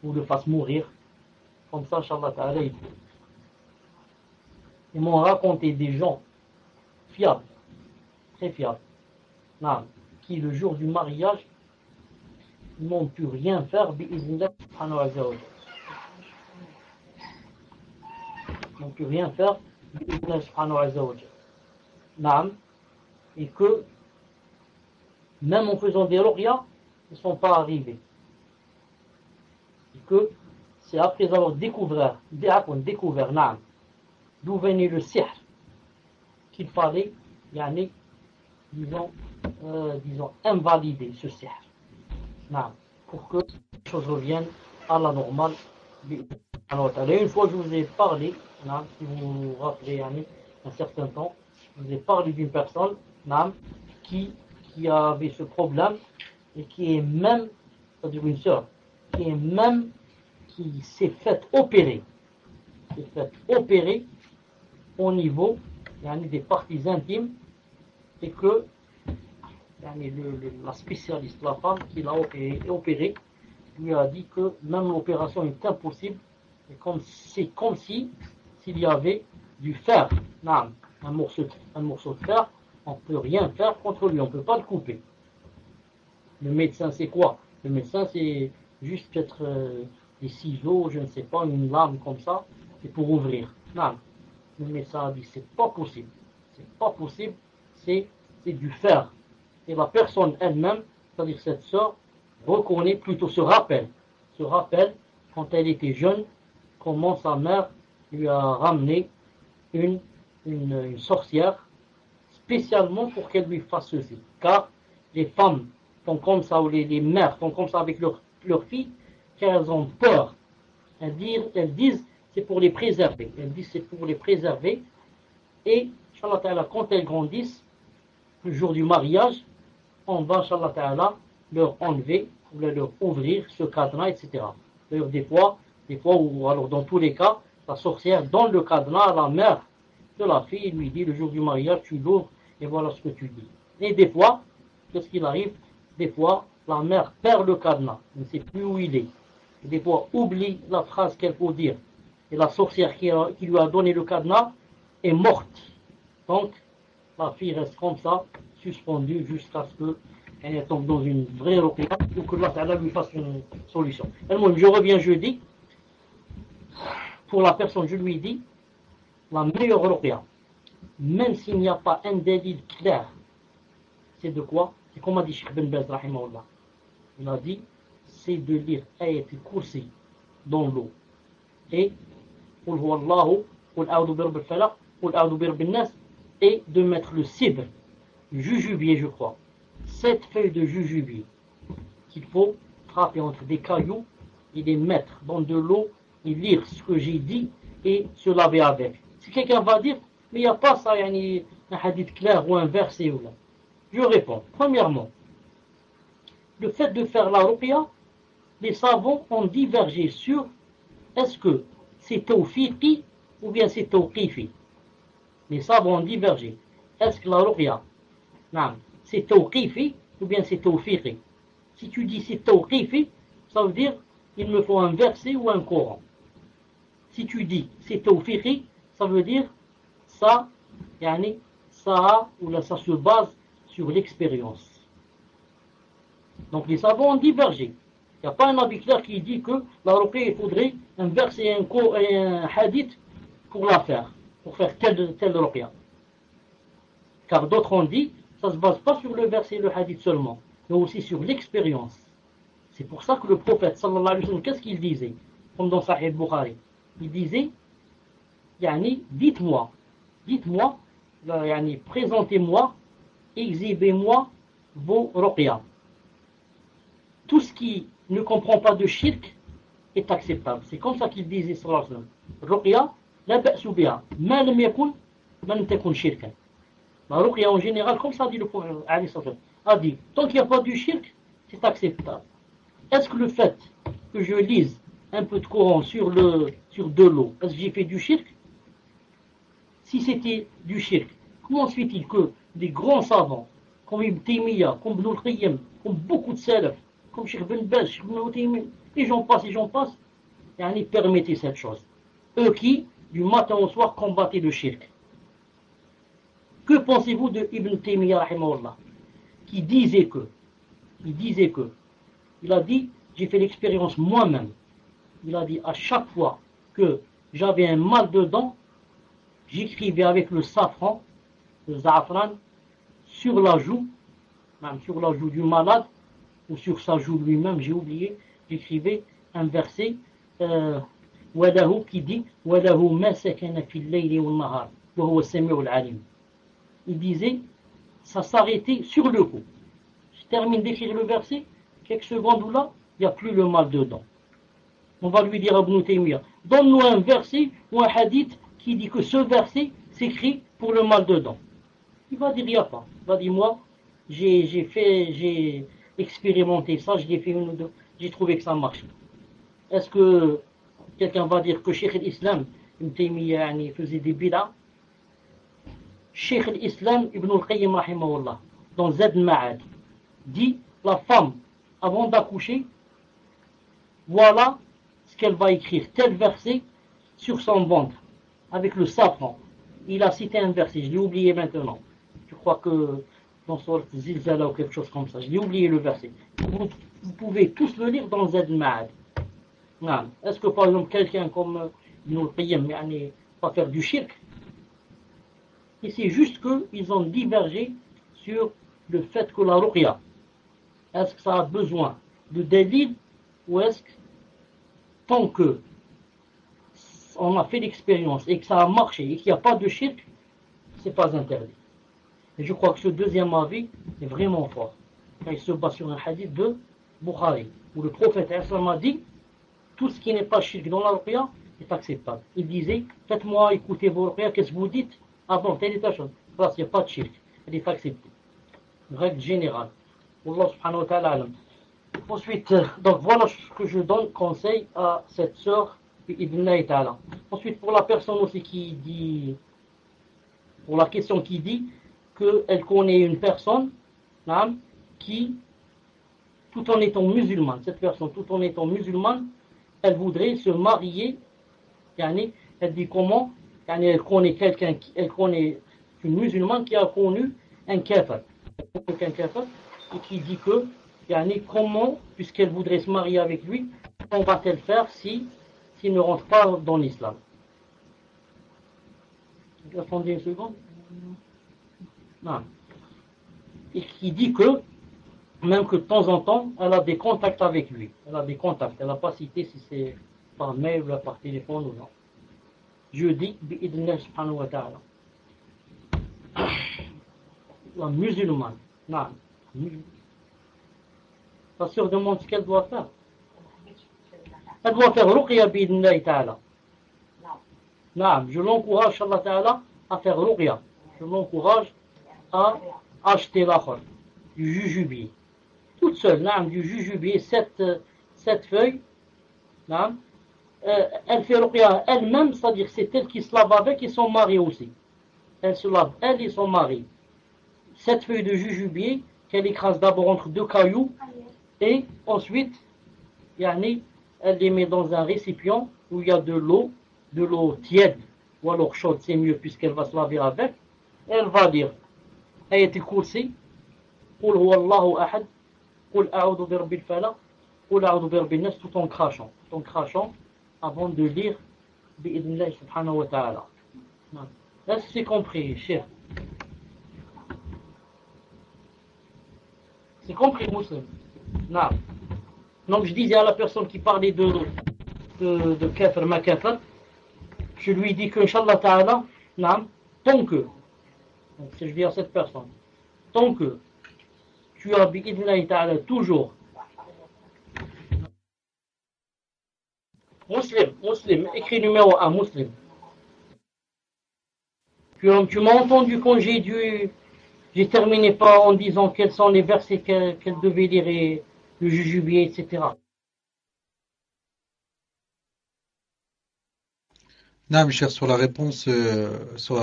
ou le fasse mourir. Comme ça, Inch'Allah ta'ala, ils m'ont raconté des gens fiables, très fiables, qui le jour du mariage n'ont pu rien faire, bi'iznillah subhanahu wa ta'ala. N'ont pu rien faire, bi'iznillah subhanahu wa ta'ala. Et que même en faisant des ruqya, ils ne sont pas arrivés. Et que c'est après avoir découvert d'où venait le sihr qu'il fallait, disons, invalider ce sihr. Pour que les choses reviennent à la normale. Et une fois je vous ai parlé, si vous vous rappelez un certain temps, je vous ai parlé d'une personne qui avait ce problème et qui est même, c'est-à-dire une sœur, qui s'est fait opérer. Au niveau des parties intimes, et que la spécialiste, la femme qui l'a opéré, lui a dit que même l'opération est impossible, et c'est comme s'il y avait du fer, un morceau de fer, on ne peut rien faire contre lui, on ne peut pas le couper. Le médecin c'est quoi? Le médecin c'est juste peut-être des ciseaux, je ne sais pas, une lame comme ça, c'est pour ouvrir. Le médecin a dit c'est pas possible, c'est du fer. Et la personne elle-même, c'est-à-dire cette sœur, reconnaît, plutôt se rappelle quand elle était jeune, comment sa mère lui a ramené une sorcière spécialement pour qu'elle lui fasse ceci. Car les femmes font comme ça, ou les mères font comme ça avec leurs filles, car elles ont peur. Elles disent c'est pour les préserver. Et, Inch'Allah Ta'ala, quand elles grandissent, le jour du mariage, on va, Inch'Allah Ta'ala, leur enlever, ou leur ouvrir ce cadenas, etc. D'ailleurs, des fois, ou alors dans tous les cas, la sorcière donne le cadenas à la mère de la fille et lui dit, le jour du mariage, tu l'ouvres et voilà ce que tu dis. Et des fois, qu'est-ce qu'il arrive? Des fois, la mère perd le cadenas, elle ne sait plus où il est. Et des fois, oublie la phrase qu'elle faut dire. Et la sorcière qui lui a donné le cadenas est morte. Donc, la fille reste comme ça, suspendue, jusqu'à ce qu'elle tombe dans une vraie ruqya, ou que Allah lui fasse une solution. Et moi, je reviens jeudi. Pour la personne, je lui dis, la meilleure ruqya, même s'il n'y a pas un délit clair, c'est de quoi? C'est comme a dit Cheikh Ben Baz, rahimahullah. Il a dit, c'est de lire Ayat al-Kursi dans l'eau. Et Qul huwallahu, Qul a'udhu bi rabbil falaq, Qul a'udhu bi rabbin nas, et de mettre le sidr, le jujubier, je crois. 7 feuilles de jujubier qu'il faut frapper entre des cailloux et les mettre dans de l'eau et lire ce que j'ai dit et se laver avec. Si quelqu'un va dire, mais il n'y a pas ça, un hadith clair ou un verset ou là. Je réponds, premièrement, le fait de faire la ruqya, les savants ont divergé sur est-ce que c'est tawfiqi ou bien c'est tawqifi. Les savants ont divergé. Est-ce que la ruqya, c'est tawqifi ou bien c'est tawfiqi? Si tu dis c'est tawqifi, ça veut dire il me faut un verset ou un Coran. Si tu dis c'est tawfiqi, ça veut dire ça, ça se base sur l'expérience. Donc les savants ont divergé. Il n'y a pas un avis clair qui dit que la ruqya, il faudrait un verset et un hadith pour la faire, pour faire telle ruqya. Car d'autres ont dit, ça ne se base pas sur le verset et le hadith seulement, mais aussi sur l'expérience. C'est pour ça que le prophète, sallallahu alayhi wa sallam, qu'est-ce qu'il disait? Comme dans Sahih Bukhari. Il disait, dites-moi, présentez-moi, exhibez-moi vos ruqya. Tout ce qui ne comprend pas de shirk est acceptable. C'est comme ça qu'il disait, sallallahu alayhi wa sallam. Ruqya, la ba'su biha, ma lam yakun, man takun shirkan. La ruqya en général, comme ça dit le prophète, a dit, tant qu'il n'y a pas du shirk, c'est acceptable. Est-ce que le fait que je lise un peu de Coran sur de l'eau, est-ce que j'ai fait du shirk? Si c'était du shirk, comment se fait-il que des grands savants, comme Ibn Taymiyyah, comme Ibn al-Qayyim, comme beaucoup de salaf, comme Cheikh Ben Baz, Cheikh Ibn Uthaymin, et j'en passe, yani permettaient cette chose. Eux qui, du matin au soir, combattaient le shirk. Que pensez-vous de Ibn Taymiyyah, rahimahullah, qui disait que, il a dit, j'ai fait l'expérience moi-même, il a dit, à chaque fois que j'avais un mal de dents, j'écrivais avec le safran, le za'afran, sur la joue, même sur la joue du malade, ou sur sa joue lui-même, j'ai oublié, j'écrivais un verset, وله qui dit, وله ما سكن في الليل والنهار وهو السميع العليم. Il disait, ça s'arrêtait sur le coup. Je termine d'écrire le verset, quelques secondes ou là, il n'y a plus le mal dedans. On va lui dire à Ibn Taymiyyah, donne-nous un verset ou un hadith qui dit que ce verset s'écrit pour le mal dedans. Il va dire, il n'y a pas. Il va dire, moi, j'ai expérimenté ça, je l'ai fait une ou deux, j'ai trouvé que ça marche. Est-ce que quelqu'un va dire que Cheikh al-Islam, Ibn Taymiyyah, faisait des bid'a? Cheikh al-Islam, Ibn al-Qayyim, rahimahullah, dans Zad Ma'ad, dit, la femme, avant d'accoucher, voilà ce qu'elle va écrire, tel verset sur son ventre, avec le safran. Il a cité un verset, je l'ai oublié maintenant. Je crois que dans Surat Zilzala ou quelque chose comme ça, je l'ai oublié le verset. Vous pouvez tous le lire dans Zad Ma'ad. Est-ce que par exemple quelqu'un comme Ibn al-Qayyim va faire du shirk? Et c'est juste qu'ils ont divergé sur le fait que la ruqya, est-ce que ça a besoin de dalil ou est-ce que tant que on a fait l'expérience et que ça a marché et qu'il n'y a pas de shirk, c'est pas interdit. Et je crois que ce deuxième avis est vraiment fort. Quand il se base sur un hadith de Bukhari, où le prophète a dit, tout ce qui n'est pas shirk dans la ruqya est acceptable. Il disait, faites-moi écouter vos ruqya, qu'est-ce que vous dites avant telle et telle chose. Parce qu'il n'y a pas de shirk, elle est acceptée. Une règle générale. Allah subhanahu wa ta'ala alam. Ensuite, donc voilà ce que je donne conseil à cette sœur, bi'idhnillahi ta'ala. Ensuite, pour la personne aussi qui dit, pour la question qui dit qu'elle connaît une personne qui, tout en étant musulmane, cette personne, tout en étant musulmane, elle voudrait se marier, elle dit comment, elle connaît quelqu'un, elle connaît une musulmane qui a connu un kafir, et qui dit que, comment, puisqu'elle voudrait se marier avec lui, comment va-t-elle faire s'il ne rentre pas dans l'islam? Attendez une seconde. Non. Et qui dit que, même que de temps en temps, elle a des contacts avec lui. Elle a des contacts. Elle n'a pas cité si c'est par mail ou par téléphone ou non. Je dis, bi'idhnillah subhanahu wa ta'ala. La musulmane. Non. La sœur demande ce qu'elle doit faire. Elle doit faire ruqya bi'idhnillah ta'ala. Non. Je l'encourage, inshallah ta'ala, à faire ruqya. Je l'encourage à acheter l'akhar, du jujubé. Toute seule, du jujubé, 7 feuilles. Elle fait ruqya elle-même, c'est-à-dire c'est elle qui se lave avec et son mari aussi. Elle se lave, elle et son mari. 7 feuilles de jujubé qu'elle écrase d'abord entre 2 cailloux et ensuite, elle les met dans un récipient où il y a de l'eau tiède ou alors chaude, c'est mieux puisqu'elle va se laver avec. Et elle va dire Ayat al-Kursi, Qul huwa Allahu ahad, Qul a'udhu bi rabbil falaq, Qul a'udhu bi rabbin nas, tout en crachant avant de lire bi'idhnillah subhanahu wa ta'ala. Est-ce que c'est compris, cher? C'est compris, musulman? Non. Donc je disais à la personne qui parlait de kafir ma kafir, je lui dis que Inch'Allah ta'ala, tant que, donc je dis à cette personne, tant que tu as bi'idhnillah ta'ala toujours muslim, écrit numéro 1, muslim. Tu m'as entendu quand j'ai terminé pas en disant quels sont les versets qu'elle devait lire et le jujubier, etc. Non, mes chers, sur la réponse, sur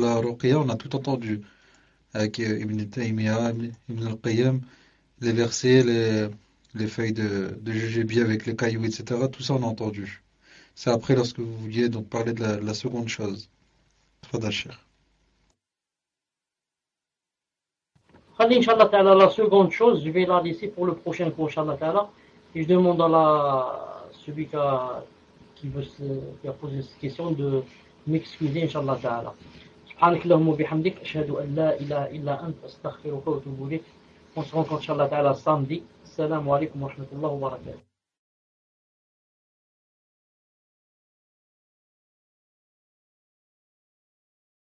la ruqya, on a tout entendu. Avec Ibn Taymiyyah, Ibn al-Qayyim, les versets, les feuilles de jujubia avec les cailloux, etc. Tout ça, on a entendu. C'est après, lorsque vous vouliez donc parler de la seconde chose. Tfadal, Cheikh. Khali, Inch'Allah Ta'ala, la seconde chose, je vais la laisser pour le prochain cours, Inch'Allah Ta'ala. Et je demande à celui qui a posé cette question de m'excuser, Inch'Allah Ta'ala. سبحانك اللهم وبحمدك أشهد أن لا إله إلا أنت أستغفرك وأتوب إليك. On se rencontre, Inch'Allah Ta'ala, samedi. Assalamu alaikum wa rahmatullahi wa barakatuh.